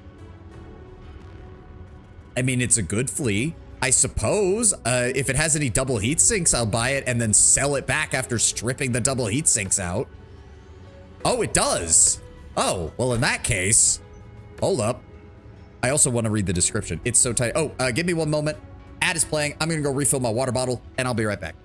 I mean, it's a good flea. I suppose if it has any double heat sinks, I'll buy it and then sell it back after stripping the double heat sinks out. Oh, it does. Oh, well, in that case, hold up. I also want to read the description. It's so tight. Oh, give me one moment. Ad is playing. I'm going to go refill my water bottle and I'll be right back.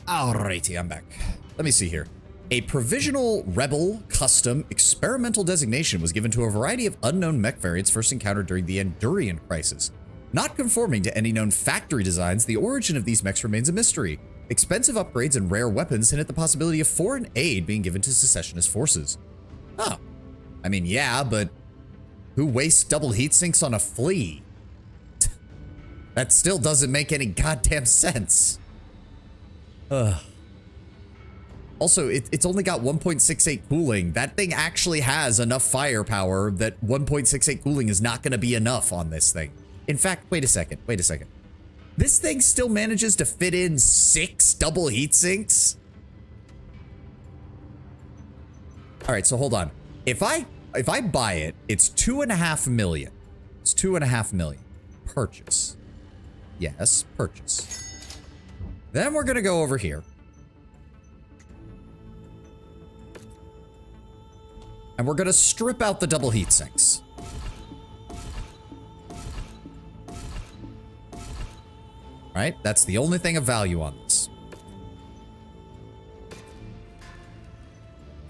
Alrighty, I'm back. Let me see here. A provisional Rebel custom experimental designation was given to a variety of unknown mech variants first encountered during the Andurian crisis. Not conforming to any known factory designs, the origin of these mechs remains a mystery. Expensive upgrades and rare weapons hint at the possibility of foreign aid being given to secessionist forces. Oh. I mean, yeah, but who wastes double heat sinks on a flea? That still doesn't make any goddamn sense. Also, it's only got 1.68 cooling. That thing actually has enough firepower that 1.68 cooling is not going to be enough on this thing. In fact, wait a second. This thing still manages to fit in 6 double heat sinks? All right, so hold on. If I buy it, it's 2.5 million. It's 2.5 million. Purchase. Yes, purchase. Then we're going to go over here. And we're going to strip out the double heat sinks. Right? That's the only thing of value on this.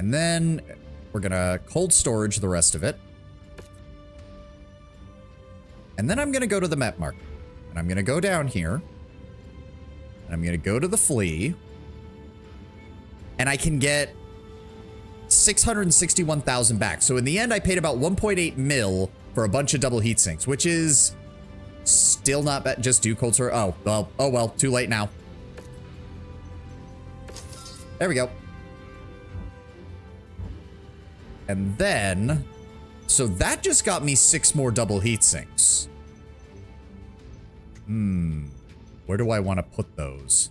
And then we're going to cold storage the rest of it. And then I'm going to go to the map marker. And I'm going to go down here. And I'm going to go to the flea. And I can get 661,000 back. So in the end, I paid about 1.8 mil for a bunch of double heat sinks, which is still not bad. Just do cold storage. Oh, well, too late now. There we go. And then, so that just got me 6 more double heat sinks. Where do I want to put those?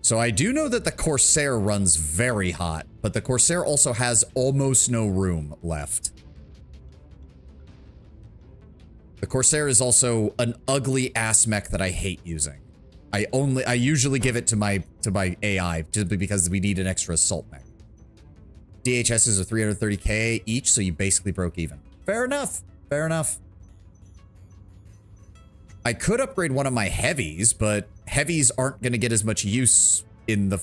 So I do know that the Corsair runs very hot, but the Corsair also has almost no room left. The Corsair is also an ugly ass mech that I hate using. I usually give it to my AI just because we need an extra assault mech. DHSs are 330k each, so you basically broke even. Fair enough. Fair enough. I could upgrade one of my heavies, but heavies aren't going to get as much use in the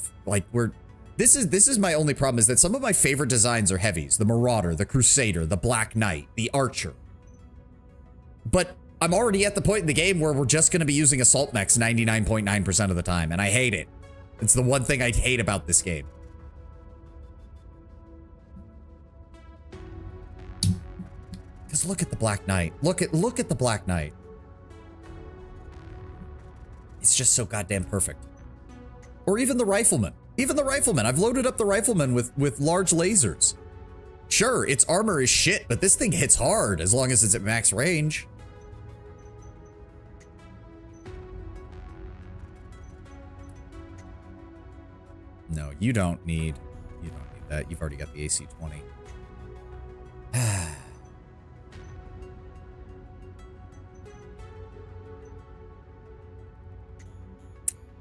this is my only problem, is that some of my favorite designs are heavies. The Marauder, the Crusader, the Black Knight, the Archer. But I'm already at the point in the game where we're just going to be using assault mechs 99.9% of the time, and I hate it. It's the one thing I hate about this game. Because look at the Black Knight. Look at the Black Knight. It's just so goddamn perfect. Or even the Rifleman. Even the Rifleman. I've loaded up the Rifleman with large lasers. Sure, its armor is shit, but this thing hits hard as long as it's at max range. No, you don't need that. You've already got the AC-20.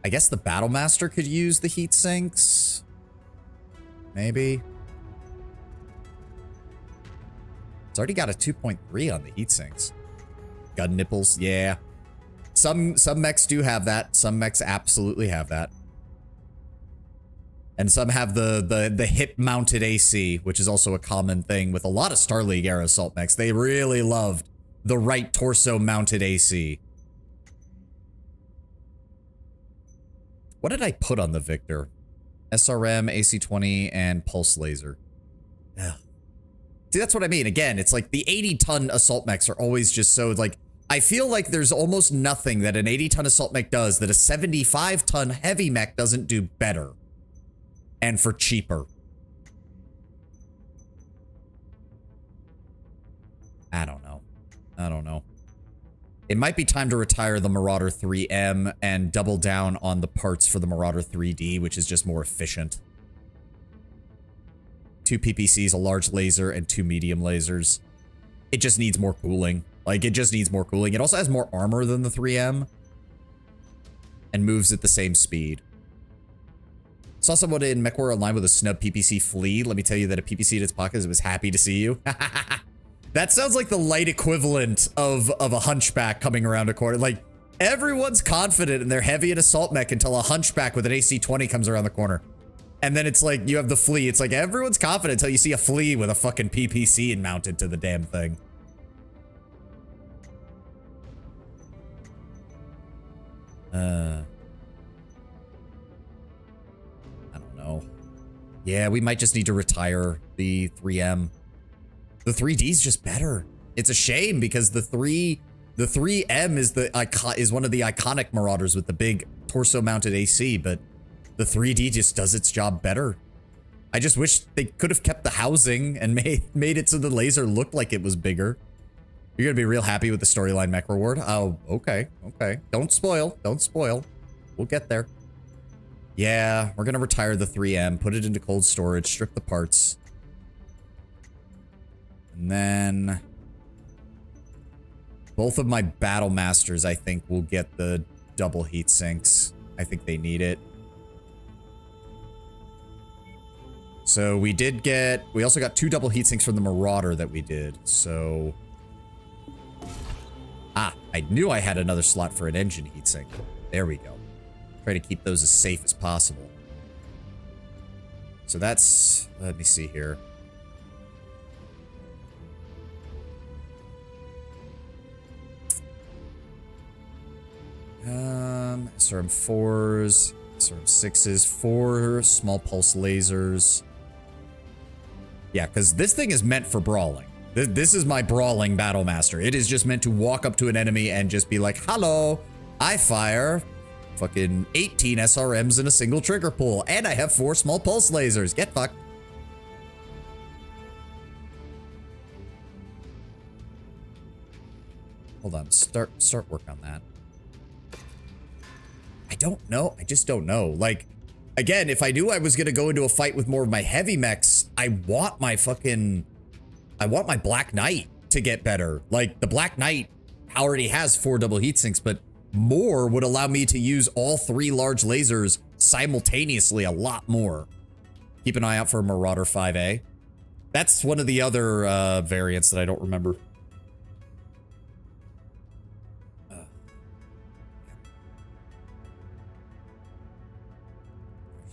I guess the Battlemaster could use the heat sinks. Maybe. It's already got a 2.3 on the heat sinks. Gun nipples, yeah. Some mechs do have that. Some mechs absolutely have that. And some have the hip-mounted AC, which is also a common thing with a lot of Star League era assault mechs. They really loved the right torso-mounted AC. What did I put on the Victor? SRM, AC-20, and Pulse Laser. Yeah. See, that's what I mean. Again, it's like the 80-ton assault mechs are always just so, like, I feel like there's almost nothing that an 80-ton assault mech does that a 75-ton heavy mech doesn't do better. And for cheaper. I don't know. I don't know. It might be time to retire the Marauder 3M and double down on the parts for the Marauder 3D, which is just more efficient. 2 PPCs, a large laser, and 2 medium lasers. It just needs more cooling. Like, it just needs more cooling. It also has more armor than the 3M. And moves at the same speed. Saw someone in MechWarrior Online with a snub PPC flea. Let me tell you that a PPC in its pocket was happy to see you. That sounds like the light equivalent of a hunchback coming around a corner. Like, everyone's confident in their heavy and assault mech until a hunchback with an AC-20 comes around the corner. And then it's like, you have the flea. It's like, everyone's confident until you see a flea with a fucking PPC mounted to the damn thing. I don't know. Yeah, we might just need to retire the 3M. The 3D is just better. It's a shame because the 3M is one of the iconic Marauders with the big torso-mounted AC, but the 3D just does its job better. I just wish they could have kept the housing and made it so the laser looked like it was bigger. You're gonna be real happy with the storyline mech reward. Oh, okay, okay. Don't spoil. Don't spoil. We'll get there. Yeah, we're gonna retire the 3M, put it into cold storage, strip the parts. And then both of my Battle Masters, I think, will get the double heat sinks. I think they need it. So we also got 2 double heat sinks from the Marauder that we did. So, I knew I had another slot for an engine heat sink. There we go. Try to keep those as safe as possible. So that's, let me see here. SRM4s, SRM6s, 4 small pulse lasers. Yeah, because this thing is meant for brawling. This is my brawling battle master. It is just meant to walk up to an enemy and just be like, hello, I fire fucking 18 SRMs in a single trigger pull, and I have 4 small pulse lasers. Get fucked. Hold on, start work on that. I don't know. I just don't know. Like, again, if I knew I was gonna go into a fight with more of my heavy mechs, I want my Black Knight to get better. Like, the Black Knight already has 4 double heat sinks, but more would allow me to use all 3 large lasers simultaneously a lot more. Keep an eye out for Marauder 5A. That's one of the other variants that I don't remember.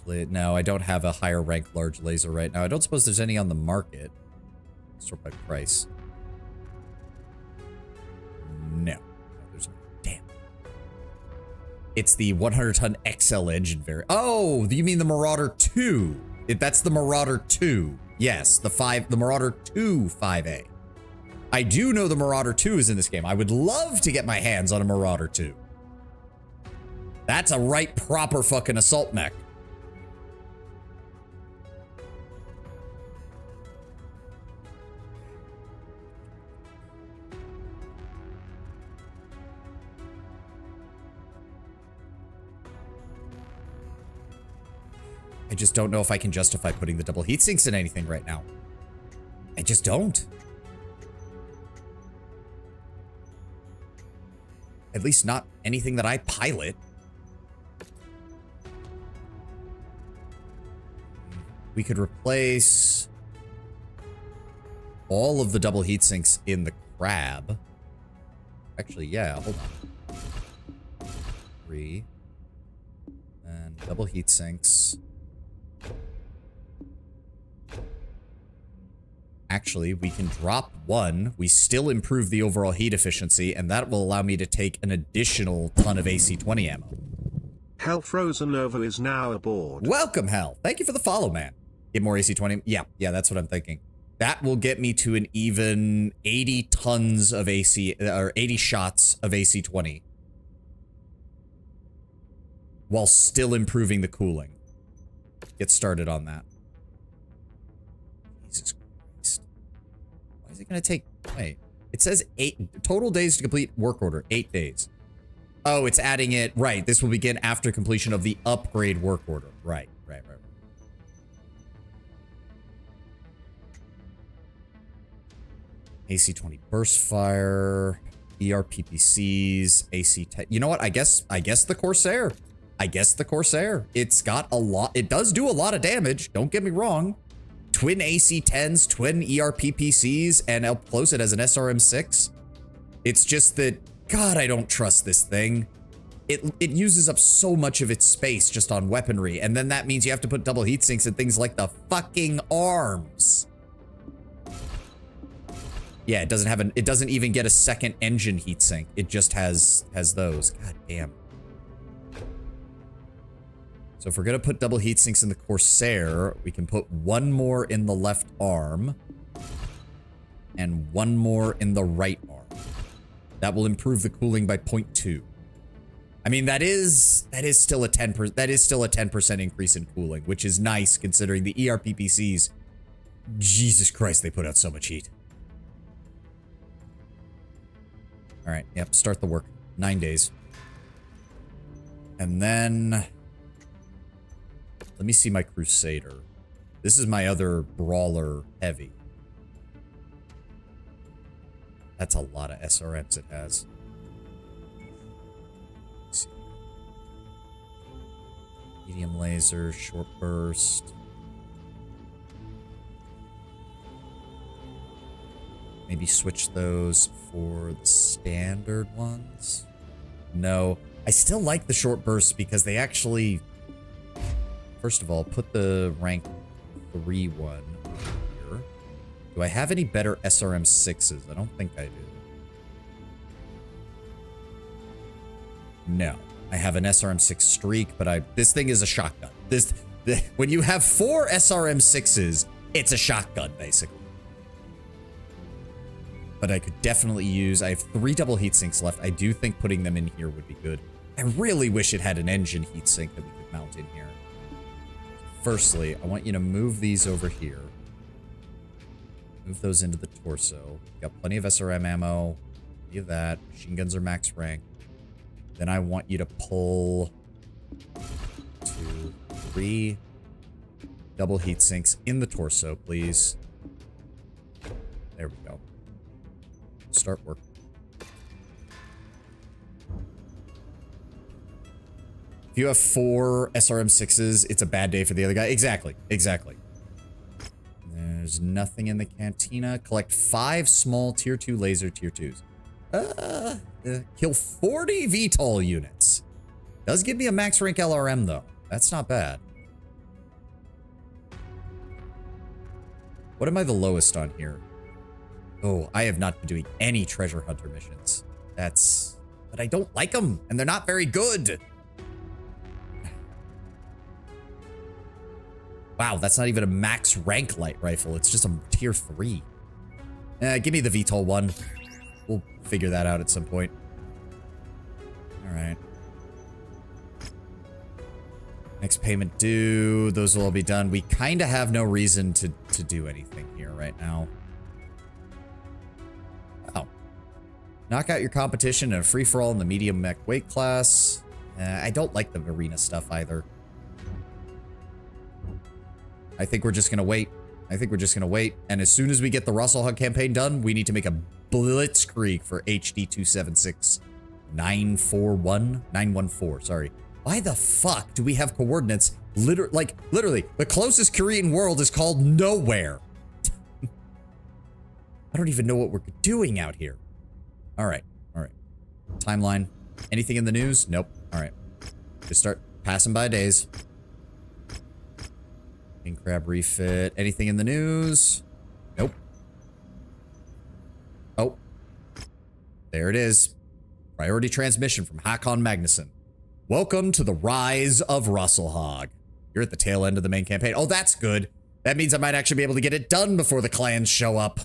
No, I don't have a higher rank large laser right now. I don't suppose there's any on the market. Sort by price. No. There's no. Damn. It's the 100-ton XL engine variant. Oh, you mean the Marauder 2? That's the Marauder 2. Yes, the Marauder 2 5A. I do know the Marauder 2 is in this game. I would love to get my hands on a Marauder 2. That's a right proper fucking assault mech. I just don't know if I can justify putting the double heat sinks in anything right now. I just don't. At least not anything that I pilot. We could replace all of the double heat sinks in the crab. Actually, yeah, hold on. 3. And double heat sinks. Actually, we can drop 1. We still improve the overall heat efficiency, and that will allow me to take an additional ton of AC-20 ammo. Hell Frozen Nova is now aboard. Welcome, Hell. Thank you for the follow, man. Get more AC-20. Yeah, that's what I'm thinking. That will get me to an even 80 tons of AC, or 80 shots of AC-20. While still improving the cooling. Get started on that. Jesus Christ. Why is it going to take... Wait. It says 8... Total days to complete work order. 8 days. Oh, it's adding it... Right. This will begin after completion of the upgrade work order. Right. AC-20 burst fire, ERPPCs, AC-10. You know what? I guess the Corsair. It's got a lot. It does do a lot of damage. Don't get me wrong. Twin AC-10s, twin ERPPCs, and up close it as an SRM-6. It's just that, God, I don't trust this thing. It uses up so much of its space just on weaponry, and then that means you have to put double heat sinks in things like the fucking arms. Yeah, it doesn't even get a second engine heatsink. It just has those. God damn. So if we're gonna put double heatsinks in the Corsair, we can put 1 more in the left arm and 1 more in the right arm. That will improve the cooling by 0.2. I mean, that is still a 10% increase in cooling, which is nice considering the ERPPCs. Jesus Christ, they put out so much heat. All right, yep, start the work. 9 days. And then... Let me see my Crusader. This is my other Brawler Heavy. That's a lot of SRMs it has. Let's see. Medium laser, short burst. Maybe switch those for the standard ones. No, I still like the short bursts because they actually... First of all, put the rank 3 one here. Do I have any better SRM 6s? I don't think I do. No. I have an SRM6 streak, but this thing is a shotgun. When you have 4 SRM6s, it's a shotgun, basically. But I could definitely use... I have 3 double heat sinks left. I do think putting them in here would be good. I really wish it had an engine heat sink that we could mount in here. Firstly, I want you to move these over here. Move those into the torso. Got plenty of SRM ammo. Plenty of that. Machine guns are max rank. Then I want you to pull 2, 3 double heat sinks in the torso, please. There we go. Start work. If you have 4 SRM6s, it's a bad day for the other guy. Exactly. Exactly. There's nothing in the cantina. Collect 5 small tier 2 laser tier 2s. Kill 40 VTOL units. Does give me a max rank LRM though. That's not bad. What am I the lowest on here? Oh, I have not been doing any treasure hunter missions. But I don't like them, and they're not very good. Wow, that's not even a max rank light rifle. It's just a tier 3. Give me the VTOL one. We'll figure that out at some point. All right. Next payment due. Those will all be done. We kind of have no reason to do anything here right now. Oh. Knock out your competition in a free-for-all in the medium mech weight class. I don't like the arena stuff either. I think we're just going to wait. And as soon as we get the Russelhug campaign done, we need to make a blitzkrieg for HD 276 914, sorry. Why the fuck do we have coordinates? Literally, the closest Korean world is called nowhere. I don't even know what we're doing out here. All right. Timeline. Anything in the news? Nope. All right. Just start passing by days. King crab refit. Anything in the news? Nope. Oh. There it is. Priority transmission from Hakon Magnuson. Welcome to the rise of Russelhog. You're at the tail end of the main campaign. Oh, that's good. That means I might actually be able to get it done before the clans show up.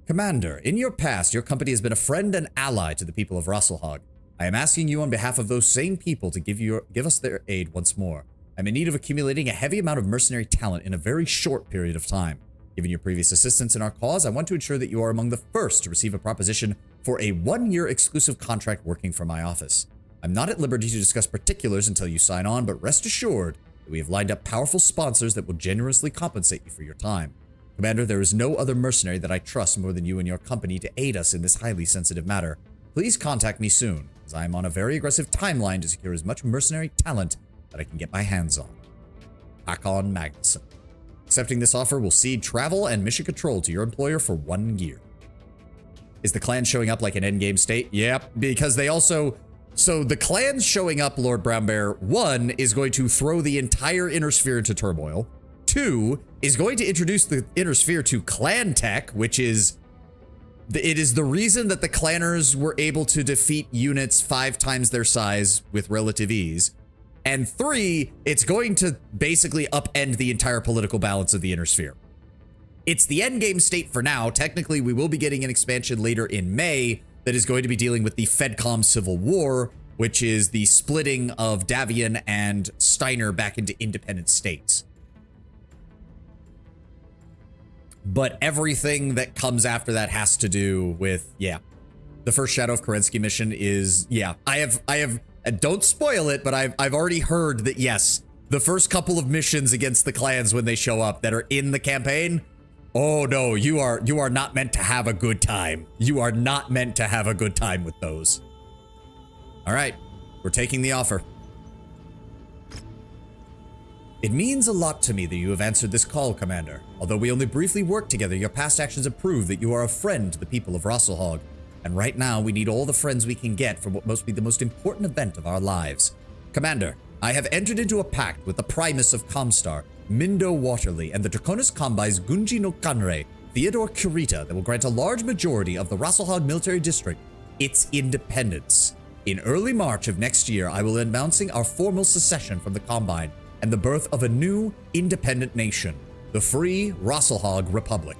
Commander, in your past, your company has been a friend and ally to the people of Russelhog. I am asking you on behalf of those same people to give us their aid once more. I'm in need of accumulating a heavy amount of mercenary talent in a very short period of time. Given your previous assistance in our cause, I want to ensure that you are among the first to receive a proposition for a 1-year exclusive contract working for my office. I'm not at liberty to discuss particulars until you sign on, but rest assured that we have lined up powerful sponsors that will generously compensate you for your time. Commander, there is no other mercenary that I trust more than you and your company to aid us in this highly sensitive matter. Please contact me soon, as I am on a very aggressive timeline to secure as much mercenary talent that I can get my hands on. Hakon Magnuson. Accepting this offer will cede travel and mission control to your employer for 1 year. Is the clan showing up like an endgame state? Yep, because they also... So the clans showing up, Lord Brown Bear, 1 is going to throw the entire Inner Sphere into turmoil. 2 is going to introduce the Inner Sphere to clan tech, which is... It is the reason that the clanners were able to defeat units 5 times their size with relative ease. And 3, it's going to basically upend the entire political balance of the Inner Sphere. It's the endgame state for now. Technically, we will be getting an expansion later in May that is going to be dealing with the FedCom Civil War, which is the splitting of Davian and Steiner back into independent states. But everything that comes after that has to do with, yeah. The first Shadow of Kerensky mission is, yeah. I have, don't spoil it, but I've already heard that, yes, the first couple of missions against the clans when they show up that are in the campaign, oh no, you are not meant to have a good time. You are not meant to have a good time with those. All right, we're taking the offer. It means a lot to me that you have answered this call, Commander. Although we only briefly worked together, your past actions have proved that you are a friend to the people of Russelhog. And right now, we need all the friends we can get for what must be the most important event of our lives. Commander, I have entered into a pact with the Primus of Comstar, Mindo Waterley, and the Draconis Combis Gunji no Kanrei, Theodore Kurita, that will grant a large majority of the Russelhog military district its independence. In early March of next year, I will be announcing our formal secession from the Combine and the birth of a new, independent nation, the Free Rosselhog Republic.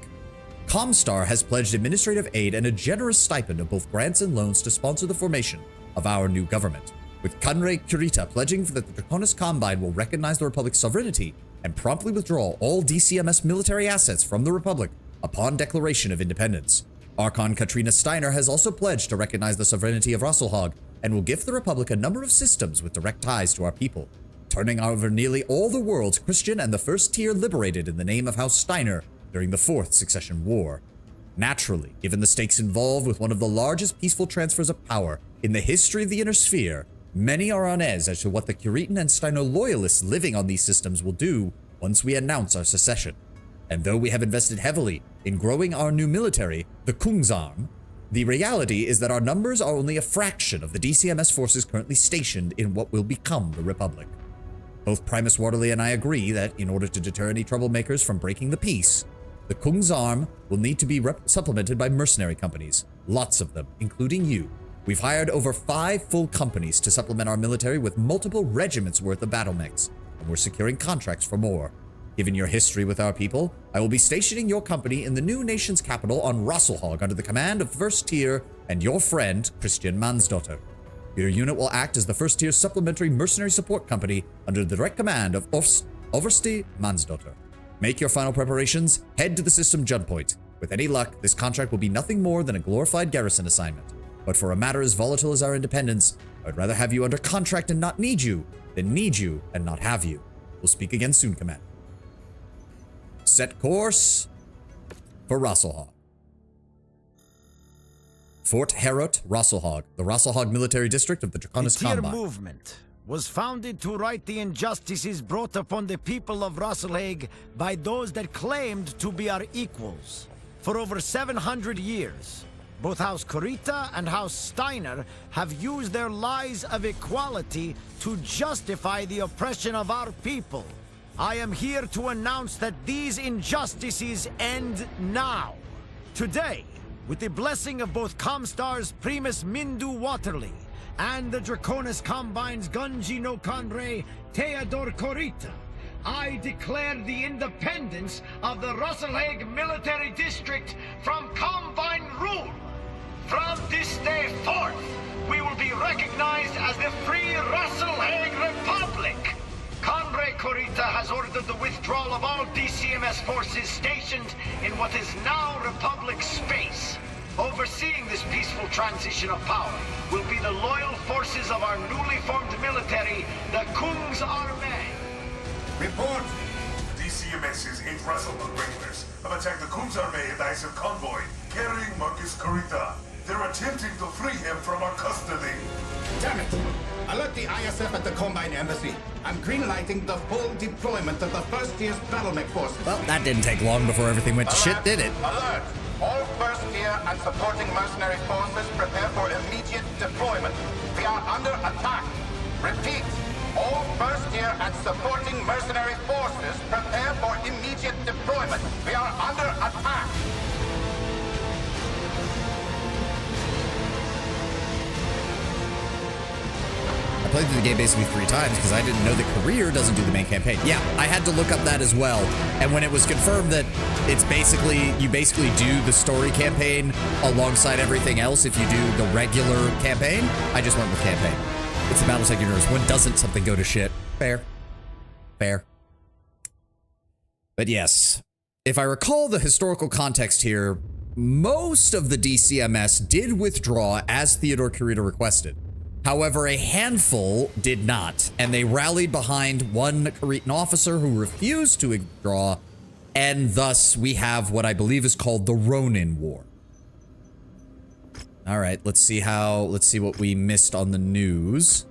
Comstar has pledged administrative aid and a generous stipend of both grants and loans to sponsor the formation of our new government, with Kunre Kurita pledging that the Draconis Combine will recognize the Republic's sovereignty and promptly withdraw all DCMS military assets from the Republic upon declaration of independence. Archon Katrina Steiner has also pledged to recognize the sovereignty of Rosselhog and will give the Republic a number of systems with direct ties to our people, turning over nearly all the world's Christian and the First Tier liberated in the name of House Steiner during the Fourth Succession War. Naturally, given the stakes involved with one of the largest peaceful transfers of power in the history of the Inner Sphere, many are on edge as to what the Curitan and Steiner loyalists living on these systems will do once we announce our secession. And though we have invested heavily in growing our new military, the Kungsarm, the reality is that our numbers are only a fraction of the DCMS forces currently stationed in what will become the Republic. Both Primus Waterley and I agree that in order to deter any troublemakers from breaking the peace, the Kungsarm will need to be supplemented by mercenary companies, lots of them, including you. We've hired over 5 full companies to supplement our military with multiple regiments worth of battle mechs, and we're securing contracts for more. Given your history with our people, I will be stationing your company in the new nation's capital on Rosselhog under the command of First Tier and your friend, Christian Mansdotter. Your unit will act as the First Tier supplementary mercenary support company under the direct command of Overste Mansdotter. Make your final preparations, head to the system Judd Point. With any luck, this contract will be nothing more than a glorified garrison assignment. But for a matter as volatile as our independence, I'd rather have you under contract and not need you, than need you and not have you. We'll speak again soon, Commander. Set course for Rosselhog. Fort Herot, Rosselhog, the Rosselhog military district of the Draconis Combine. The Tier movement was founded to right the injustices brought upon the people of Rosselhag by those that claimed to be our equals. For over 700 years, both House Kurita and House Steiner have used their lies of equality to justify the oppression of our people. I am here to announce that these injustices end now. Today, with the blessing of both Comstar's Primus Mindu Waterley and the Draconis Combine's Gunji no Conre Theodor Korita, I declare the independence of the Rosselhag Military District from Combine rule. From this day forth, we will be recognized as the Free Rosselhag Republic. Conre Korita has ordered the withdrawal of all DCMS forces stationed in what is now Republic space. Overseeing this peaceful transition of power will be the loyal forces of our newly formed military, the Kungsarmee. Report! DCMS's 8 Rosselhog regulars have attacked the Kungsarmee and ISIL convoy, carrying Marcus Kurita. They're attempting to free him from our custody. Damn it! Alert the ISF at the Combine Embassy. I'm greenlighting the full deployment of the First Tier's battle mech forces. Well, that didn't take long before everything went to shit, did it? Alert! All First Tier and supporting mercenary forces prepare for immediate deployment. We are under attack. Repeat, all First Tier and supporting mercenary forces prepare for immediate deployment. We are under attack. I played through the game basically 3 times because I didn't know that career doesn't do the main campaign. Yeah, I had to look up that as well. And when it was confirmed that it's basically, you basically do the story campaign alongside everything else if you do the regular campaign, I just went with campaign. It's the Battletech universe. When doesn't something go to shit? Fair. Fair. But yes, if I recall the historical context here, most of the DCMS did withdraw as Theodore Kurita requested. However, a handful did not, and they rallied behind one Kuritan officer who refused to withdraw, and thus we have what I believe is called the Ronin War. All right, let's see what we missed on the news.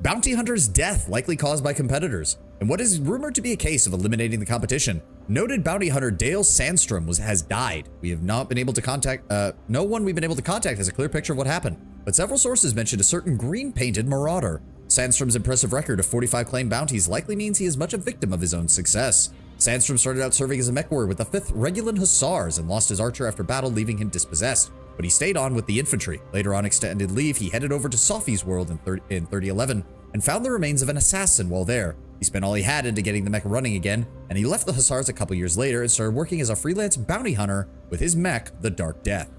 Bounty Hunter's death likely caused by competitors, and what is rumored to be a case of eliminating the competition. Noted bounty hunter Dale Sandstrom has died. We have not been able to contact, no one we've been able to contact has a clear picture of what happened, but several sources mentioned a certain green-painted marauder. Sandstrom's impressive record of 45 claimed bounties likely means he is much a victim of his own success. Sandstrom started out serving as a mech warrior with the 5th Regulan Hussars and lost his archer after battle, leaving him dispossessed. but he stayed on with the infantry. Later on extended leave, he headed over to Sophie's world in 3011 and found the remains of an assassin while there. He spent all he had into getting the mech running again, and he left the Hussars a couple years later and started working as a freelance bounty hunter with his mech, the Dark Death.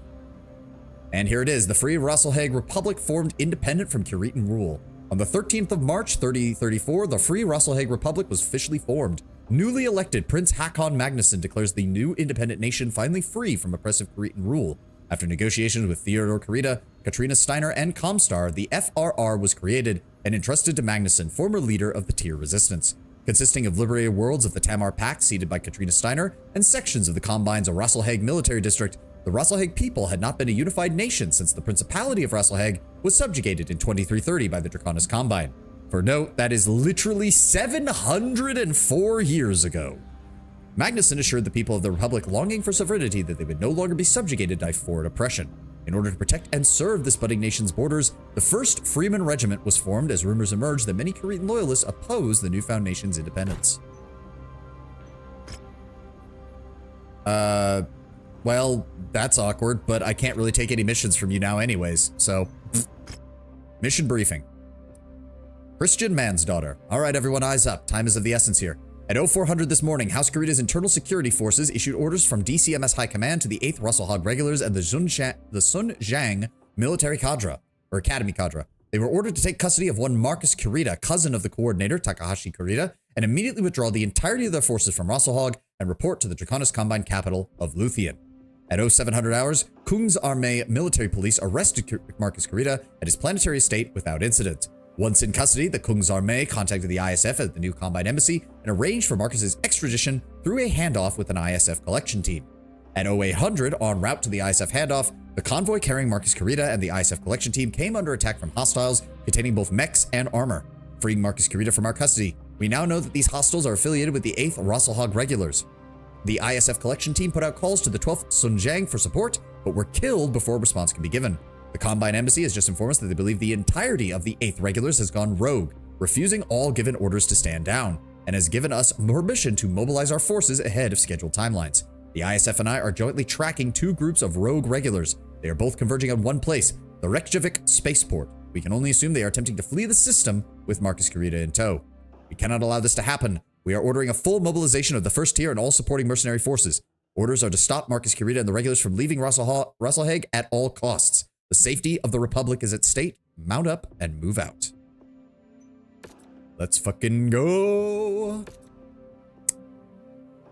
And here it is, the Free Russellhague Republic formed independent from Curitan rule. On the 13th of March, 3034, the Free Russellhague Republic was officially formed. Newly elected Prince Hakon Magnusson declares the new independent nation finally free from oppressive Curitan rule. After negotiations with Theodore Kurita, Katrina Steiner, and Comstar, the FRR was created and entrusted to Magnusson, former leader of the Tyr Resistance. Consisting of liberated worlds of the Tamar Pact, seated by Katrina Steiner, and sections of the Combine's Russellhague military district, the Russellhague people had not been a unified nation since the Principality of Russellhague was subjugated in 2330 by the Draconis Combine. For note, that is literally 704 years ago. Magnusson assured the people of the Republic longing for sovereignty that they would no longer be subjugated by foreign oppression. In order to protect and serve this budding nation's borders, the 1st Freeman Regiment was formed as rumors emerged that many Curitan loyalists opposed the newfound nation's independence. Well, that's awkward, but I can't really take any missions from you now anyways, so... Mission briefing. Christian Mansdaughter. Alright everyone, eyes up. Time is of the essence here. At 0400 this morning, House Kurita's internal security forces issued orders from DCMS High Command to the 8th Russellhague Regulars and the Sun Zhang military cadre, or academy cadre. They were ordered to take custody of one Marcus Kurita, cousin of the coordinator, Takahashi Kurita, and immediately withdraw the entirety of their forces from Russellhague and report to the Draconis Combine capital of Luthien. At 0700 hours, Kung's Armee military police arrested Marcus Kurita at his planetary estate without incident. Once in custody, the Kung's Armee contacted the ISF at the new Combine Embassy and arranged for Marcus's extradition through a handoff with an ISF collection team. At 0800, en route to the ISF handoff, the convoy carrying Marcus Kurita and the ISF collection team came under attack from hostiles containing both mechs and armor. Freeing Marcus Kurita from our custody, we now know that these hostiles are affiliated with the 8th Russellhague Regulars. The ISF collection team put out calls to the 12th Sun Zhang for support, but were killed before a response could be given. The Combine Embassy has just informed us that they believe the entirety of the 8th Regulars has gone rogue, refusing all given orders to stand down, and has given us permission to mobilize our forces ahead of scheduled timelines. The ISF and I are jointly tracking 2 groups of rogue regulars. They are both converging on one place, the Reykjavik spaceport. We can only assume they are attempting to flee the system with Marcus Kurita in tow. We cannot allow this to happen. We are ordering a full mobilization of the 1st tier and all supporting mercenary forces. Orders are to stop Marcus Kurita and the regulars from leaving Russellhague at all costs. The safety of the Republic is at stake. Mount up and move out. Let's fucking go.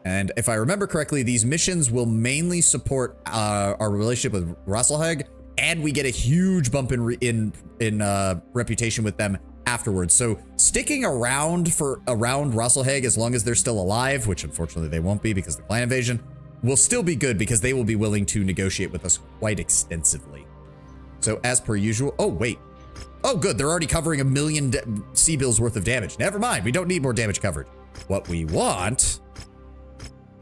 And if I remember correctly, these missions will mainly support our relationship with Russellhague, and we get a huge bump in reputation with them afterwards. So sticking around around Russellhague as long as they're still alive, which unfortunately they won't be because of the clan invasion, will still be good because they will be willing to negotiate with us quite extensively. So as per usual, oh wait, oh good, they're already covering 1 million C-bills worth of damage. Never mind, we don't need more damage coverage. What we want,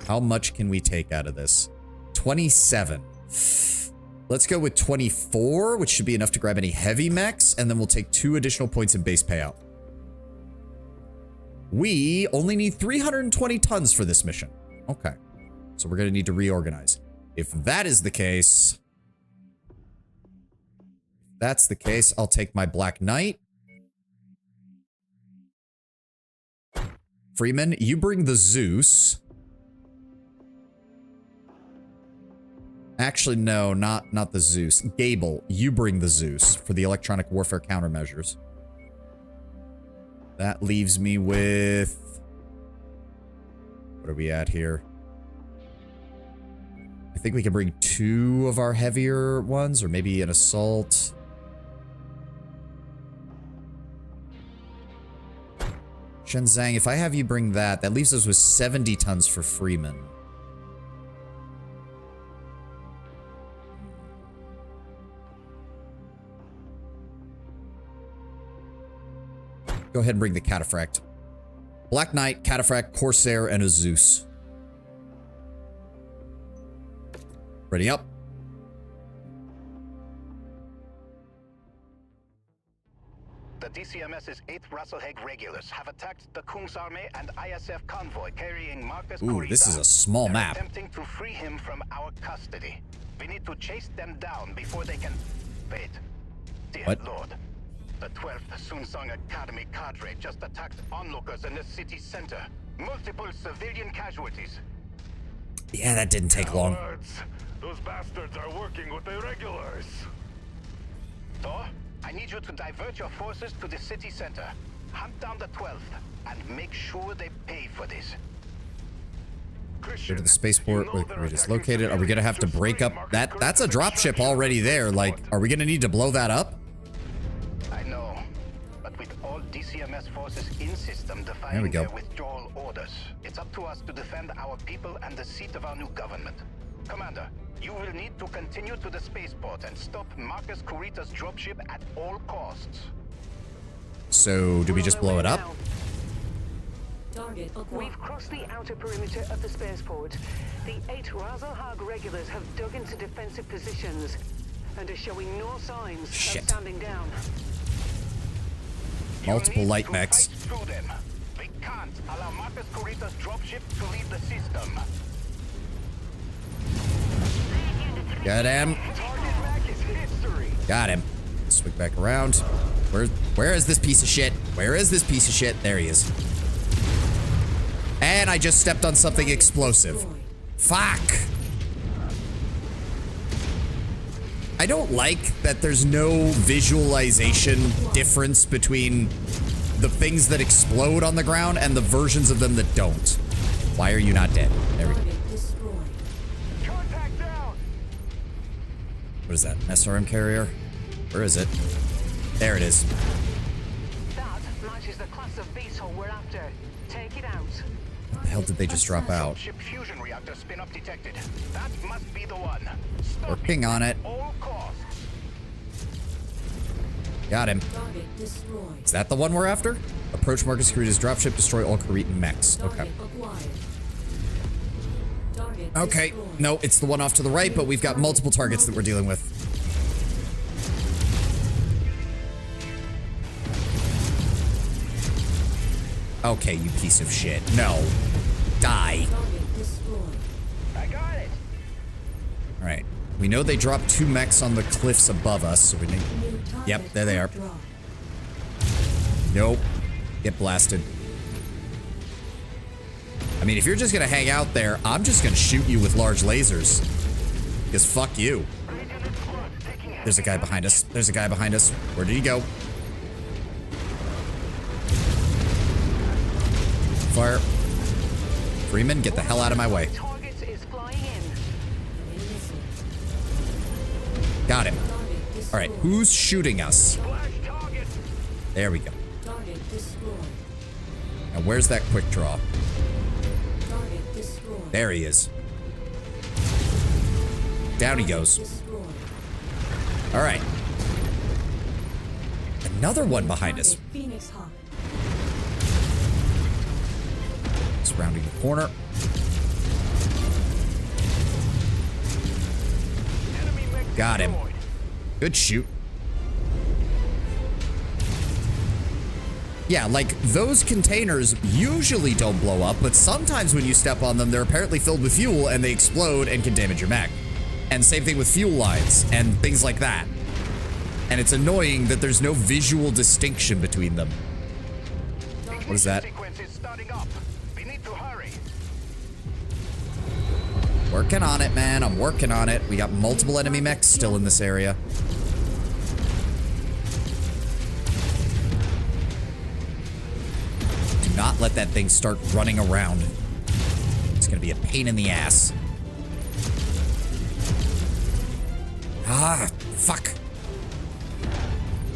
how much can we take out of this? 27. Let's go with 24, which should be enough to grab any heavy mechs, and then we'll take 2 additional points in base payout. We only need 320 tons for this mission. Okay, so we're gonna need to reorganize. If that is the case, I'll take my Black Knight. Freeman, you bring the Zeus. Actually, no, not the Zeus. Gable, you bring the Zeus for the electronic warfare countermeasures. That leaves me with... what are we at here? I think we can bring 2 of our heavier ones, or maybe an assault. Shenzang, if I have you bring that, that leaves us with 70 tons for Freeman. Go ahead and bring the Cataphract. Black Knight, Cataphract, Corsair, and a Zeus. Ready up. The DCMS's 8th Russellhague regulars have attacked the Kung's Armee and ISF convoy carrying Marcus Kurita. This is a small map. Attempting to free him from our custody. We need to chase them down before they can... Wait. Dear What? Lord. The 12th Sunsong Academy cadre just attacked onlookers in the city center. Multiple civilian casualties. Yeah, that didn't take long. Those bastards are working with the regulars. Thor, I need you to divert your forces to the city center. Hunt down the 12th and make sure they pay for this. Go to the spaceport where it is located. Are we gonna have to break up that? That's a dropship already there. Like, are we gonna need to blow that up? I know, but with all DCMS forces in system There we defining go. their withdrawal orders, it's up to us to defend our people and the seat of our new government. Commander, you will need to continue to the spaceport and stop Marcus Kurita's dropship at all costs. So, do we just blow it up? Target acquired. We've crossed the outer perimeter of the spaceport. The 8 Razelhag regulars have dug into defensive positions and are showing no signs of standing down. Multiple light mechs. Fight through them. We can't allow Marcus Kurita's dropship to leave the system. Got him. Got him. Swing back around. Where is this piece of shit? Where is this piece of shit? There he is. And I just stepped on something explosive. Fuck. I don't like that there's no visualization difference between the things that explode on the ground and the versions of them that don't. Why are you not dead? There we go. What is that? An SRM carrier? Where is it? There it is. That matches the class of beetle we're after. Take it out. What the hell did they just drop out? Ship fusion reactor spin-up detected. That must be the one. Working on it. All costs. Got him. Target destroyed. Is that the one we're after? Approach Marcus Kurita's dropship, destroy all Kuritan mechs. Okay. Target acquired. Target Okay. destroyed. No, it's the one off to the right, but we've got multiple targets that we're dealing with. Okay, you piece of shit. No. Die. Target destroyed. I got it. All right. We know they dropped 2 mechs on the cliffs above us, so we need... New target Yep, there they are. drop. Nope. Get blasted. I mean, if you're just gonna hang out there, I'm just gonna shoot you with large lasers. Because fuck you. There's a guy behind us. There's a guy behind us. Where did he go? Fire. Freeman, get the hell out of my way. Target is flying in. Got him. All right, who's shooting us? There we go. Target destroyed. Now, where's that quick draw? Target destroyed. There he is. Down he goes. Destroyed. All right. Another one behind us. Target Phoenix Hawk. It's rounding the corner. Got him. Good shoot. Yeah, like, those containers usually don't blow up, but sometimes when you step on them, they're apparently filled with fuel and they explode and can damage your mech. And same thing with fuel lines and things like that. And it's annoying that there's no visual distinction between them. What is that? Working on it, man. I'm working on it. We got multiple enemy mechs still in this area. Do not let that thing start running around. It's gonna be a pain in the ass. Ah, fuck.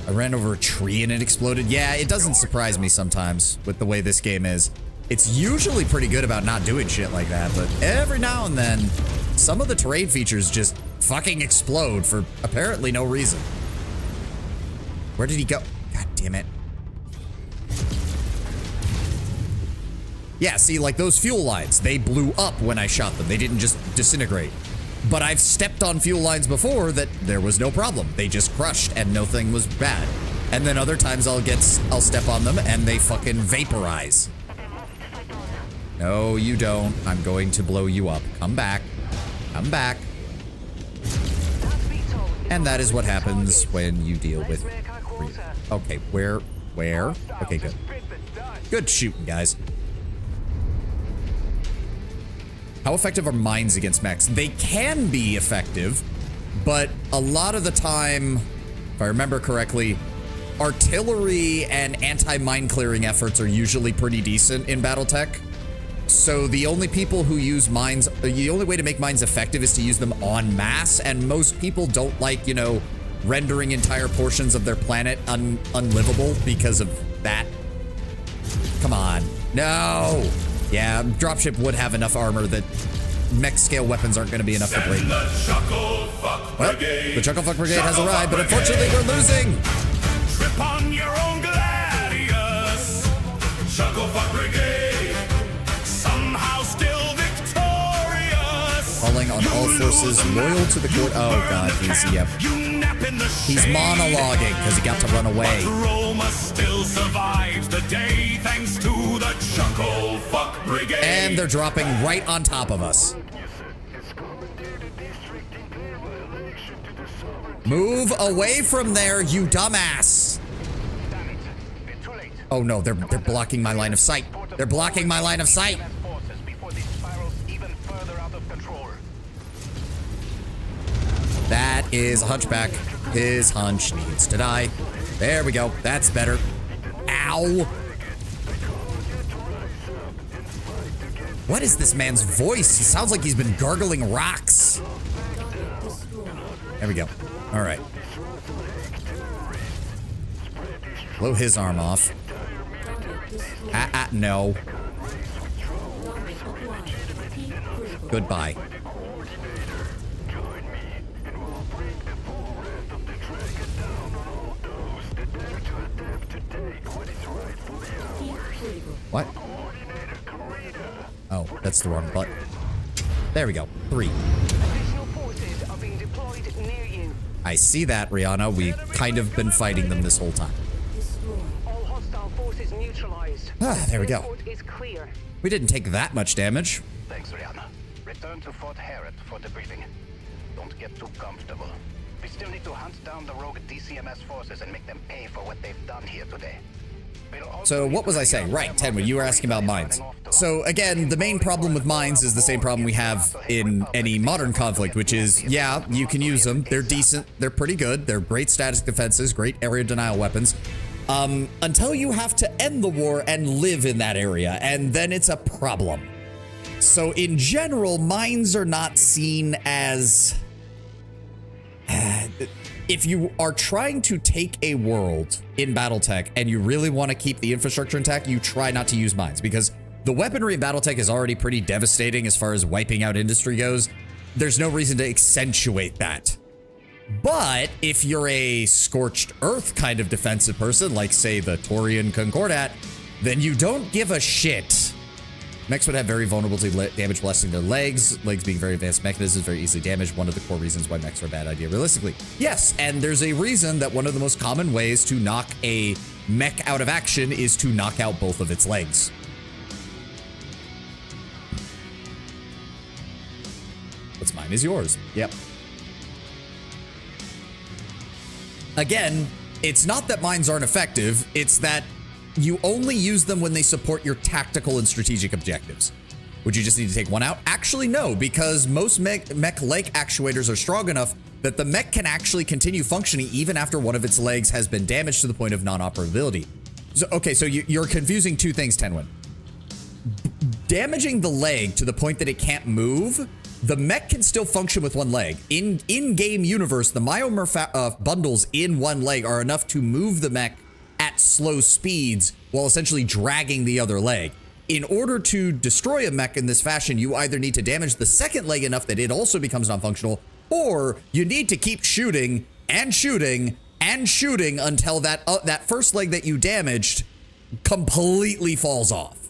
I ran over a tree and it exploded. Yeah, it doesn't surprise me sometimes with the way this game is. It's usually pretty good about not doing shit like that, but every now and then, some of the terrain features just fucking explode for apparently no reason. Where did he go? God damn it. Yeah, see, like those fuel lines, they blew up when I shot them. They didn't just disintegrate. But I've stepped on fuel lines before that there was no problem. They just crushed and nothing was bad. And then other times I'll step on them and they fucking vaporize. No, you don't. I'm going to blow you up. Come back. Come back. And that is what happens when you deal with... Okay, where? Okay, good. Good shooting, guys. How effective are mines against mechs? They can be effective, but a lot of the time, if I remember correctly, artillery and anti-mine clearing efforts are usually pretty decent in Battletech. So the only people who use mines, the only way to make mines effective is to use them en masse, and most people don't like, you know, rendering entire portions of their planet unlivable because of that. Come on. No! Yeah, dropship would have enough armor that mech scale weapons aren't going to be enough to break. The Chuckle Fuck Well, Brigade. the Chuckle Fuck Brigade has arrived, but unfortunately we're losing! Trip on your own gladius. Chuckle Fuck Brigade. Somehow still victorious. Calling on all forces loyal to the court. Oh god, he's monologuing because he got to run away. But Roma still survives the day thanks to the Chuckle Fuck Brigade. And they're dropping right on top of us. Move away from there, you dumbass. Oh no, they're blocking my line of sight. They're blocking my line of sight. That is a hunchback. His hunch needs to die. There we go. That's better. Ow. What is this man's voice? He sounds like he's been gargling rocks. There we go. All right. Blow his arm off. No. Goodbye. What? Oh, that's the wrong button. There we go. 3. I see that, Rihanna. We've kind of been fighting them this whole time. Ah, there we go. We didn't take that much damage. Thanks, Rihanna. Return to Fort Harrod for debriefing. Don't get too comfortable. We still need to hunt down the rogue DCMS forces and make them pay for what they've done here today. So what was I saying? Right, Tenwood, you were asking about mines. So again, the main problem with mines is the same problem we have in any modern conflict, which is, yeah, you can use them. They're decent. They're pretty good. They're great static defenses, great area denial weapons. Until you have to end the war and live in that area, and then it's a problem. So in general, mines are not seen as... If you are trying to take a world in Battletech and you really want to keep the infrastructure intact, you try not to use mines, because the weaponry in Battletech is already pretty devastating as far as wiping out industry goes. There's no reason to accentuate that. But if you're a scorched earth kind of defensive person, like say the Taurian Concordat, then you don't give a shit. Mechs would have very vulnerable to damage blasting their legs. Legs being very advanced mechanisms, very easily damaged. One of the core reasons why mechs are a bad idea, realistically. Yes, and there's a reason that one of the most common ways to knock a mech out of action is to knock out both of its legs. What's mine is yours. Yep. Again, it's not that mines aren't effective, it's that you only use them when they support your tactical and strategic objectives. Would you just need to take one out? Actually, no, because most mech leg actuators are strong enough that the mech can actually continue functioning even after one of its legs has been damaged to the point of non-operability. So, okay, so you're confusing two things, Tenwin. Damaging the leg to the point that it can't move, the mech can still function with one leg. In-game universe, the myomorph bundles in one leg are enough to move the mech at slow speeds while essentially dragging the other leg. In order to destroy a mech in this fashion, you either need to damage the second leg enough that it also becomes non-functional, or you need to keep shooting and shooting and shooting until that first leg that you damaged completely falls off.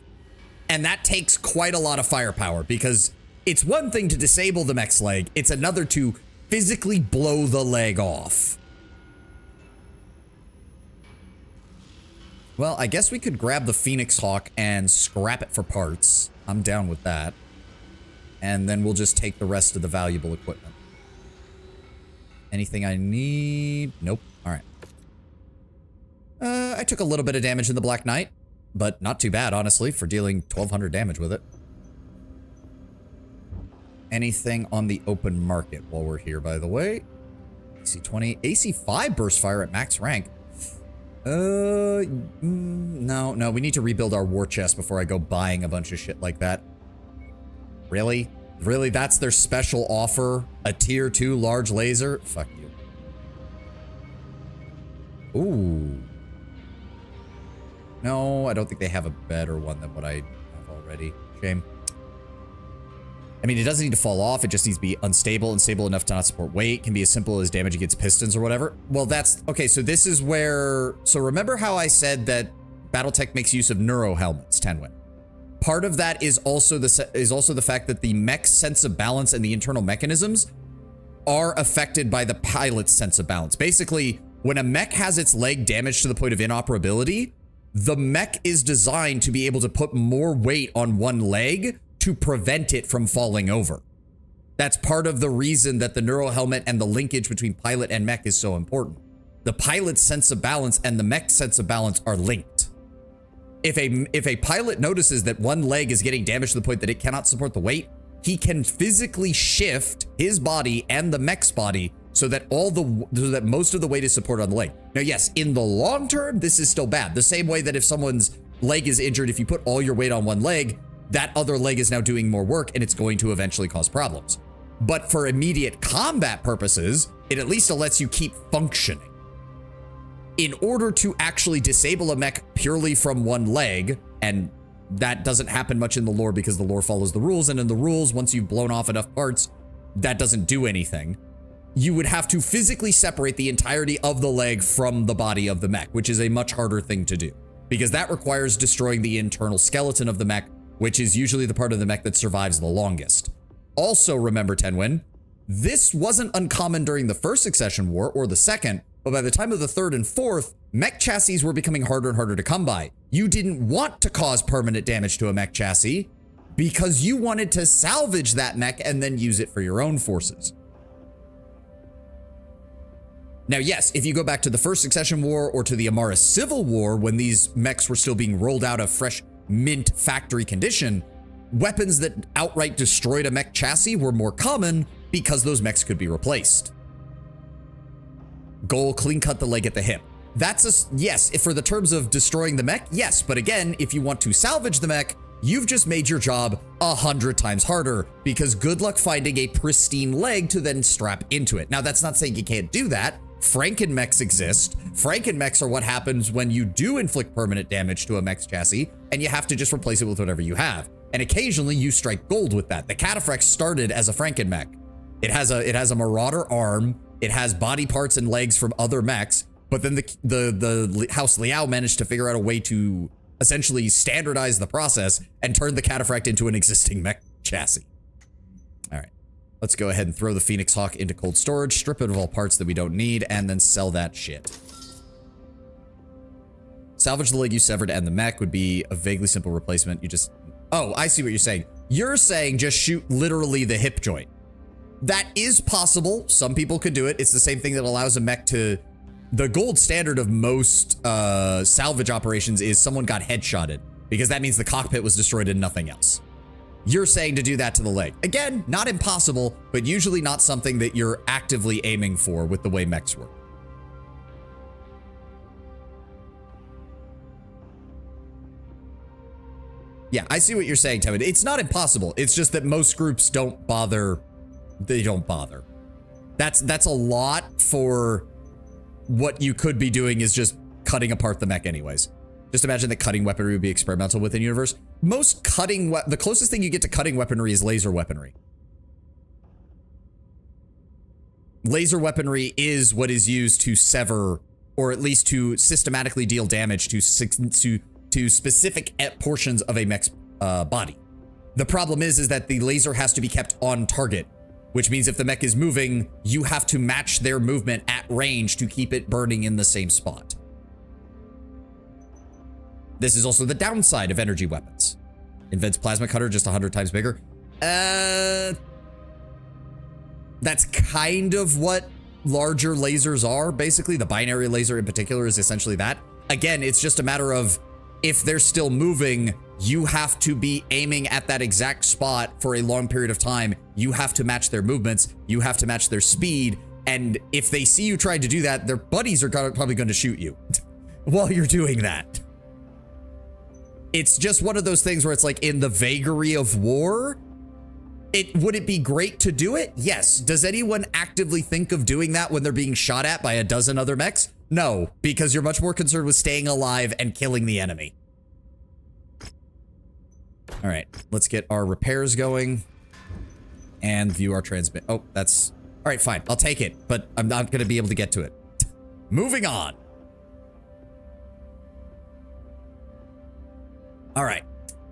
And that takes quite a lot of firepower, because it's one thing to disable the mech's leg, it's another to physically blow the leg off. Well, I guess we could grab the Phoenix Hawk and scrap it for parts. I'm down with that. And then we'll just take the rest of the valuable equipment. Anything I need? Nope. All right. I took a little bit of damage in the Black Knight, but not too bad, honestly, for dealing 1,200 damage with it. Anything on the open market while we're here, by the way? AC-20. AC-5 burst fire at max rank. No, we need to rebuild our war chest before I go buying a bunch of shit like that. Really? Really, that's their special offer? A tier 2 large laser? Fuck you. Ooh. No, I don't think they have a better one than what I have already. Shame. I mean, it doesn't need to fall off. It just needs to be unstable and stable enough to not support weight. Can be as simple as damage against pistons or whatever. Well, that's... Okay, so this is where... So remember how I said that Battletech makes use of neuro helmets, Tenwin? Part of that is also the fact that the mech's sense of balance and the internal mechanisms are affected by the pilot's sense of balance. Basically, when a mech has its leg damaged to the point of inoperability, the mech is designed to be able to put more weight on one leg to prevent it from falling over. That's part of the reason that the neuro helmet and the linkage between pilot and mech is so important. The pilot's sense of balance and the mech's sense of balance are linked. If a pilot notices that one leg is getting damaged to the point that it cannot support the weight, he can physically shift his body and the mech's body so that most of the weight is supported on the leg. Now, yes, in the long term, this is still bad. The same way that if someone's leg is injured, if you put all your weight on one leg, that other leg is now doing more work and it's going to eventually cause problems. But for immediate combat purposes, it at least lets you keep functioning. In order to actually disable a mech purely from one leg, and that doesn't happen much in the lore because the lore follows the rules, and in the rules, once you've blown off enough parts, that doesn't do anything. You would have to physically separate the entirety of the leg from the body of the mech, which is a much harder thing to do, because that requires destroying the internal skeleton of the mech, which is usually the part of the mech that survives the longest. Also, remember, Tenwin, this wasn't uncommon during the first Succession War or the second, but by the time of the third and fourth, mech chassis were becoming harder and harder to come by. You didn't want to cause permanent damage to a mech chassis because you wanted to salvage that mech and then use it for your own forces. Now, yes, if you go back to the first Succession War or to the Amara Civil War, when these mechs were still being rolled out of fresh mint factory condition, weapons that outright destroyed a mech chassis were more common because those mechs could be replaced. Goal, clean cut the leg at the hip. That's yes, if for the terms of destroying the mech, yes, but again, if you want to salvage the mech, you've just made your job 100 times harder because good luck finding a pristine leg to then strap into it. Now, that's not saying you can't do that. Frankenmechs exist. Frankenmechs are what happens when you do inflict permanent damage to a mech's chassis and you have to just replace it with whatever you have. And occasionally you strike gold with that. The Cataphracts started as a Frankenmech. It has a Marauder arm. It has body parts and legs from other mechs. But then the House Liao managed to figure out a way to essentially standardize the process and turn the Cataphract into an existing mech chassis. All right. Let's go ahead and throw the Phoenix Hawk into cold storage, strip it of all parts that we don't need, and then sell that shit. Salvage the leg you severed and the mech would be a vaguely simple replacement. You just... Oh, I see what you're saying. You're saying just shoot literally the hip joint. That is possible. Some people could do it. It's the same thing that allows a mech to... The gold standard of most salvage operations is someone got headshotted, because that means the cockpit was destroyed and nothing else. You're saying to do that to the leg. Again, not impossible, but usually not something that you're actively aiming for with the way mechs work. Yeah, I see what you're saying, Tevin. It's not impossible. It's just that most groups don't bother. They don't bother. That's a lot for what you could be doing is just cutting apart the mech anyways. Just imagine that cutting weaponry would be experimental within universe. Most cutting, the closest thing you get to cutting weaponry is laser weaponry. Laser weaponry is what is used to sever, or at least to systematically deal damage to specific portions of a mech's body. The problem is that the laser has to be kept on target, which means if the mech is moving, you have to match their movement at range to keep it burning in the same spot. This is also the downside of energy weapons. Invents plasma cutter just 100 times bigger. That's kind of what larger lasers are, basically. The binary laser in particular is essentially that. Again, it's just a matter of if they're still moving, you have to be aiming at that exact spot for a long period of time. You have to match their movements. You have to match their speed. And if they see you trying to do that, their buddies are probably going to shoot you while you're doing that. It's just one of those things where it's like in the vagary of war. Would it be great to do it? Yes. Does anyone actively think of doing that when they're being shot at by a dozen other mechs? No, because you're much more concerned with staying alive and killing the enemy. All right, let's get our repairs going and view our transmit. Oh, that's all right. Fine. I'll take it, but I'm not going to be able to get to it. Moving on. All right.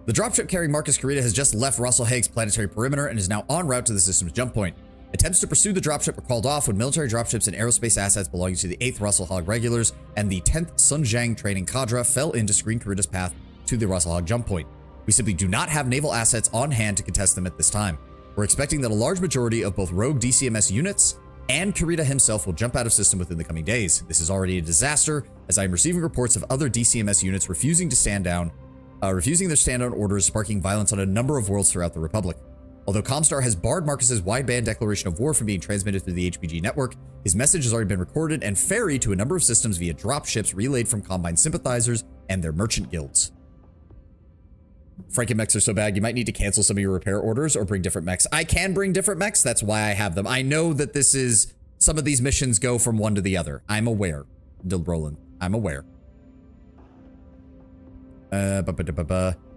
The dropship carrying Marcus Carita has just left Russell Hague's planetary perimeter and is now en route to the system's jump point. Attempts to pursue the dropship were called off when military dropships and aerospace assets belonging to the 8th Russell Hog Regulars and the 10th Sun Jiang training cadre fell in to screen Carita's path to the Russell Hog jump point. We simply do not have naval assets on hand to contest them at this time. We're expecting that a large majority of both rogue DCMS units and Carita himself will jump out of system within the coming days. This is already a disaster, as I am receiving reports of other DCMS units refusing their stand-down orders, sparking violence on a number of worlds throughout the Republic. Although Comstar has barred Marcus's wideband declaration of war from being transmitted through the HPG network, his message has already been recorded and ferried to a number of systems via dropships relayed from Combine sympathizers and their merchant guilds. Franken mechs are so bad, you might need to cancel some of your repair orders or bring different mechs. I can bring different mechs, that's why I have them. I know that this is, some of these missions go from one to the other. I'm aware, Roland. I'm aware.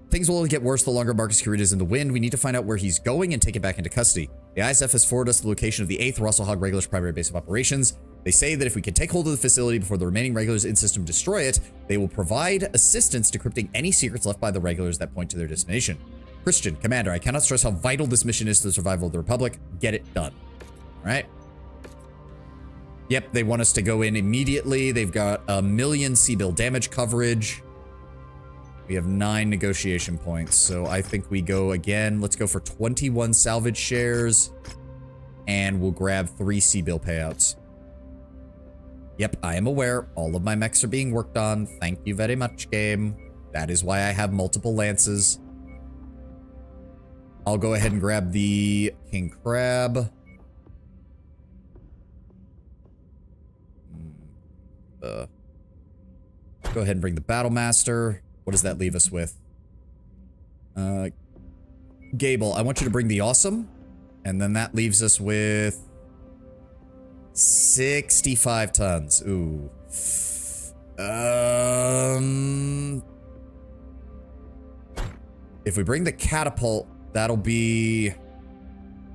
Things will only get worse the longer Marcus Carita is in the wind. We need to find out where he's going and take it back into custody. The ISF has forwarded us the location of the 8th Russell Hog Regulars primary base of operations. They say that if we can take hold of the facility before the remaining regulars in system destroy it, they will provide assistance decrypting any secrets left by the regulars that point to their destination. Christian, Commander, I cannot stress how vital this mission is to the survival of the Republic. Get it done. All right. Yep, they want us to go in immediately. They've got 1 million C-bill damage coverage. We have 9 negotiation points, so I think we go again. Let's go for 21 salvage shares, and we'll grab 3 C-bill payouts. Yep, I am aware. All of my mechs are being worked on. Thank you very much, game. That is why I have multiple lances. I'll go ahead and grab the King Crab. Go ahead and bring the Battle Master. What does that leave us with? Gable, I want you to bring the Awesome. And then that leaves us with 65 tons. Ooh. If we bring the Catapult, that'll be...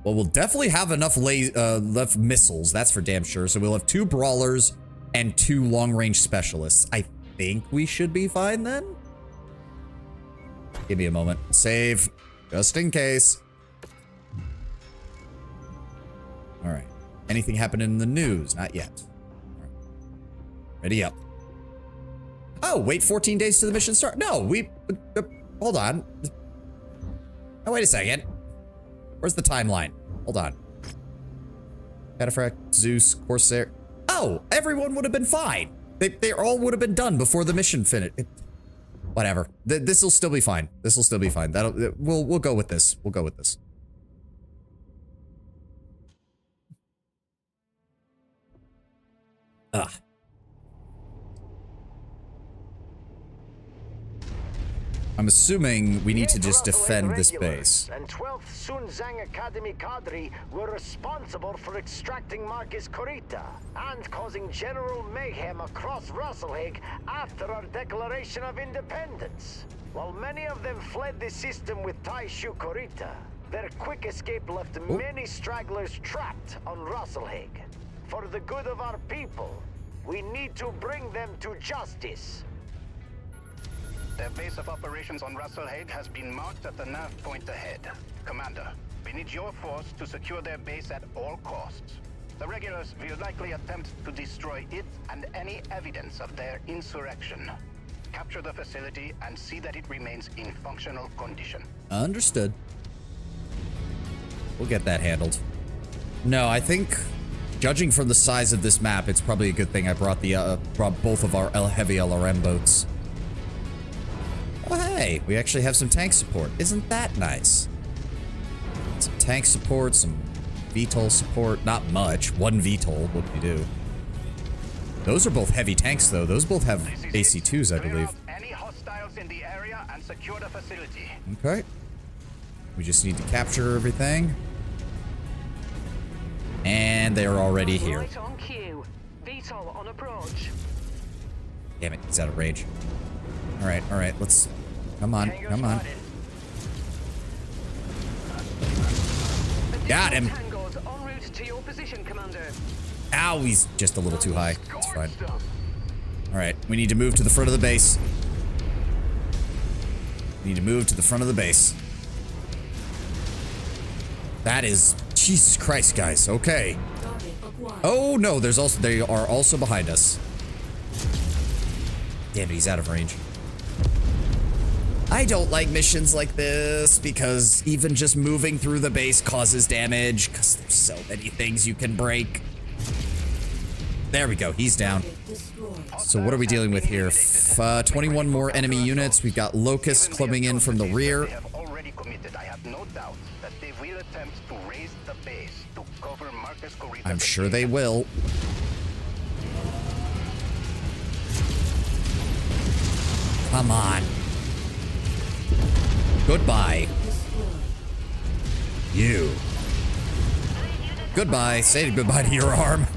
Well, we'll definitely have enough left missiles. That's for damn sure. So we'll have 2 Brawlers and 2 long-range specialists. I think we should be fine then. Give me a moment. Save, just in case. All right. Anything happening in the news? Not yet. All right. Ready up. Oh, wait 14 days to the mission start. No, we... hold on. Oh, wait a second. Where's the timeline? Hold on. Cataphract, Zeus, Corsair. Oh, everyone would have been fine. They all would have been done before the mission finished. Whatever. This will still be fine. This will still be fine. We'll go with this. We'll go with this. I'm assuming we need to just defend this base. And 12th Sun Jiang Academy cadre were responsible for extracting Marcus Carita and causing general mayhem across Russell Hague after our declaration of independence. While many of them fled the system with Taishu Carita, their quick escape left many stragglers trapped on Russell Hague. For the good of our people, we need to bring them to justice. Their base of operations on Russell Hague has been marked at the nav point ahead. Commander, we need your force to secure their base at all costs. The regulars will likely attempt to destroy it and any evidence of their insurrection. Capture the facility and see that it remains in functional condition. Understood. We'll get that handled. No, I think Judging from the size of this map, it's probably a good thing I brought brought both of our heavy LRM boats. Oh, hey, we actually have some tank support. Isn't that nice? Some tank support, some VTOL support. Not much. One VTOL, what do you do? Those are both heavy tanks, though. Those both have AC-2s, I believe. Any hostiles in the area and secure the facility. Okay. We just need to capture everything. And they're already here. Right on cue. VTOL on approach. Damn it, he's out of range. All right, let's... Come on, come on. Got him. Tangos en route to your position, Commander. Ow, he's just a little too high. That's fine. All right, we need to move to the front of the base. We need to move to the front of the base. That is... Jesus Christ, guys. Okay. Oh, no, there's also... They are also behind us. Damn it, he's out of range. I don't like missions like this because even just moving through the base causes damage because there's so many things you can break. There we go. He's down. So what are we dealing with here? 21 more enemy units. We've got locusts coming in from the rear. I'm sure they will. Come on. Goodbye. You. Goodbye. Say goodbye to your arm.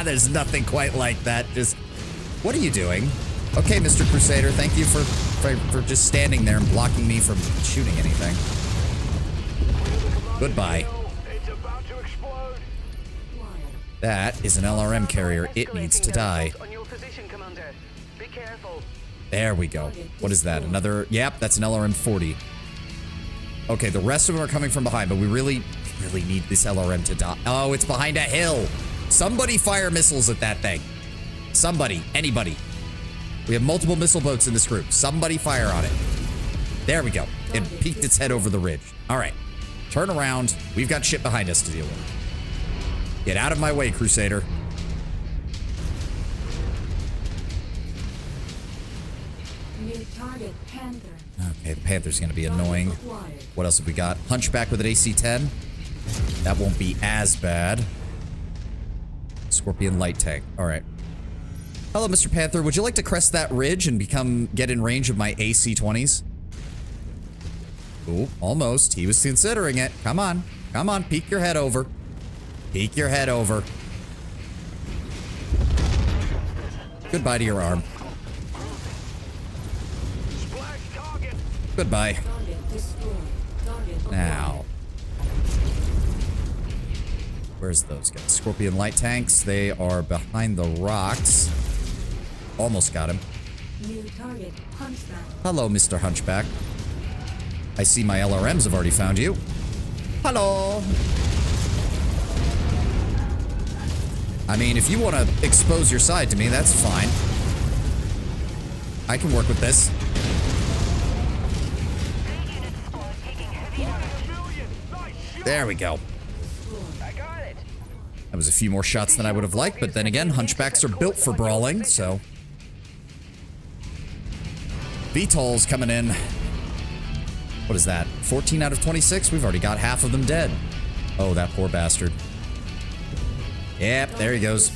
There's nothing quite like that. Just, what are you doing? Okay, Mr. Crusader, thank you for just standing there and blocking me from shooting anything. Goodbye. That is an LRM carrier. It needs to die. There we go. What is that? Another... Yep, that's an LRM 40. Okay, the rest of them are coming from behind, but we really need this LRM to die. Oh, it's behind a hill. Somebody fire missiles at that thing. Somebody. Anybody. We have multiple missile boats in this group. Somebody fire on it. There we go. It peeked its head over the ridge. All right. Turn around. We've got shit behind us to deal with. Get out of my way, Crusader. Target Panther. Okay, the Panther's gonna be annoying. What else have we got? Hunchback with an AC-10. That won't be as bad. Scorpion light tank. All right. Hello, Mr. Panther. Would you like to crest that ridge and get in range of my AC-20s? Ooh, almost. He was considering it. Come on. Come on. Peek your head over. Peek your head over. Goodbye to your arm. Goodbye. Now. Where's those guys? Scorpion light tanks. They are behind the rocks. Almost got him. New target, Hunchback. Hello, Mr. Hunchback. I see my LRMs have already found you. Hello. I mean, if you want to expose your side to me, that's fine. I can work with this. There we go. That was a few more shots than I would have liked, but then again, Hunchbacks are built for brawling, so... VTOL's coming in. What is that? 14 out of 26? We've already got half of them dead. Oh, that poor bastard. Yep, there he goes.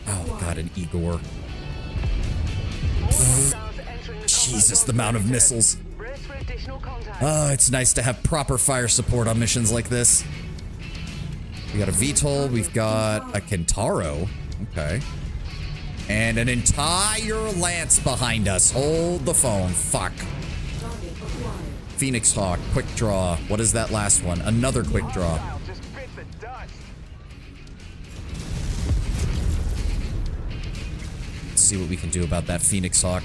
Oh, God, an Igor. Jesus, the amount of missiles. Oh, it's nice to have proper fire support on missions like this. We got a VTOL. We've got a Kentaro. Okay. And an entire Lance behind us. Hold the phone. Fuck. Phoenix Hawk. Quick draw. What is that last one? Another quick draw. Let's see what we can do about that Phoenix Hawk.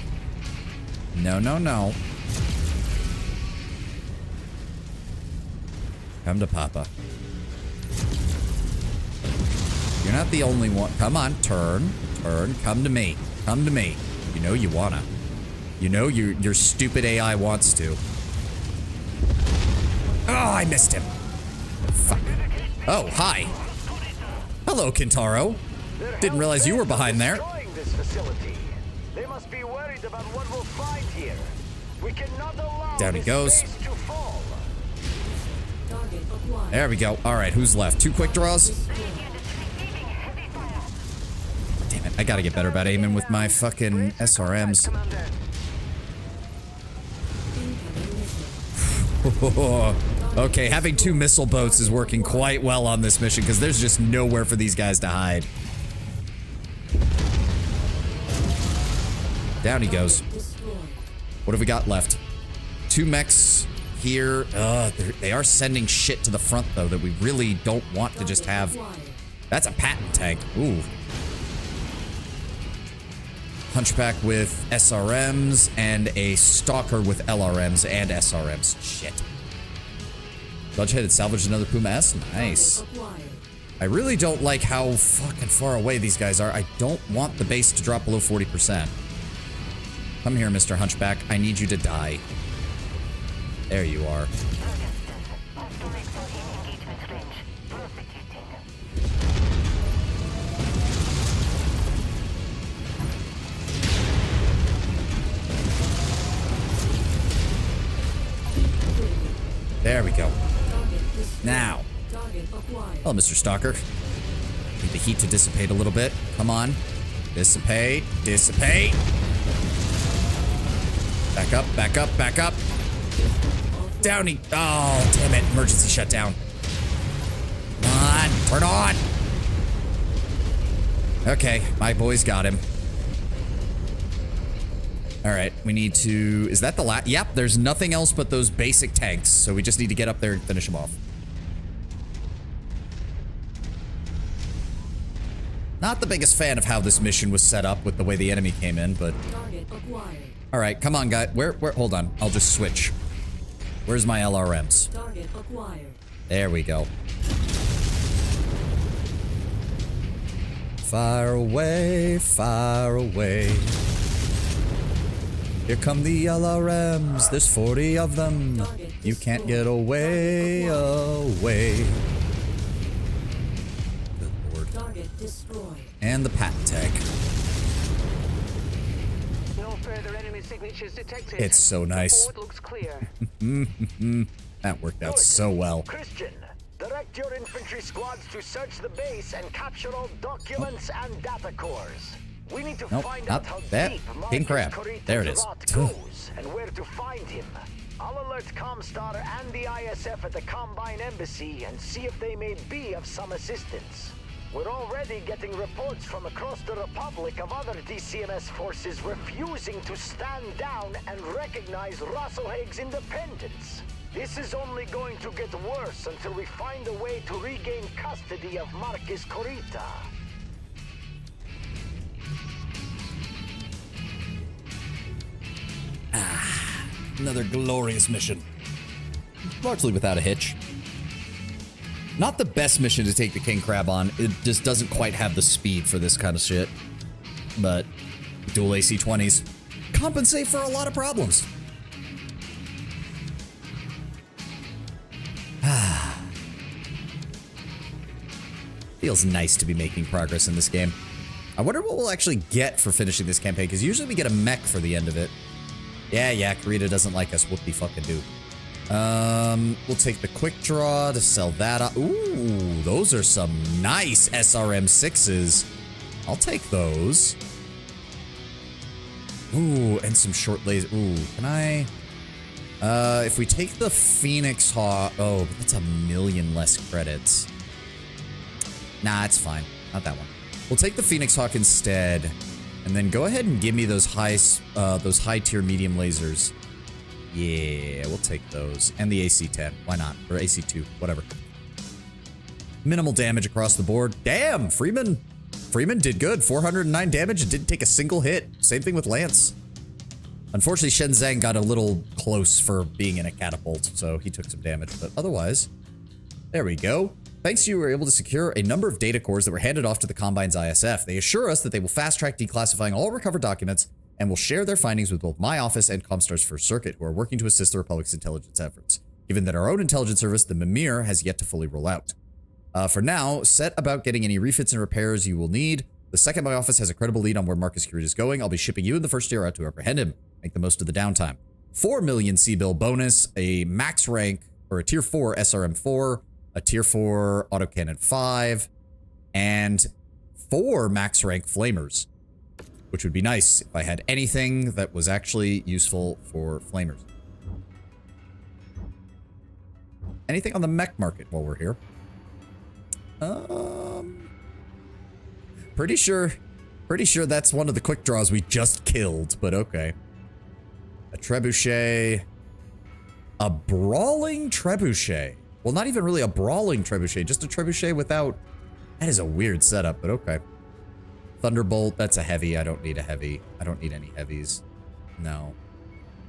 No, no, no. Come to Papa. You're not the only one. Come on, turn. Turn. Come to me. Come to me. You know you wanna. You know your stupid AI wants to. Oh, I missed him. Fuck. Oh, hi. Hello, Kintaro. Didn't realize you were behind there. This facility. They must be worried about what we'll find here. We cannot allow Down he goes. base to fall. There we go. All right, who's left? 2 quick draws. Damn it, I gotta get better about aiming with my fucking SRMs. Okay, having 2 missile boats is working quite well on this mission because there's just nowhere for these guys to hide. Down he goes. What have we got left? 2 mechs here. They are sending shit to the front, though, that we really don't want to just have. That's a patent tank. Ooh. Hunchback with SRMs and a Stalker with LRMs and SRMs. Shit. Bloodshed salvaged another Puma S. Nice. I really don't like how fucking far away these guys are. I don't want the base to drop below 40%. Come here, Mr. Hunchback. I need you to die. There you are. There we go. Now. Hello, Mr. Stalker. Need the heat to dissipate a little bit. Come on. Dissipate. Dissipate. Back up, back up, back up. Downy. Oh, damn it. Emergency shutdown. Come on. Turn on. Okay, my boys got him. All right, we need to... Is that the last? Yep, there's nothing else but those basic tanks. So we just need to get up there and finish them off. Not the biggest fan of how this mission was set up with the way the enemy came in, but... All right, come on, guys. Where, hold on. I'll just switch. Where's my LRMs? There we go. Far away, far away. Here come the LRMs. There's 40 of them. You can't get away, away. Good lord. And the patent tank. No further enemy signatures detected. It's so nice. The board looks clear. That worked out so well. Christian, direct your infantry squads to search the base and capture all documents and data cores. We need to find out how deep King Crab. There it is. Goes and where to find him. I'll alert Comstar and the ISF at the Combine Embassy and see if they may be of some assistance. We're already getting reports from across the Republic of other DCMS forces refusing to stand down and recognize Russellhaig's independence. This is only going to get worse until we find a way to regain custody of Marcus Corita. Another glorious mission. Largely without a hitch. Not the best mission to take the King Crab on. It just doesn't quite have the speed for this kind of shit. But dual AC-20s compensate for a lot of problems. Feels nice to be making progress in this game. I wonder what we'll actually get for finishing this campaign, because usually we get a mech for the end of it. Yeah, Karita doesn't like us. Whoop-de-fucking-do. We'll take the quick draw to sell that up. Ooh, those are some nice SRM-6s. I'll take those. Ooh, and some short laser. Ooh, can I... if we take the Phoenix Hawk... Oh, but that's 1,000,000 less credits. Nah, it's fine. Not that one. We'll take the Phoenix Hawk instead. And then go ahead and give me those high-tier medium lasers. Yeah, we'll take those. And the AC-10. Why not? Or AC-2. Whatever. Minimal damage across the board. Damn! Freeman did good. 409 damage and didn't take a single hit. Same thing with Lance. Unfortunately, Shenzhen got a little close for being in a catapult, so he took some damage. But otherwise, there we go. Thanks to you, we were able to secure a number of data cores that were handed off to the Combine's ISF. They assure us that they will fast-track declassifying all recovered documents and will share their findings with both my office and Comstar's First Circuit, who are working to assist the Republic's intelligence efforts, given that our own intelligence service, the Mimir, has yet to fully roll out. For now, set about getting any refits and repairs you will need. The second my office has a credible lead on where Marcus Curita is going, I'll be shipping you and the first tier out to apprehend him. Make the most of the downtime. 4 million C-bill bonus, a max rank, or a tier 4 SRM4, a tier 4 autocannon 5, and 4 max rank flamers, which would be nice if I had anything that was actually useful for flamers. Anything on the mech market while we're here? Pretty sure that's one of the quick draws we just killed, but okay. A trebuchet. A brawling trebuchet. Well, not even really a brawling trebuchet, just a trebuchet without... That is a weird setup, but okay. Thunderbolt, that's a heavy. I don't need a heavy. I don't need any heavies. No.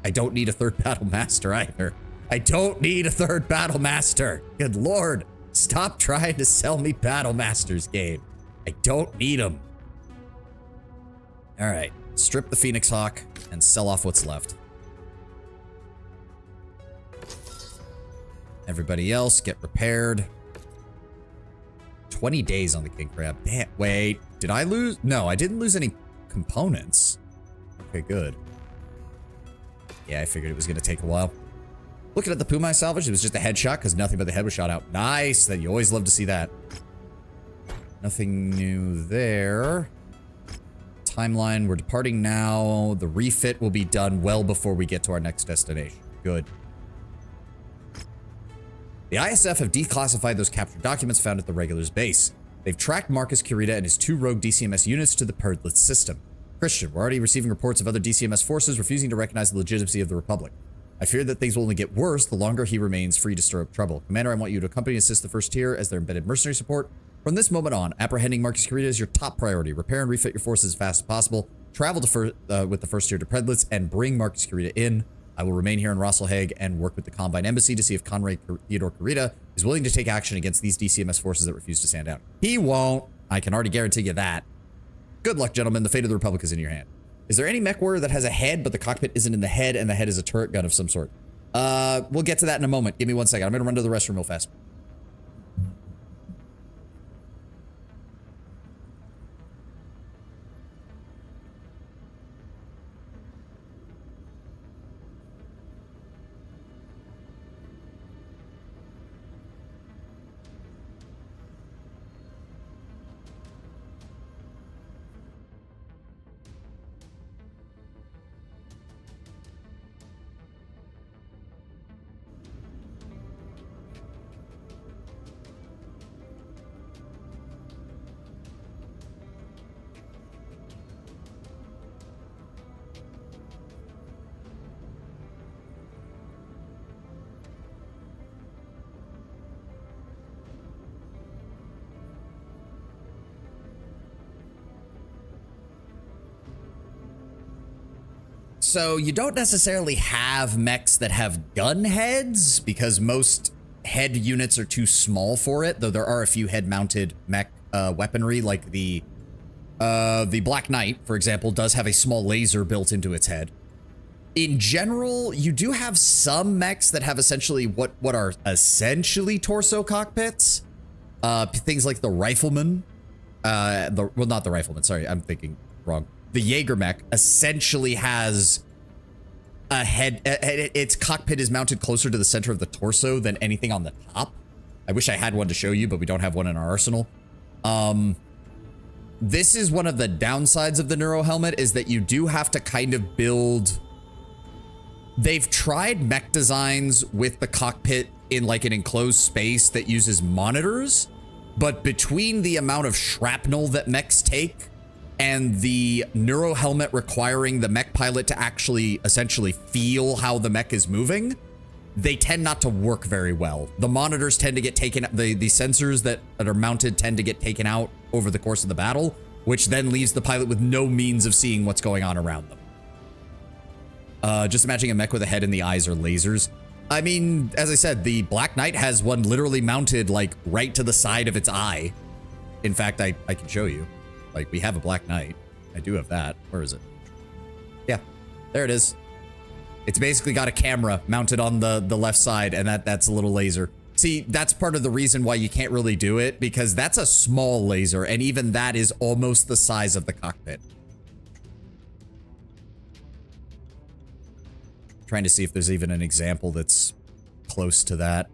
I don't need a third battle master either. I don't need a third battle master. Good lord. Stop trying to sell me battle masters, game. I don't need them. All right. Strip the Phoenix Hawk and sell off what's left. Everybody else get repaired. 20 days on the King Crab. Damn. Wait, did I lose? No, I didn't lose any components. Okay, good. Yeah, I figured it was going to take a while. Looking at the Puma I salvaged, it was just a headshot because nothing but the head was shot out. Nice. That you always love to see that. Nothing new there. Timeline, we're departing now. The refit will be done well before we get to our next destination. Good. The ISF have declassified those captured documents found at the regulars' base. They've tracked Marcus Curita and his 2 rogue DCMS units to the Perdlitz system. Christian, we're already receiving reports of other DCMS forces refusing to recognize the legitimacy of the Republic. I fear that things will only get worse the longer he remains free to stir up trouble. Commander, I want you to accompany and assist the first tier as their embedded mercenary support. From this moment on, apprehending Marcus Curita is your top priority. Repair and refit your forces as fast as possible. Travel with the first tier to Perdlitz and bring Marcus Curita in. I will remain here in Rosselhague and work with the Combine Embassy to see if Conrad Theodore Curita is willing to take action against these DCMS forces that refuse to stand down. He won't. I can already guarantee you that. Good luck, gentlemen. The fate of the Republic is in your hand. Is there any mech warrior that has a head, but the cockpit isn't in the head, and the head is a turret gun of some sort? We'll get to that in a moment. Give me 1 second. I'm going to run to the restroom real fast. So you don't necessarily have mechs that have gun heads because most head units are too small for it, though there are a few head-mounted mech weaponry, like the Black Knight, for example, does have a small laser built into its head. In general, you do have some mechs that have essentially what are essentially torso cockpits. Things like the Rifleman. Well, not the Rifleman, sorry, I'm thinking wrong. The Jaeger mech essentially has a head. Its cockpit is mounted closer to the center of the torso than anything on the top. I wish I had one to show you, but we don't have one in our arsenal. This is one of the downsides of the Neuro helmet, is that you do have to kind of build. They've tried mech designs with the cockpit in like an enclosed space that uses monitors, but between the amount of shrapnel that mechs take and the Neuro helmet requiring the mech pilot to actually essentially feel how the mech is moving, they tend not to work very well. The monitors tend to get taken, the sensors that are mounted tend to get taken out over the course of the battle, which then leaves the pilot with no means of seeing what's going on around them. Just imagining a mech with a head and the eyes are lasers. I mean, as I said, the Black Knight has one literally mounted like right to the side of its eye. In fact, I can show you. Like, we have a Black Knight. I do have that. Where is it? Yeah, there it is. It's basically got a camera mounted on the left side, and that's a little laser. See, that's part of the reason why you can't really do it, because that's a small laser, and even that is almost the size of the cockpit. Trying to see if there's even an example that's close to that.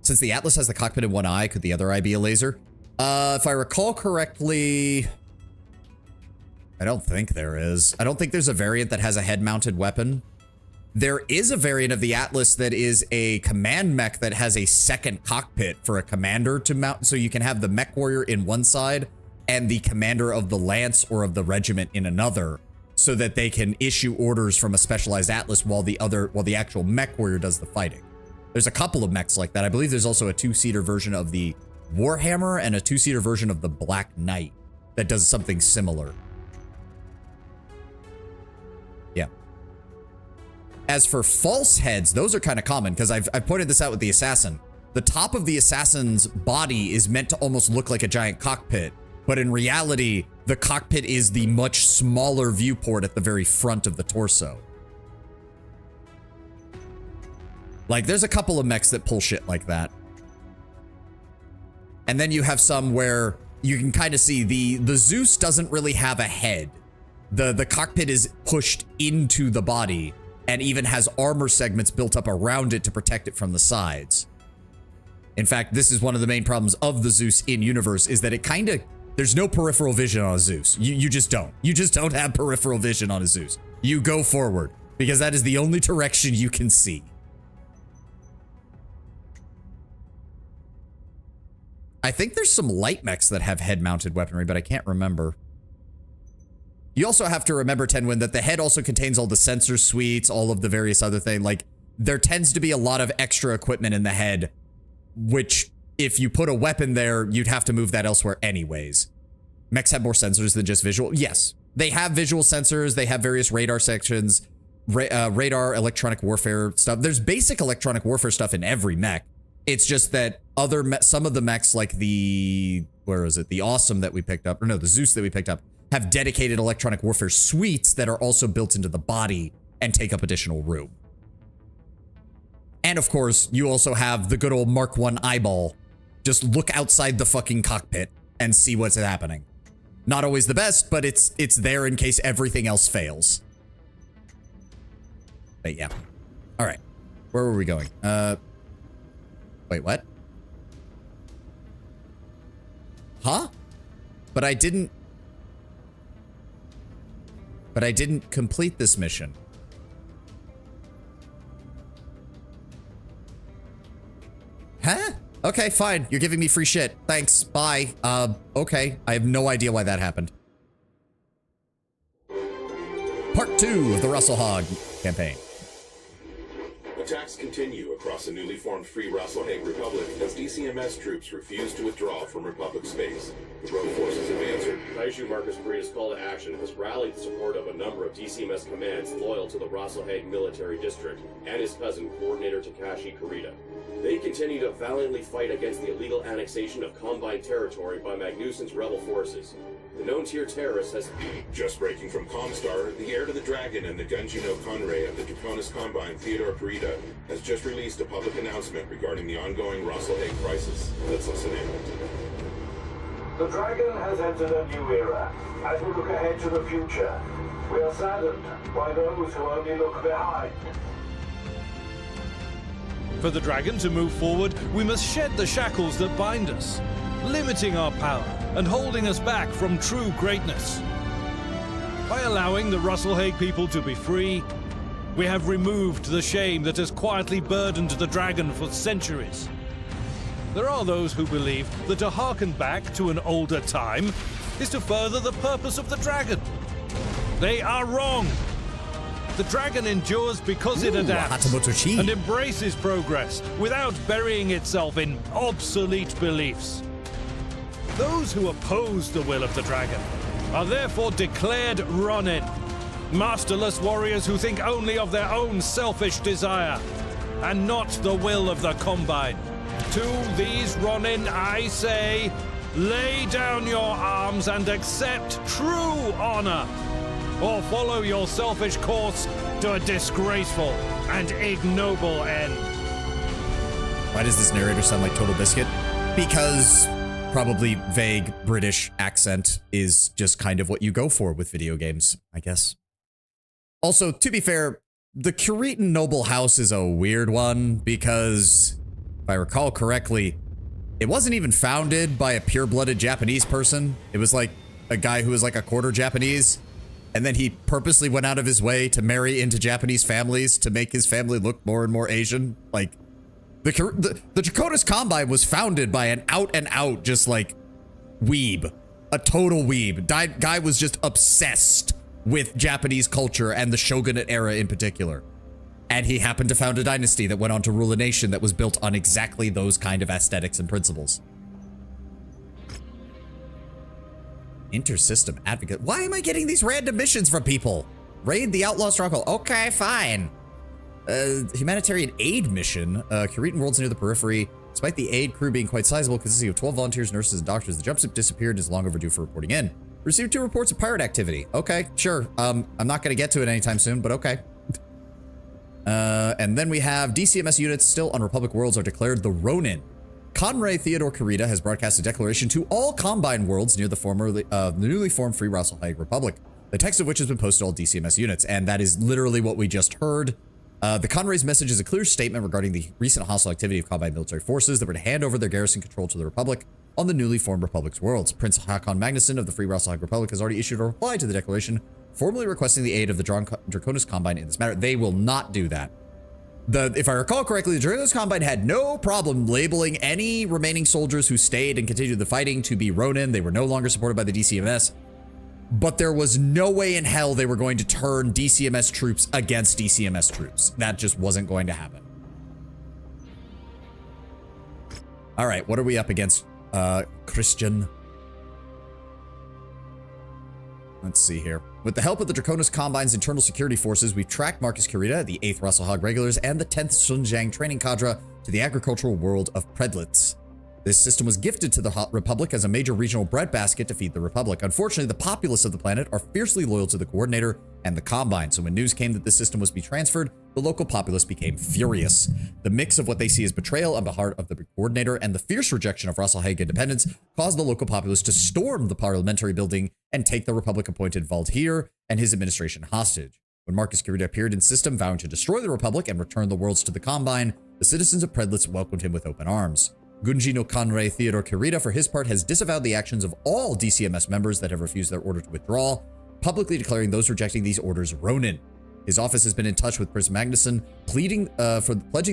Since the Atlas has the cockpit in one eye, could the other eye be a laser? If I recall correctly, I don't think there is. I don't think there's a variant that has a head-mounted weapon. There is a variant of the Atlas that is a command mech that has a second cockpit for a commander to mount, so you can have the mech warrior in one side and the commander of the lance or of the regiment in another, so that they can issue orders from a specialized Atlas while the actual mech warrior does the fighting. There's a couple of mechs like that. I believe there's also a two-seater version of the Warhammer and a two-seater version of the Black Knight that does something similar. Yeah. As for false heads, those are kind of common, because I've pointed this out with the Assassin. The top of the Assassin's body is meant to almost look like a giant cockpit, but in reality, the cockpit is the much smaller viewport at the very front of the torso. Like, there's a couple of mechs that pull shit like that. And then you have some where you can kind of see the Zeus doesn't really have a head. The cockpit is pushed into the body and even has armor segments built up around it to protect it from the sides. In fact, this is one of the main problems of the Zeus in universe, is that it kind of, there's no peripheral vision on a Zeus. You just don't. You just don't have peripheral vision on a Zeus. You go forward, because that is the only direction you can see. I think there's some light mechs that have head-mounted weaponry, but I can't remember. You also have to remember, Tenwin, that the head also contains all the sensor suites, all of the various other things. Like, there tends to be a lot of extra equipment in the head, which, if you put a weapon there, you'd have to move that elsewhere anyways. Mechs have more sensors than just visual. Yes, they have visual sensors. They have various radar sections, radar, electronic warfare stuff. There's basic electronic warfare stuff in every mech. It's just that some of the mechs, like the, where is it? The Awesome that we picked up, or no, the Zeus that we picked up, have dedicated electronic warfare suites that are also built into the body and take up additional room. And of course, you also have the good old Mark I eyeball. Just look outside the fucking cockpit and see what's happening. Not always the best, but it's there in case everything else fails. But yeah. All right. Where were we going? Wait, what? Huh? But I didn't complete this mission. Huh? Okay, fine. You're giving me free shit. Thanks. Bye. Okay. I have no idea why that happened. Part 2 of the Russell Hog campaign. Attacks continue across the newly formed Free Russell-Hague Republic as DCMS troops refuse to withdraw from Republic space. The rogue forces have answered. Taishu Marcus Karita's call to action has rallied the support of a number of DCMS commands loyal to the Russell-Hague Military District and his cousin, Coordinator Takashi Karita. They continue to valiantly fight against the illegal annexation of Combine territory by Magnuson's rebel forces. The known tier terrorist has... Just breaking from Comstar, the heir to the Dragon and the Gunji no Conrei of the Draconis Combine, Theodore Karita, has just released a public announcement regarding the ongoing Russell-Hague crisis. Let's listen in. The Dragon has entered a new era. As we look ahead to the future, we are saddened by those who only look behind. For the Dragon to move forward, we must shed the shackles that bind us, limiting our power and holding us back from true greatness. By allowing the Russell-Hague people to be free, we have removed the shame that has quietly burdened the Dragon for centuries. There are those who believe that to harken back to an older time is to further the purpose of the Dragon. They are wrong. The Dragon endures because it adapts and embraces progress without burying itself in obsolete beliefs. Those who oppose the will of the Dragon are therefore declared Ronin, masterless warriors who think only of their own selfish desire and not the will of the Combine. To these Ronin, I say, lay down your arms and accept true honor. or follow your selfish course to a disgraceful and ignoble end. Why does this narrator sound like Total Biscuit? Because probably vague British accent is just kind of what you go for with video games, I guess. Also, to be fair, the Curitan noble house is a weird one because, if I recall correctly, it wasn't even founded by a pure-blooded Japanese person. It was like a guy who was like a quarter Japanese, and then he purposely went out of his way to marry into Japanese families to make his family look more and more Asian. Like, the Draconis Combine was founded by an out-and-out just like weeb, a total weeb. Guy was just obsessed with Japanese culture and the shogunate era in particular. And he happened to found a dynasty that went on to rule a nation that was built on exactly those kind of aesthetics and principles. Intersystem advocate. Why am I getting these random missions from people? Raid the outlaw stronghold. Okay, fine. Humanitarian aid mission. Curitan worlds near the periphery. Despite the aid crew being quite sizable, consisting of 12 volunteers, nurses, and doctors, the jumpsuit disappeared and is long overdue for reporting in. Received 2 reports of pirate activity. Okay, sure. I'm not going to get to it anytime soon, but okay. And then we have DCMS units still on Republic worlds are declared the Ronin. Conray Theodore Kurita has broadcast a declaration to all Combine worlds near the newly formed Free Rasalhague Republic, the text of which has been posted to all DCMS units, and that is literally what we just heard. The Conray's message is a clear statement regarding the recent hostile activity of Combine military forces that were to hand over their garrison control to the Republic on the newly formed Republic's worlds. Prince Hakon Magnusson of the Free Rasalhague Republic has already issued a reply to the declaration, formally requesting the aid of the Draconis Combine in this matter. They will not do that. If I recall correctly, the Draconis Combine had no problem labeling any remaining soldiers who stayed and continued the fighting to be Ronin. They were no longer supported by the DCMS. But there was no way in hell they were going to turn DCMS troops against DCMS troops. That just wasn't going to happen. All right, what are we up against, Christian? Let's see here. With the help of the Draconis Combine's internal security forces, we've tracked Marcus Kurita, the 8th Rasalhague Regulars, and the 10th Sunjiang training cadre to the agricultural world of Predlitz. This system was gifted to the Republic as a major regional breadbasket to feed the Republic. Unfortunately, the populace of the planet are fiercely loyal to the Coordinator and the Combine, so when news came that this system was to be transferred, the local populace became furious. The mix of what they see as betrayal on behalf of the Coordinator and the fierce rejection of Rasalhague independence caused the local populace to storm the parliamentary building and take the Republic-appointed Valdhir and his administration hostage. When Marcus Kurita appeared in system, vowing to destroy the Republic and return the worlds to the Combine, the citizens of Predlitz welcomed him with open arms. Gunji no Conray Theodore Kurita, for his part, has disavowed the actions of all DCMS members that have refused their order to withdraw, publicly declaring those rejecting these orders Ronin. His office has been in touch with Prince Magnusson, pledging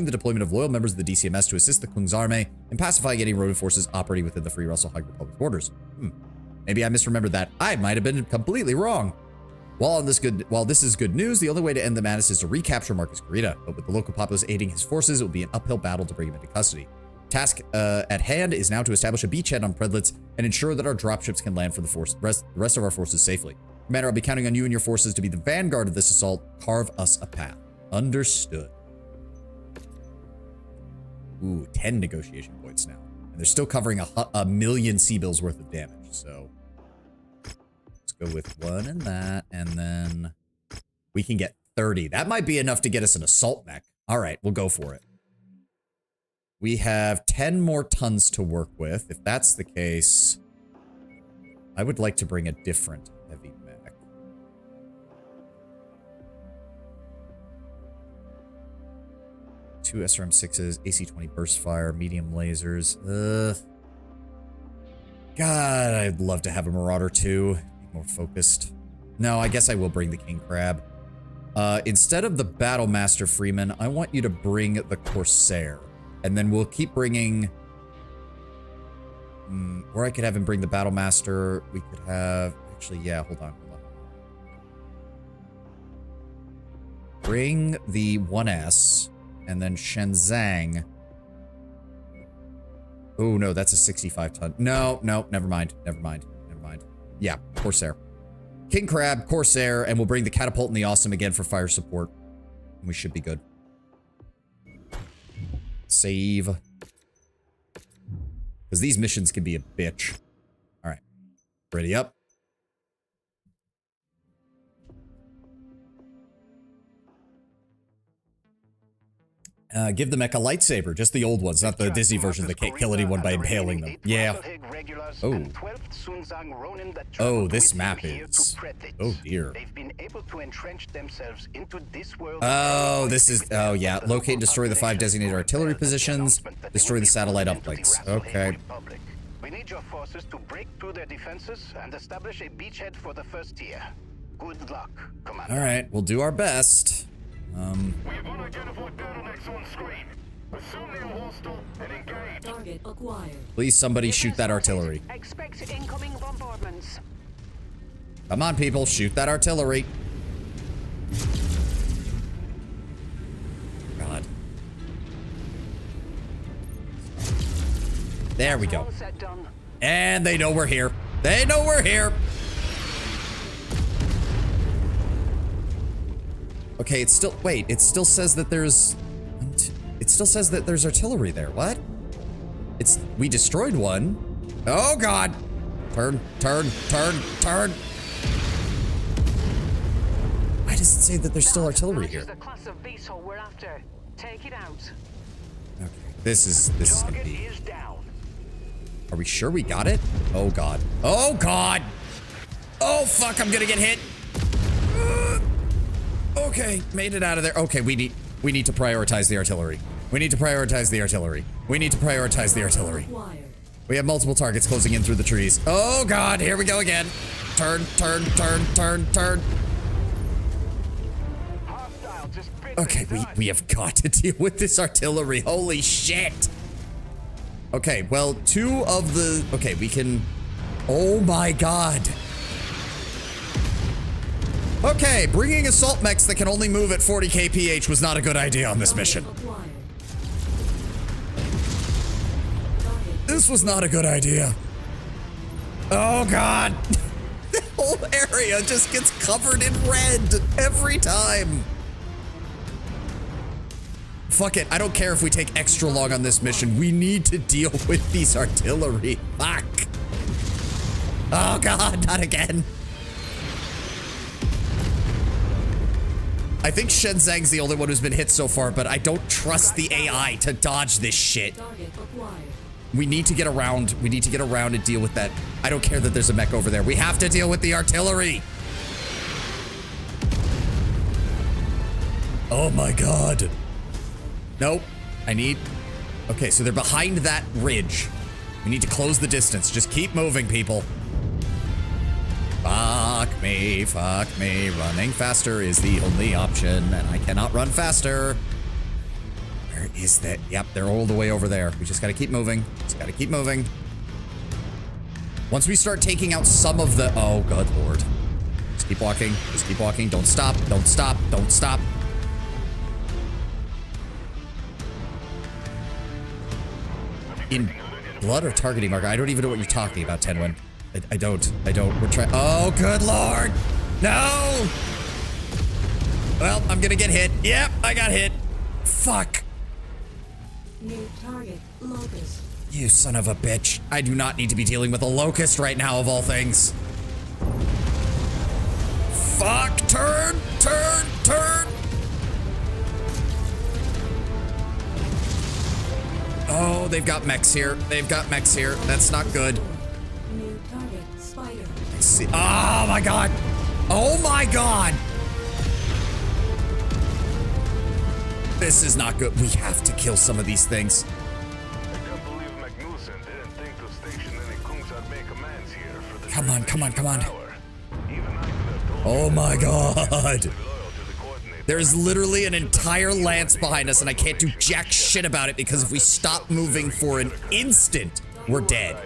the deployment of loyal members of the DCMS to assist the Kungsarmé in pacifying any Ronin forces operating within the Free Rasalhague Republic's borders. Maybe I misremembered that. I might have been completely wrong. While this is good news, the only way to end the madness is to recapture Marcus Kurita, but with the local populace aiding his forces, it will be an uphill battle to bring him into custody. Task at hand is now to establish a beachhead on Predlitz and ensure that our dropships can land for the rest of our forces safely. Commander, I'll be counting on you and your forces to be the vanguard of this assault. Carve us a path. Understood. Ooh, 10 negotiation points now. And they're still covering a million C-bills worth of damage, so let's go with 1 and that, and then we can get 30. That might be enough to get us an assault mech. All right, we'll go for it. We have 10 more tons to work with. If that's the case, I would like to bring a different heavy mech. Two SRM-6s, AC-20 burst fire, medium lasers. God, I'd love to have a Marauder too. Be more focused. No, I guess I will bring the King Crab. Instead of the Battlemaster Freeman, I want you to bring the Corsair. And then we'll keep bringing... or I could have him bring the Battlemaster. We could have... Actually, yeah, hold on. Bring the 1S. And then Shenzang. Oh, no, that's a 65-ton. No, never mind. Yeah, Corsair. King Crab, Corsair, and we'll bring the Catapult and the Awesome again for fire support. And we should be good. Save. Because these missions can be a bitch. Alright. Ready up. Give the mech a lightsaber, just the old ones, not the Disney versions that can't kill anyone by impaling them. Yeah. Oh. Oh, this map is. Oh dear. Oh, this is. Oh yeah. Locate and destroy the 5 designated artillery positions. Destroy the satellite uplinks. Okay. We need your forces to break through their defenses and establish a beachhead for the first tier. Good luck, Commander. All right, we'll do our best. We have unidentified bottlenecks on screen. Assume they are hostile and engage. Target acquired. Please, somebody shoot that artillery. Expect incoming bombardments. Come on, people, shoot that artillery. God. There we go. And they know we're here. They know we're here. Okay, it's still, wait, it still says that there's, it still says that there's artillery there. What? We destroyed one. Oh God. Turn. Why does it say that there's still artillery here? The class of beetle we're after. Take it out. Okay, this is gonna be. Are we sure we got it? Oh God. Oh God. Oh fuck, I'm gonna get hit. Okay, made it out of there. Okay, we need to prioritize the artillery. We need to prioritize the artillery. We need to prioritize the artillery. We have multiple targets closing in through the trees. Oh God, here we go again. Turn. Okay, we have got to deal with this artillery. Holy shit. Okay, well, 2 of the, okay, we can, oh my God. Okay, bringing assault mechs that can only move at 40 kph was not a good idea on this mission. This was not a good idea. Oh God. The whole area just gets covered in red every time. Fuck it, I don't care if we take extra long on this mission. We need to deal with these artillery. Fuck. Oh God, not again. I think Shenzang's the only one who's been hit so far, but I don't trust the AI to dodge this shit. We need to get around. We need to get around and deal with that. I don't care that there's a mech over there. We have to deal with the artillery. Oh my God. Nope. Okay, so they're behind that ridge. We need to close the distance. Just keep moving, people. Fuck me. Running faster is the only option, and I cannot run faster. Where is that? Yep, they're all the way over there. We just gotta keep moving. Once we start taking out some of the... Oh, good Lord. Just keep walking. Don't stop. In blood or targeting marker? I don't even know what you're talking about, Tenwin. I don't. We're trying. Oh, good Lord. No. Well, I'm gonna get hit. Yep, I got hit. Fuck. New target, Locust. You son of a bitch. I do not need to be dealing with a locust right now, of all things. Fuck. Turn. Oh, they've got mechs here. That's not good. New target, Spider. Let's see. Oh my God. This is not good. We have to kill some of these things. Come on. Oh my God. There's literally an entire lance behind us and I can't do jack shit about it because if we stop moving for an instant, we're dead.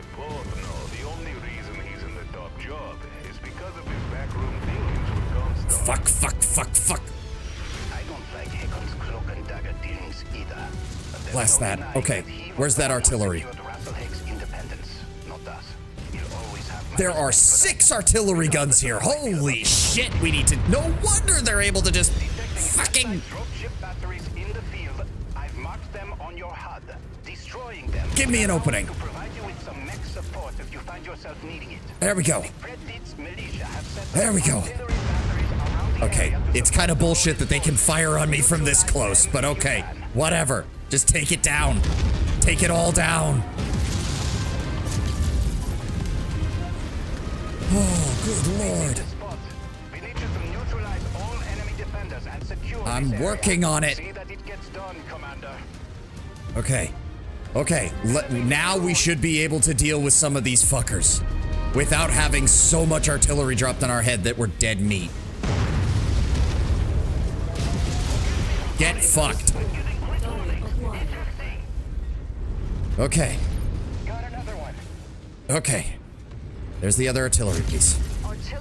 Fuck. Blast that. Okay, where's that artillery? There are 6 artillery guns here. Holy shit, we need to... No wonder they're able to just fucking... Give me an opening. There we go. Okay, it's kind of bullshit that they can fire on me from this close, but okay. Whatever. Just take it down. Take it all down. Oh, good lord. We need you to neutralize all enemy defenders and secure I'm this working area. on it. See that it gets done, Commander. Okay. Okay. Now we should be able to deal with some of these fuckers without having so much artillery dropped on our head that we're dead meat. Get fucked. Okay. Okay. There's the other artillery piece.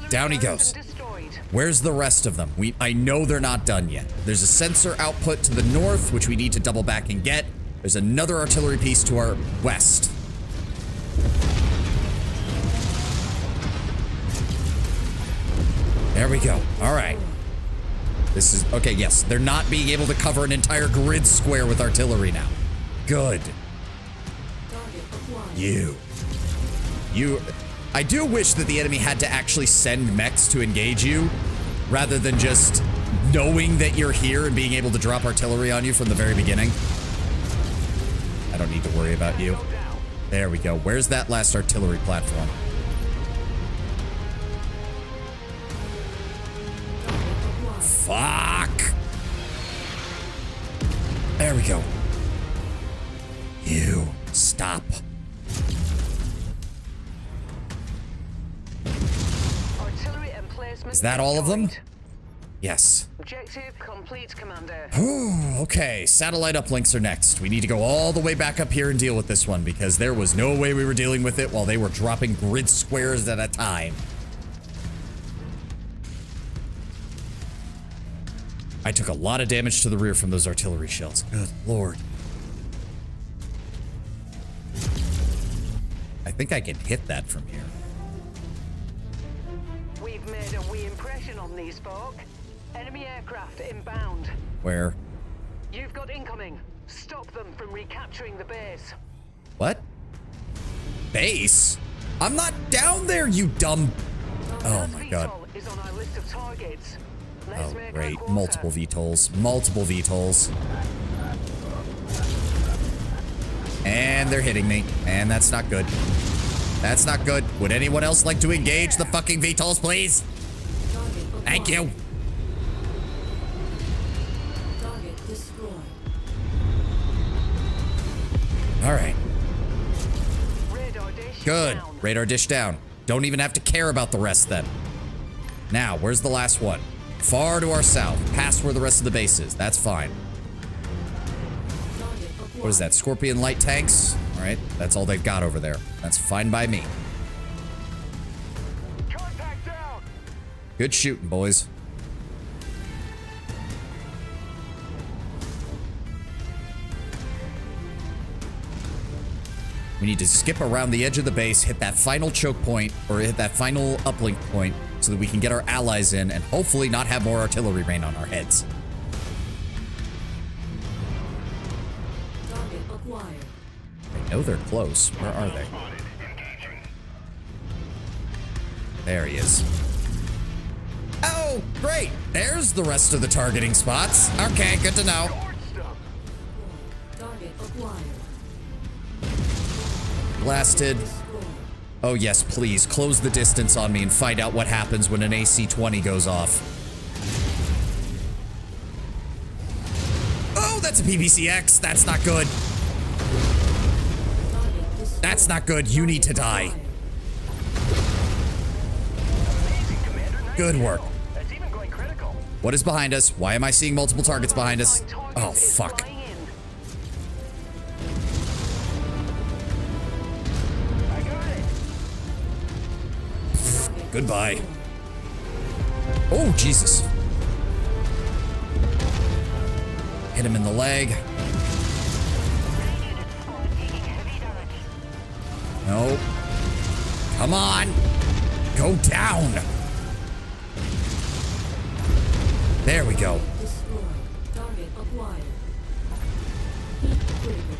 Down he goes. Where's the rest of them? I know they're not done yet. There's a sensor output to the north, which we need to double back and get. There's another artillery piece to our west. There we go. All right. This is... Okay, yes. They're not being able to cover an entire grid square with artillery now. Good. You. I do wish that the enemy had to actually send mechs to engage you, rather than just knowing that you're here and being able to drop artillery on you from the very beginning. I don't need to worry about you. There we go. Where's that last artillery platform? Fuck! There we go. You. Stop. Is that all of them? Yes. Objective complete, Commander. Okay, satellite uplinks are next. We need to go all the way back up here and deal with this one because there was no way we were dealing with it while they were dropping grid squares at a time. I took a lot of damage to the rear from those artillery shells. Good lord. I think I can hit that from here. We've made a wee impression on these folk. Enemy aircraft inbound. Where? You've got incoming. Stop them from recapturing the base. What? Base? I'm not down there, you dumb... Oh my god. Is on our list of targets. Oh great. Multiple VTOLs. Multiple VTOLs. And they're hitting me. And that's not good. That's not good. Would anyone else like to engage the fucking VTOLs, please? Thank you. All right. Good. Radar dish down. Don't even have to care about the rest then. Now, where's the last one? Far to our south, past where the rest of the base is. That's fine. What is that? Scorpion light tanks? All right, that's all they've got over there. That's fine by me. Good shooting, boys. We need to skip around the edge of the base, hit that final choke point, or hit that final uplink point, so that we can get our allies in and hopefully not have more artillery rain on our heads. I know they're close. Where are they? There he is. Oh, great. There's the rest of the targeting spots. Okay, good to know. Blasted. Oh yes, please, close the distance on me and find out what happens when an AC-20 goes off. Oh, that's a PPCX. That's not good. That's not good. You need to die. Good work. What is behind us? Why am I seeing multiple targets behind us? Oh, fuck. Goodbye. Oh, Jesus. Hit him in the leg. No. Come on. Go down. There we go.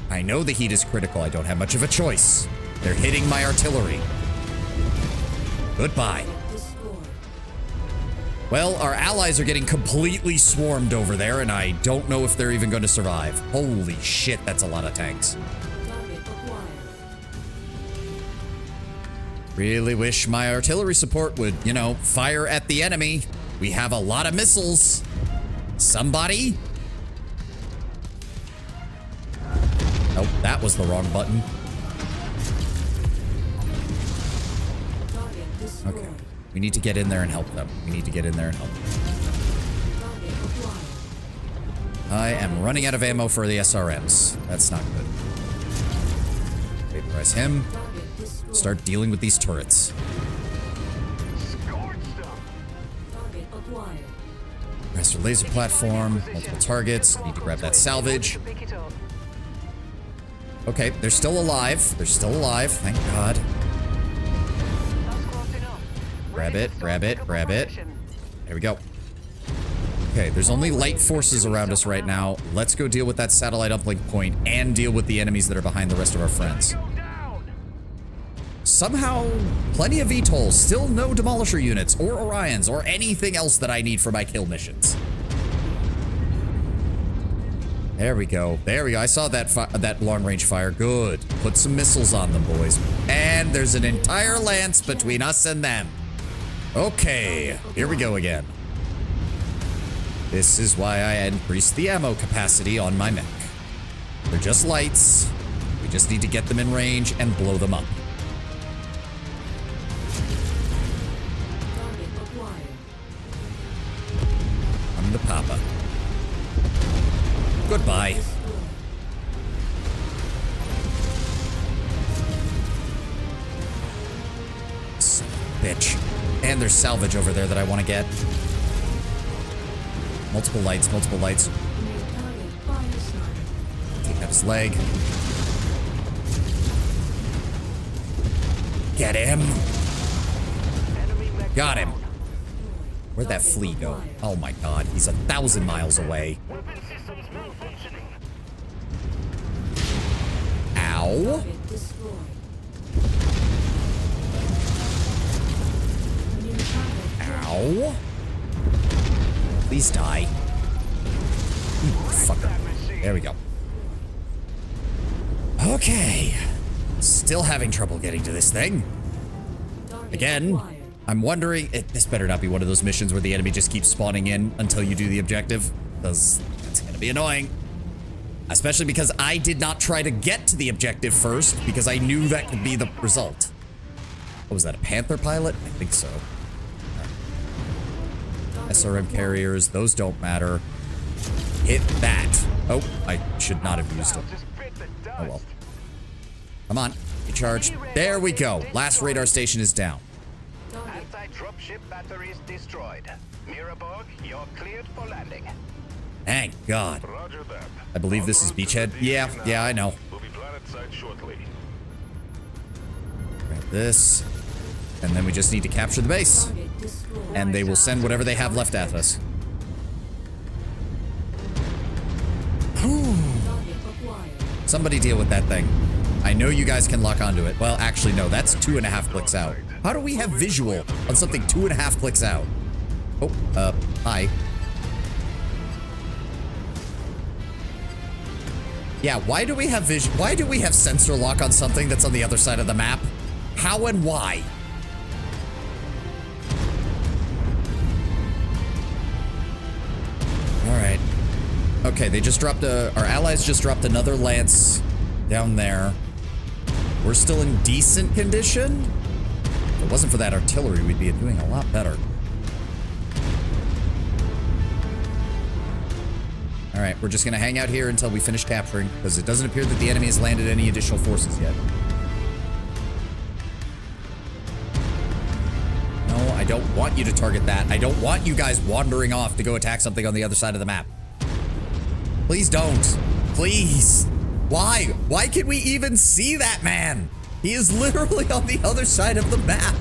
I know the heat is critical. I don't have much of a choice. They're hitting my artillery. Goodbye. Well, our allies are getting completely swarmed over there, and I don't know if they're even going to survive. Holy shit, that's a lot of tanks. Really wish my artillery support would, you know, fire at the enemy. We have a lot of missiles. Somebody? Nope, that was the wrong button. Okay. We need to get in there and help them. We need to get in there and help them. I am running out of ammo for the SRMs. That's not good. Vaporize him. Start dealing with these turrets. Master laser platform. Multiple targets. Need to grab that salvage. Okay, they're still alive. They're still alive. Thank God. Grab it, grab it, grab it. There we go. Okay, there's only light forces around us right now. Let's go deal with that satellite uplink point and deal with the enemies that are behind the rest of our friends. Somehow, plenty of VTOLs, still no Demolisher units or Orions or anything else that I need for my kill missions. There we go. There we go. I saw that long-range fire. Good. Put some missiles on them, boys. And there's an entire lance between us and them. Okay, here we go again. This is why I increased the ammo capacity on my mech. They're just lights. We just need to get them in range and blow them up. I'm the Papa. Goodbye. Son of a bitch. And there's salvage over there that I want to get. Multiple lights, multiple lights. Take out his leg. Get him. Got him. Where'd that flea go? Oh my God, he's 1,000 miles away. Ow. Ow. Please die. Fucker. There we go. Okay. Still having trouble getting to this thing. Again, I'm wondering, this better not be one of those missions where the enemy just keeps spawning in until you do the objective, because that's gonna be annoying. Especially because I did not try to get to the objective first, because I knew that could be the result. What was that, a Panther pilot? I think so. SRM carriers, those don't matter. Hit that. Oh, I should not have used them. Oh well. Come on, recharge. There we go. Last radar station is down. Anti-dropship batteries destroyed. Miraborg, you're cleared for landing. Thank God. Roger that. I believe this is Beachhead. Yeah, I know. We'll be planetside shortly. Grab this. And then we just need to capture the base. And they will send whatever they have left at us. Somebody deal with that thing. I know you guys can lock onto it. Well, actually, no, that's 2.5 clicks out. How do we have visual on something 2.5 clicks out? Oh, hi. Yeah, why do we have why do we have sensor lock on something that's on the other side of the map? How and why? Alright. Okay, they just dropped our allies just dropped another lance down there. We're still in decent condition. If it wasn't for that artillery, we'd be doing a lot better. Alright, we're just gonna hang out here until we finish capturing, because it doesn't appear that the enemy has landed any additional forces yet. No, I don't want you to target that. I don't want you guys wandering off to go attack something on the other side of the map. Please don't. Please. Why? Why can we even see that man? He is literally on the other side of the map.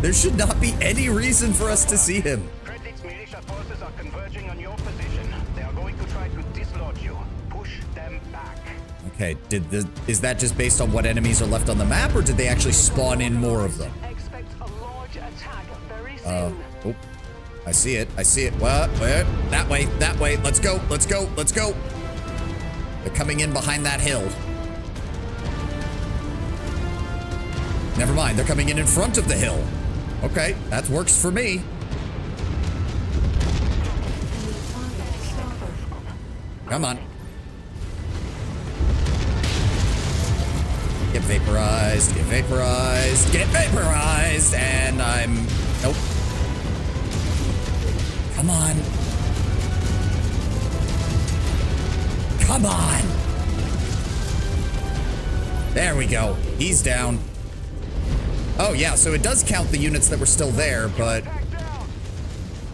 There should not be any reason for us to see him. Kretlik's militia forces are converging on your position. They are going to try to dislodge you. Push them back. Okay, is that just based on what enemies are left on the map, or did they actually spawn in more of them? Expect a large attack very soon. Oh. I see it. I see it. What? Where? That way. That way. Let's go. Let's go. Let's go. They're coming in behind that hill. Never mind. They're coming in front of the hill. Okay. That works for me. Come on. Get vaporized. Get vaporized. Get vaporized. And I'm... Nope. Come on. Come on. There we go. He's down. Oh, yeah. So it does count the units that were still there, but...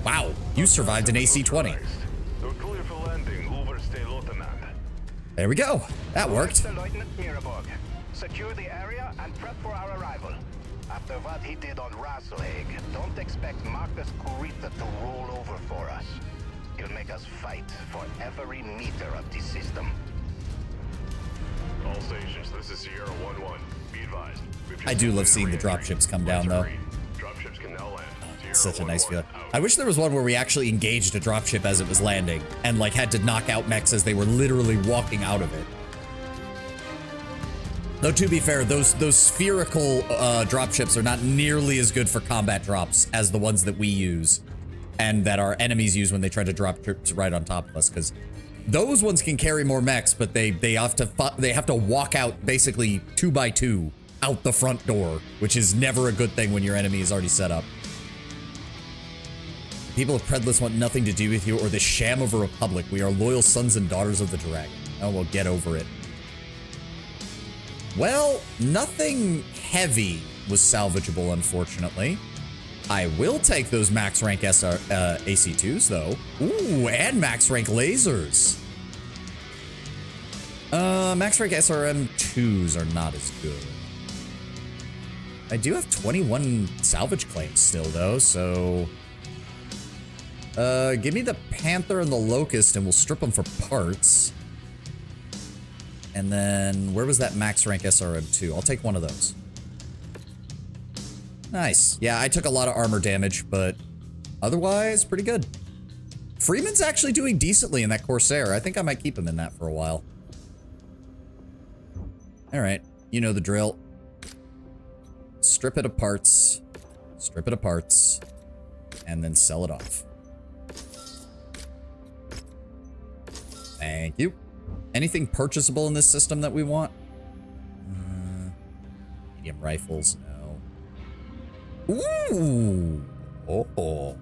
Wow. You survived an AC-20. There we go. That worked. Secure the area and prep for our arrival. After what he did on Rasselhaig, don't expect Marcus Kurita to roll over for us. He'll make us fight for every meter of the system. All stations, this is Sierra 1-1. Be advised. I do love seeing the dropships come down, though. Dropships can now land. It's such a nice feeling. I wish there was one where we actually engaged a dropship as it was landing and like had to knock out mechs as they were literally walking out of it. Though to be fair, those spherical dropships are not nearly as good for combat drops as the ones that we use and that our enemies use when they try to drop troops right on top of us, because those ones can carry more mechs, but they have to walk out basically 2 by 2 out the front door, which is never a good thing when your enemy is already set up. People of Predless want nothing to do with you or the sham of a republic. We are loyal sons and daughters of the dragon. Oh, well, get over it. Well, nothing heavy was salvageable, unfortunately. I will take those max rank AC2s, though. Ooh, and max rank lasers. Max rank SRM2s are not as good. I do have 21 salvage claims still, though, so... give me the Panther and the Locust, and we'll strip them for parts. And then, where was that max rank SRM2? I'll take one of those. Nice. Yeah, I took a lot of armor damage, but otherwise, pretty good. Freeman's actually doing decently in that Corsair. I think I might keep him in that for a while. Alright, you know the drill. Strip it of parts. Strip it of parts. And then sell it off. Thank you. Anything purchasable in this system that we want? Medium rifles, no. Ooh! Oh.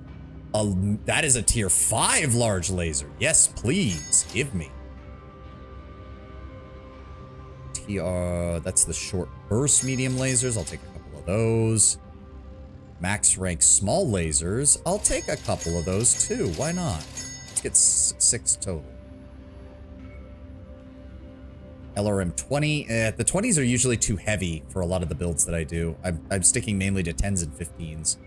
That is a tier 5 large laser. Yes, please. Give me. That's the short burst medium lasers. I'll take a couple of those. Max rank small lasers. I'll take a couple of those too. Why not? Let's get 6 total. LRM 20. The 20s are usually too heavy for a lot of the builds that I do. I'm sticking mainly to 10s and 15s.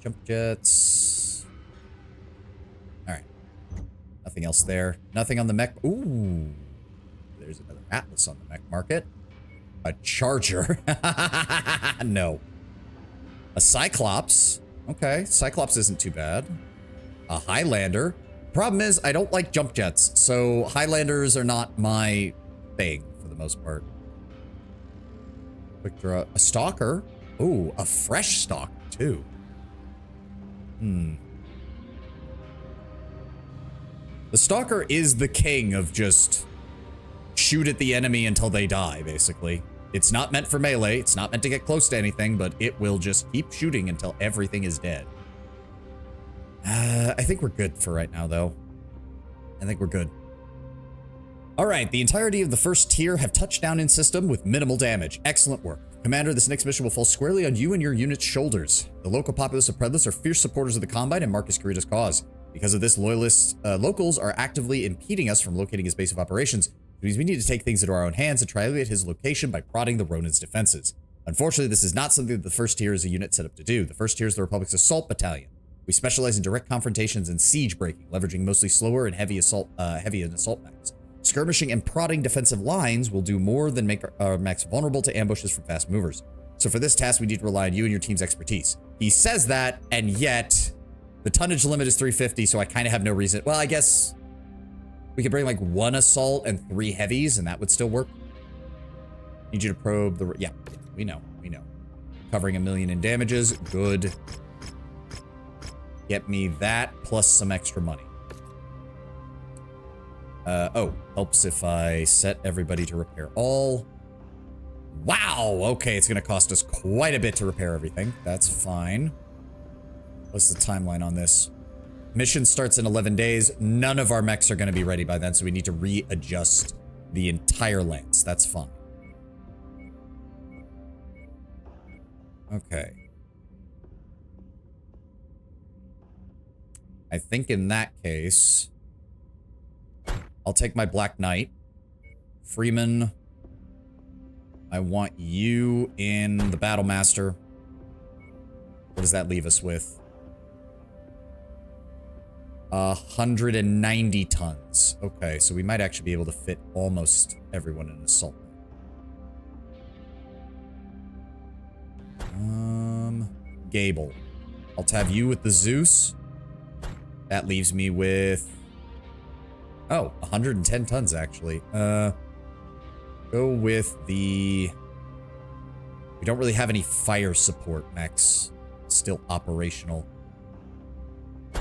Jump jets. Alright. Nothing else there. Nothing on the mech. Ooh. There's another Atlas on the mech market. A Charger. No. A Cyclops. Okay. Cyclops isn't too bad. A Highlander. Problem is, I don't like jump jets, so Highlanders are not my thing for the most part. Quick draw. A Stalker. Ooh, a fresh Stalker, too. The Stalker is the king of just shoot at the enemy until they die, basically. It's not meant for melee. It's not meant to get close to anything, but it will just keep shooting until everything is dead. I think we're good for right now, though. I think we're good. All right, the entirety of the first tier have touched down in system with minimal damage. Excellent work. Commander, this next mission will fall squarely on you and your unit's shoulders. The local populace of Predless are fierce supporters of the Combine and Marcus Kurita's cause. Because of this, locals are actively impeding us from locating his base of operations. It means we need to take things into our own hands and triangulate his location by prodding the Ronin's defenses. Unfortunately, this is not something that the first tier is a unit set up to do. The first tier is the Republic's Assault Battalion. We specialize in direct confrontations and siege breaking, leveraging mostly slower and heavy assault mechs. Skirmishing and prodding defensive lines will do more than make our mechs vulnerable to ambushes from fast movers. So for this task, we need to rely on you and your team's expertise. He says that, and yet the tonnage limit is 350, so I kind of have no reason. Well, I guess we could bring like 1 assault and 3 heavies, and that would still work. Need you to probe the... Yeah, we know. Covering 1 million in damages. Good. Get me that, plus some extra money. Oh, helps if I set everybody to repair all. Wow, okay, it's gonna cost us quite a bit to repair everything. That's fine. What's the timeline on this? Mission starts in 11 days. None of our mechs are gonna be ready by then, so we need to readjust the entire lance. That's fine. Okay. I think in that case, I'll take my Black Knight. Freeman, I want you in the Battle Master. What does that leave us with? 190 tons. Okay, so we might actually be able to fit almost everyone in assault. Gable. I'll tab you with the Zeus. That leaves me with... Oh, 110 tons, actually. Go with the... We don't really have any fire support mechs still operational.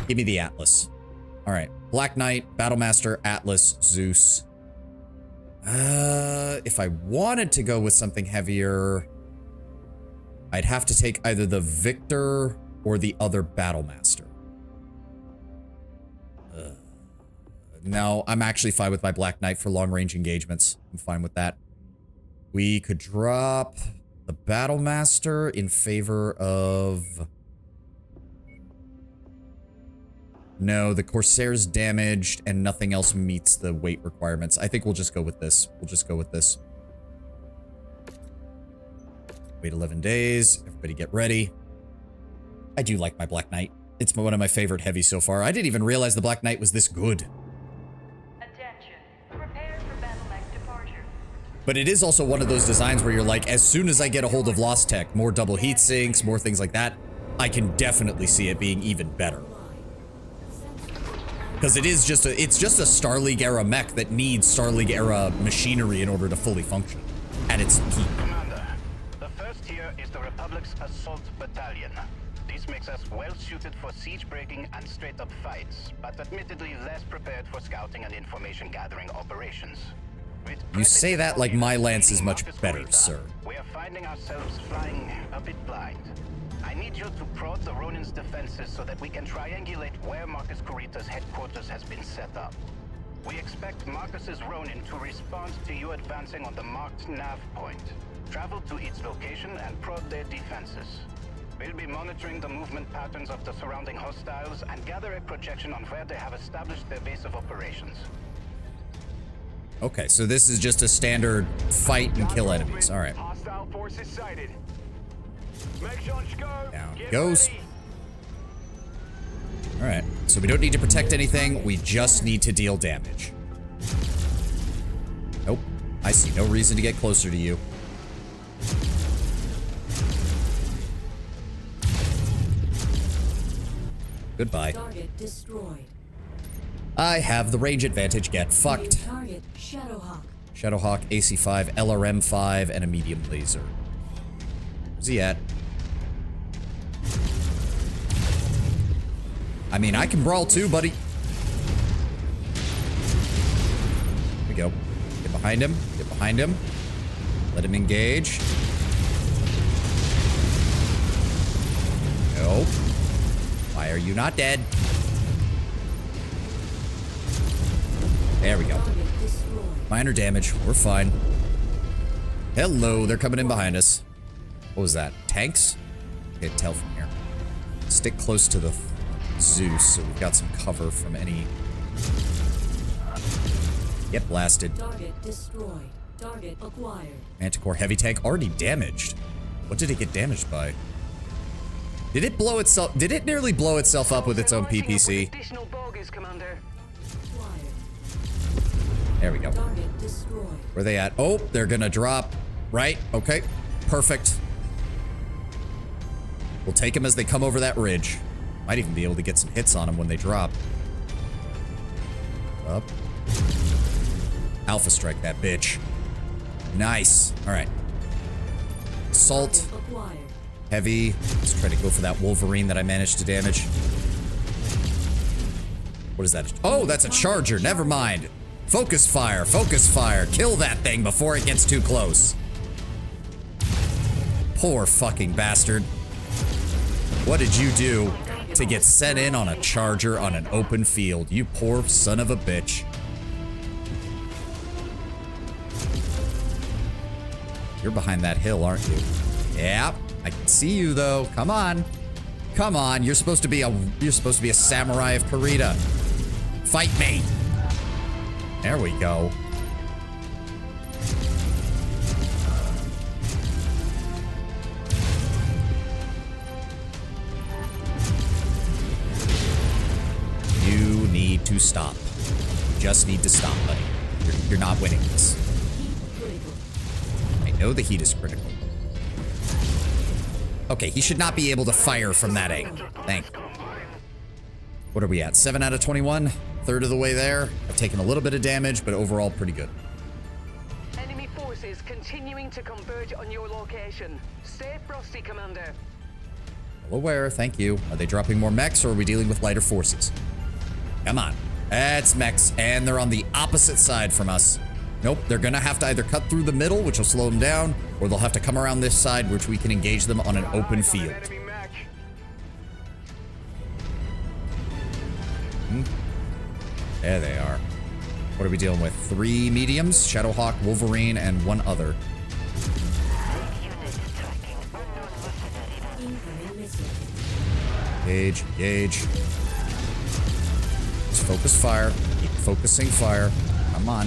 Give me the Atlas. Alright. Black Knight, Battlemaster, Atlas, Zeus. If I wanted to go with something heavier, I'd have to take either the Victor or the other Battlemaster. No, I'm actually fine with my Black Knight for long-range engagements. I'm fine with that. We could drop the Battlemaster in favor of... No, the Corsair's damaged and nothing else meets the weight requirements. I think we'll just go with this. We'll just go with this. Wait 11 days. Everybody get ready. I do like my Black Knight. It's one of my favorite heavies so far. I didn't even realize the Black Knight was this good. Attention. Prepare for battle mech departure. But it is also one of those designs where you're like, as soon as I get a hold of Lost Tech, more double heat sinks, more things like that, I can definitely see it being even better. Because it's just a Star League era mech that needs Star League era machinery in order to fully function at its peak. Commander, the first here is the Republic's Assault Battalion. This makes us well suited for siege breaking and straight up fights, but admittedly less prepared for scouting and information gathering operations. You say that like my lance is much better, sir. We are finding ourselves flying a bit blind. I need you to prod the Ronin's defenses so that we can triangulate where Marcus Kurita's headquarters has been set up. We expect Marcus's Ronin to respond to you advancing on the marked nav point. Travel to its location and prod their defenses. We'll be monitoring the movement patterns of the surrounding hostiles and gather a projection on where they have established their base of operations. Okay, so this is just a standard fight and kill enemies. All right. Hostile forces sighted. Down he goes. All right, so we don't need to protect anything. We just need to deal damage. Nope. I see no reason to get closer to you. Goodbye. Target destroyed. I have the range advantage. Get fucked. Target Shadowhawk. Shadowhawk, AC5, LRM5, and a medium laser. Where's he at? I mean, I can brawl too, buddy. Here we go. Get behind him. Get behind him. Let him engage. Nope. Why are you not dead? There we go. Minor damage. We're fine. Hello, they're coming in behind us. What was that? Tanks? Can't tell from here. Stick close to the Zeus so we've got some cover from any... Get blasted. Target destroyed. Target acquired. Manticore heavy tank already damaged. What did it get damaged by? Did it blow itself? Did it nearly blow itself up with its own PPC? Additional bogies, Commander. There we go. Target destroyed. Where are they at? Oh, they're gonna drop. Right? Okay. Perfect. We'll take them as they come over that ridge. Might even be able to get some hits on them when they drop. Up. Alpha strike that bitch. Nice. All right. Assault. Heavy. Let's try to go for that Wolverine that I managed to damage. What is that? Oh, that's a charger. Never mind. Focus fire. Focus fire. Kill that thing before it gets too close. Poor fucking bastard. What did you do to get sent in on a charger on an open field? You poor son of a bitch. You're behind that hill, aren't you? Yeah, I can see you though. Come on. Come on. You're supposed to be a samurai of Kurita. Fight me. There we go. You need to stop. You just need to stop, buddy. You're not winning this. I know the heat is critical. Okay, he should not be able to fire from that angle. Thank you. What are we at? 7 out of 21? Third of the way there. I've taken a little bit of damage, but overall pretty good. Enemy forces continuing to converge on your location. Stay frosty, Commander. Well aware, thank you. Are they dropping more mechs or are we dealing with lighter forces? Come on. That's mechs, and they're on the opposite side from us. Nope, they're gonna have to either cut through the middle, which will slow them down, or they'll have to come around this side, which we can engage them on an open field. There they are. What are we dealing with? 3 mediums, Shadowhawk, Wolverine, and 1 other. Engage, engage. Just focus fire. Keep focusing fire. Come on.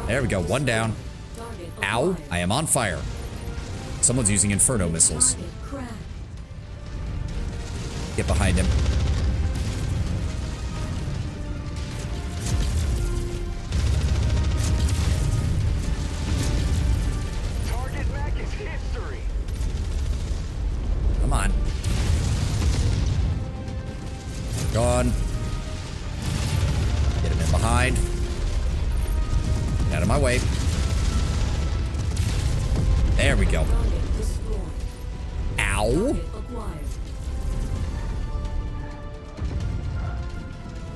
There we go, 1 down. Ow, I am on fire. Someone's using Inferno missiles. Get behind him. Target mech is history. Come on. Gone. Get him in behind. Get out of my way. There we go. Ow.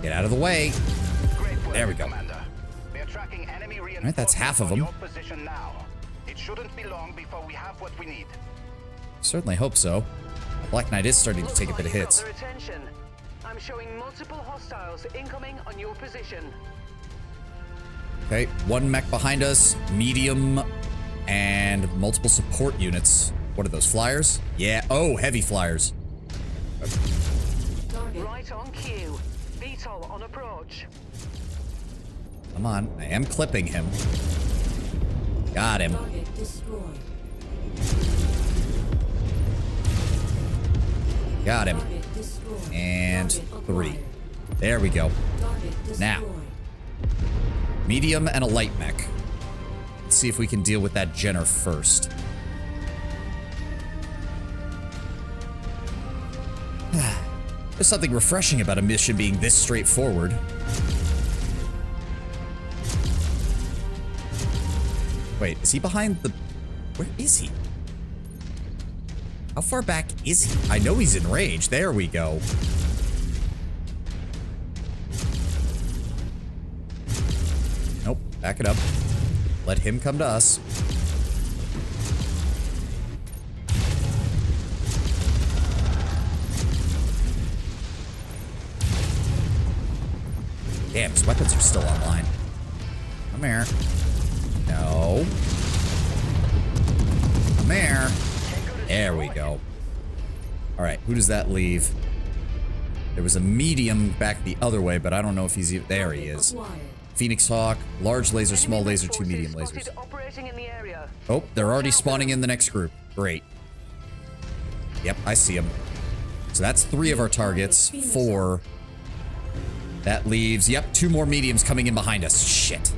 Get out of the way. There we go. Alright, that's half of them. It shouldn't be long before we have what we need. Certainly hope so. Black Knight is starting to take a bit of hits. I'm showing multiple hostiles incoming on your position. Okay, 1 mech behind us, medium, and multiple support units. What are those, flyers? Yeah, oh, heavy flyers. Right on cue. VTOL on approach. Come on, I am clipping him. Got him. Got him. And 3. There we go. Now, medium and a light mech. Let's see if we can deal with that Jenner first. There's something refreshing about a mission being this straightforward. Wait, is he behind the... Where is he? How far back is he? I know he's in range. There we go. Nope, back it up. Let him come to us. Damn, his weapons are still online. Come here. No. Come here. There we go. Alright, who does that leave? There was a medium back the other way, but I don't know if he's even... There he is. Phoenix Hawk, large laser, small laser, 2 medium lasers. Oh, they're already spawning in the next group. Great. Yep, I see them. So that's 3 of our targets. 4. That leaves, yep, 2 more mediums coming in behind us. Shit.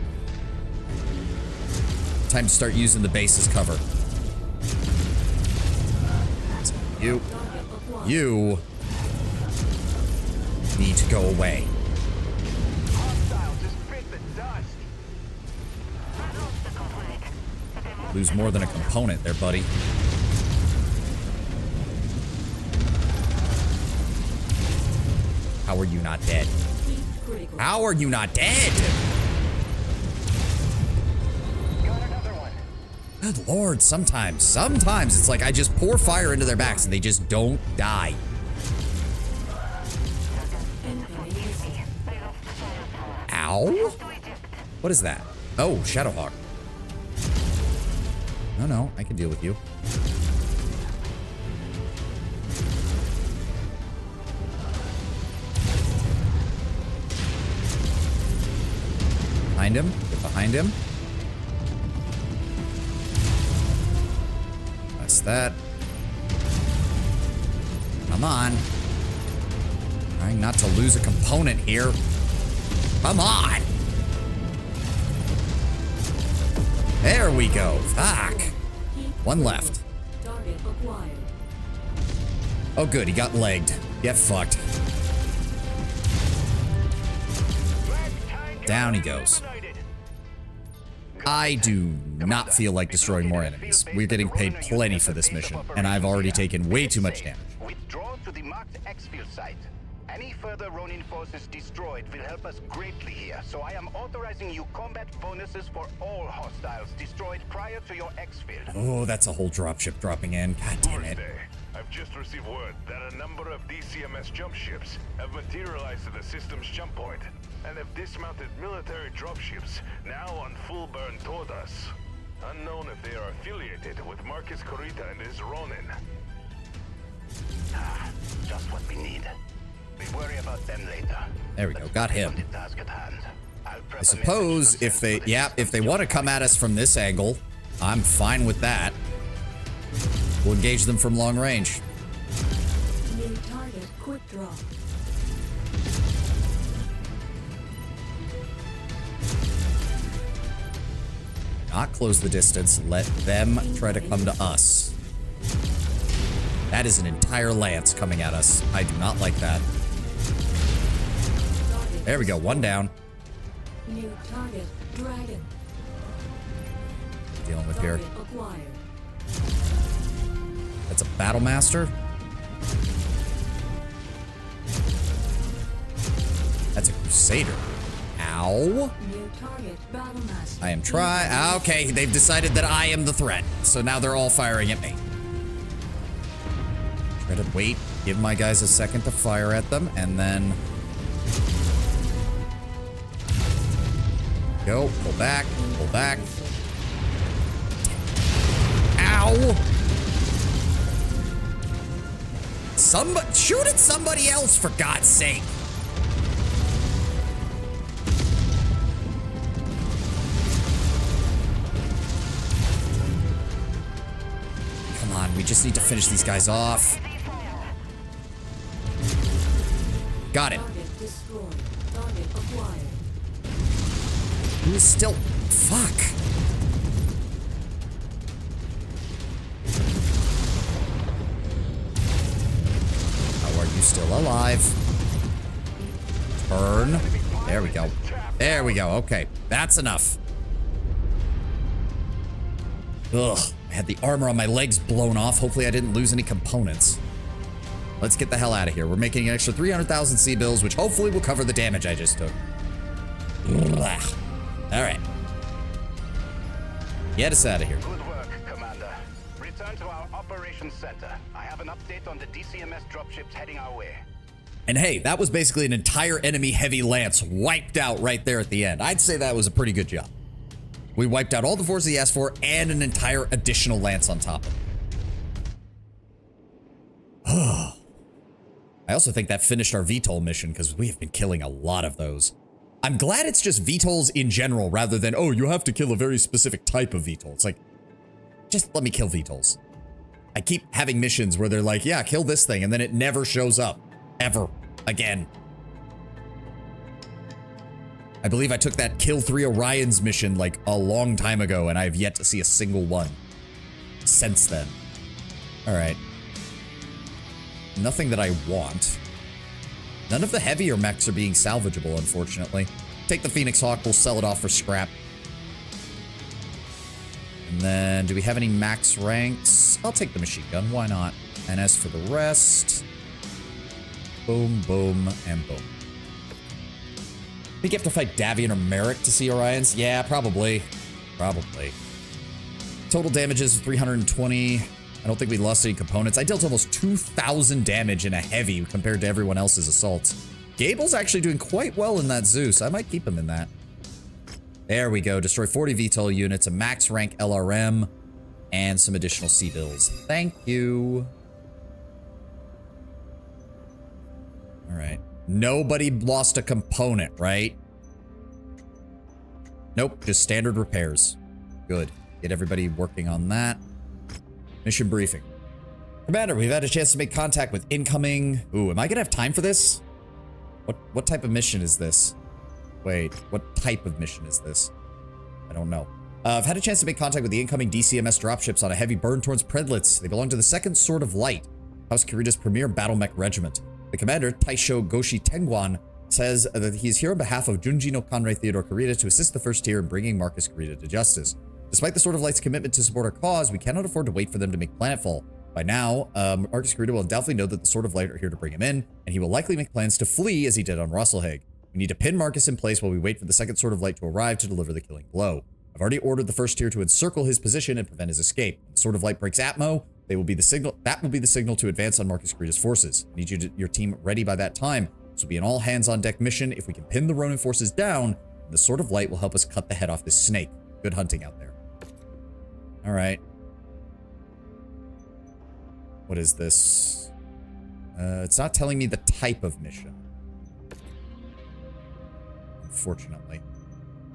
Time to start using the base as cover. You need to go away. Lose more than a component there, buddy. How are you not dead? How are you not dead? Good lord, sometimes it's like I just pour fire into their backs and they just don't die. Ow? What is that? Oh, Shadowhawk. No, I can deal with you. Behind him. Get behind him. That's that. Come on. Trying not to lose a component here. Come on. There we go. Fuck. One left. Oh, good. He got legged. Get fucked. Down he goes. I do not feel like destroying more enemies. We're getting paid plenty for this mission, and I've already taken way too much damage. Withdraw to the marked exfil site. Any further Ronin forces destroyed will help us greatly here, so I am authorizing you combat bonuses for all hostiles destroyed prior to your exfil. Oh, that's a whole dropship dropping in. God damn it. I've just received word that a number of DCMS jump ships have materialized at the system's jump point and have dismounted military dropships now on full burn toward us. Unknown if they are affiliated with Marcus Kurita and his Ronin. Just what we need. We worry about them later. There we go. Got him. I suppose if they want to come at us from this angle, I'm fine with that. We'll engage them from long range. New target, quick draw. Not close the distance. Let them try to come to us. That is an entire lance coming at us. I do not like that. There we go. One down. New target, dragon. Dealing with here. Target acquired. That's a battle master. That's a crusader. Ow. New target, battle master. I am okay, they've decided that I am the threat. So now they're all firing at me. Try to wait, give my guys a second to fire at them, and then go, pull back, pull back. Ow! Somebody shoot at somebody else, for God's sake. Come on, we just need to finish these guys off. Got it. Target destroyed. Target acquired. Who is still... Fuck. How are you still alive? Turn. There we go. There we go. Okay. That's enough. Ugh. I had the armor on my legs blown off. Hopefully I didn't lose any components. Let's get the hell out of here. We're making an extra 300,000 C-bills, which hopefully will cover the damage I just took. Ugh. All right. Get us out of here. Good work, Commander. Return to our operations center. I have an update on the DCMS dropships heading our way. And hey, that was basically an entire enemy heavy lance wiped out right there at the end. I'd say that was a pretty good job. We wiped out all the forces he asked for and an entire additional lance on top of it. I also think that finished our VTOL mission because we have been killing a lot of those. I'm glad it's just VTOLs in general rather than, oh, you have to kill a very specific type of VTOL. It's like, just let me kill VTOLs. I keep having missions where they're like, yeah, kill this thing, and then it never shows up. Ever. Again. I believe I took that Kill 3 Orions mission like a long time ago, and I have yet to see a single one since then. All right. nothing that I want. None of the heavier mechs are being salvageable, unfortunately. Take the Phoenix Hawk, we'll sell it off for scrap. And then, do we have any max ranks? I'll take the machine gun, why not? And as for the rest, boom, boom, and boom. I think you have to fight Davian or Merrick to see Orions. Yeah, probably. Probably. Total damage is 320. I don't think we lost any components. I dealt almost 2,000 damage in a heavy compared to everyone else's assaults. Gable's actually doing quite well in that Zeus. I might keep him in that. There we go. Destroy 40 VTOL units, a max rank LRM, and some additional C-bills. Thank you. All right. Nobody lost a component, right? Nope, just standard repairs. Good. Get everybody working on that. Mission briefing. Commander, we've had a chance to make contact with incoming... Ooh, am I gonna have time for this? What type of mission is this? Wait, what type of mission is this? I don't know. I've had a chance to make contact with the incoming DCMS dropships on a heavy burn towards Predlitz. They belong to the 2nd Sword of Light, House Kirita's premier battle mech regiment. The commander, Taisho Goshi Tengwan, says that he is here on behalf of Junji no Kanrei Theodore Kirita to assist the first tier in bringing Marcus Kirita to justice. Despite the Sword of Light's commitment to support our cause, we cannot afford to wait for them to make planetfall. By now, Marcus Kirita will undoubtedly know that the Sword of Light are here to bring him in, and he will likely make plans to flee as he did on Rosselhaig. We need to pin Marcus in place while we wait for the 2nd Sword of Light to arrive to deliver the killing blow. I've already ordered the first tier to encircle his position and prevent his escape. When the Sword of Light breaks Atmo, that will be the signal to advance on Marcus Kirita's forces. I need your team ready by that time. This will be an all hands on deck mission. If we can pin the Ronin forces down, the Sword of Light will help us cut the head off this snake. Good hunting out there. All right. What is this? It's not telling me the type of mission. Unfortunately.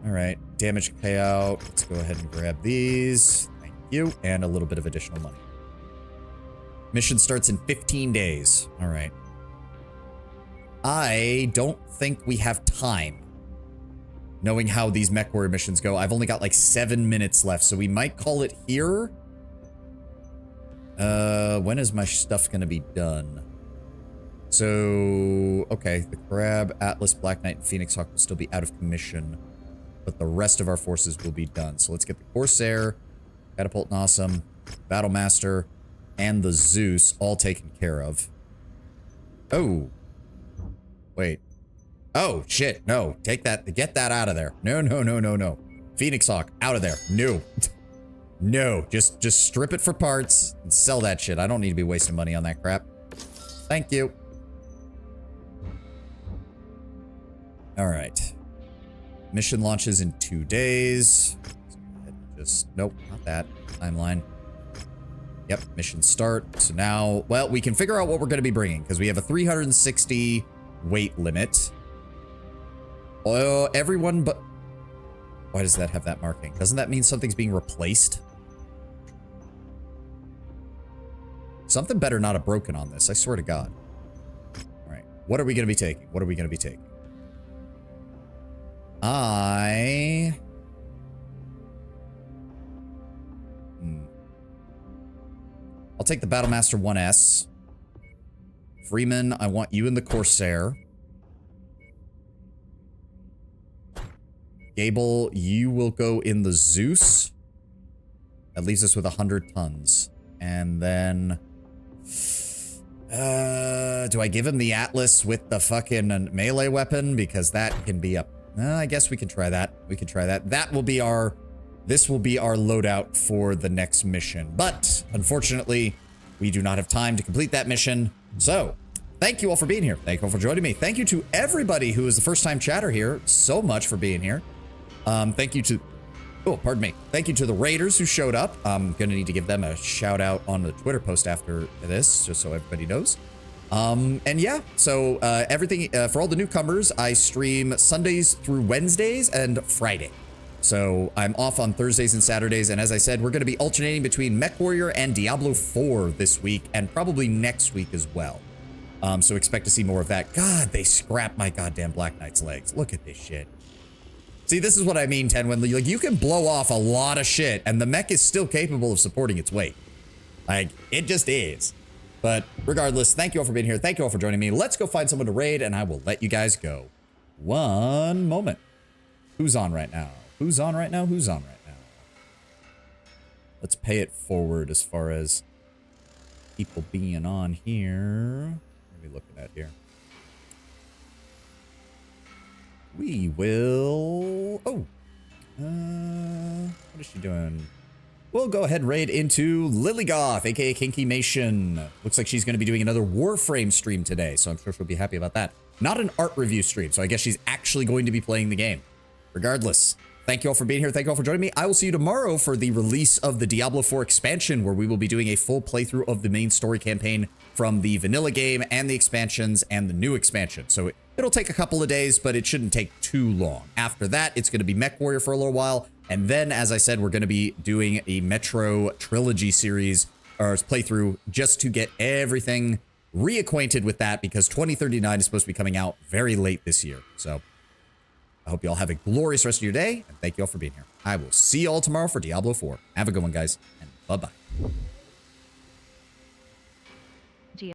All right. Damage payout. Let's go ahead and grab these. Thank you. And a little bit of additional money. Mission starts in 15 days. All right. I don't think we have time. Knowing how these mech warrior missions go, I've only got like 7 minutes left, so we might call it here. When is my stuff gonna be done? So, okay, the Crab, Atlas, Black Knight, and Phoenix Hawk will still be out of commission, but the rest of our forces will be done. So let's get the Corsair, Catapult and Awesome, Battlemaster, and the Zeus all taken care of. Oh. Wait. Oh, shit. No. Take that. Get that out of there. No, no, no, no, no. Phoenix Hawk, out of there. No. No. Just strip it for parts and sell that shit. I don't need to be wasting money on that crap. Thank you. All right. Mission launches in 2 days. Just, nope, not that. Timeline. Yep, mission start. So now, well, we can figure out what we're going to be bringing because we have a 360 weight limit. Oh, everyone but... Why does that have that marking? Doesn't that mean something's being replaced? Something better not have broken on this, I swear to God. All right, what are we going to be taking? What are we going to be taking? I'll take the Battlemaster 1S. Freeman, I want you in the Corsair. Gable, you will go in the Zeus. That leaves us with 100 tons. And then... do I give him the Atlas with the fucking melee weapon? Because that can be up. I guess we can try that. We can try that. That will be our... This will be our loadout for the next mission. But, unfortunately, we do not have time to complete that mission. So, thank you all for being here. Thank you all for joining me. Thank you to everybody who is the first-time chatter here so much for being here. Thank you to... Oh, pardon me. Thank you to the raiders who showed up. I'm going to need to give them a shout-out on the Twitter post after this, just so everybody knows. And yeah, so everything... for all the newcomers, I stream Sundays through Wednesdays and Friday. So I'm off on Thursdays and Saturdays, and as I said, we're going to be alternating between Mech Warrior and Diablo 4 this week, and probably next week as well. So expect to see more of that. God, they scrapped my goddamn Black Knight's legs. Look at this shit. See, this is what I mean, Ten, when like, you can blow off a lot of shit, and the mech is still capable of supporting its weight. Like, it just is. But regardless, thank you all for being here. Thank you all for joining me. Let's go find someone to raid, and I will let you guys go. One moment. Who's on right now? Who's on right now? Who's on right now? Let's pay it forward as far as people being on here. What are we looking at here? We will... Oh. What is she doing? We'll go ahead and raid into Lilygoth, aka Kinky Mation. Looks like she's going to be doing another Warframe stream today, so I'm sure she'll be happy about that. Not an art review stream, so I guess she's actually going to be playing the game. Regardless, thank you all for being here. Thank you all for joining me. I will see you tomorrow for the release of the Diablo 4 expansion, where we will be doing a full playthrough of the main story campaign from the vanilla game and the expansions and the new expansion. So it'll take a couple of days, but it shouldn't take too long. After that, it's going to be Mech Warrior for a little while. And then, as I said, we're going to be doing a Metro trilogy series or playthrough just to get everything reacquainted with that, because 2039 is supposed to be coming out very late this year. So I hope you all have a glorious rest of your day, and thank you all for being here. I will see you all tomorrow for Diablo 4. Have a good one, guys, and bye-bye.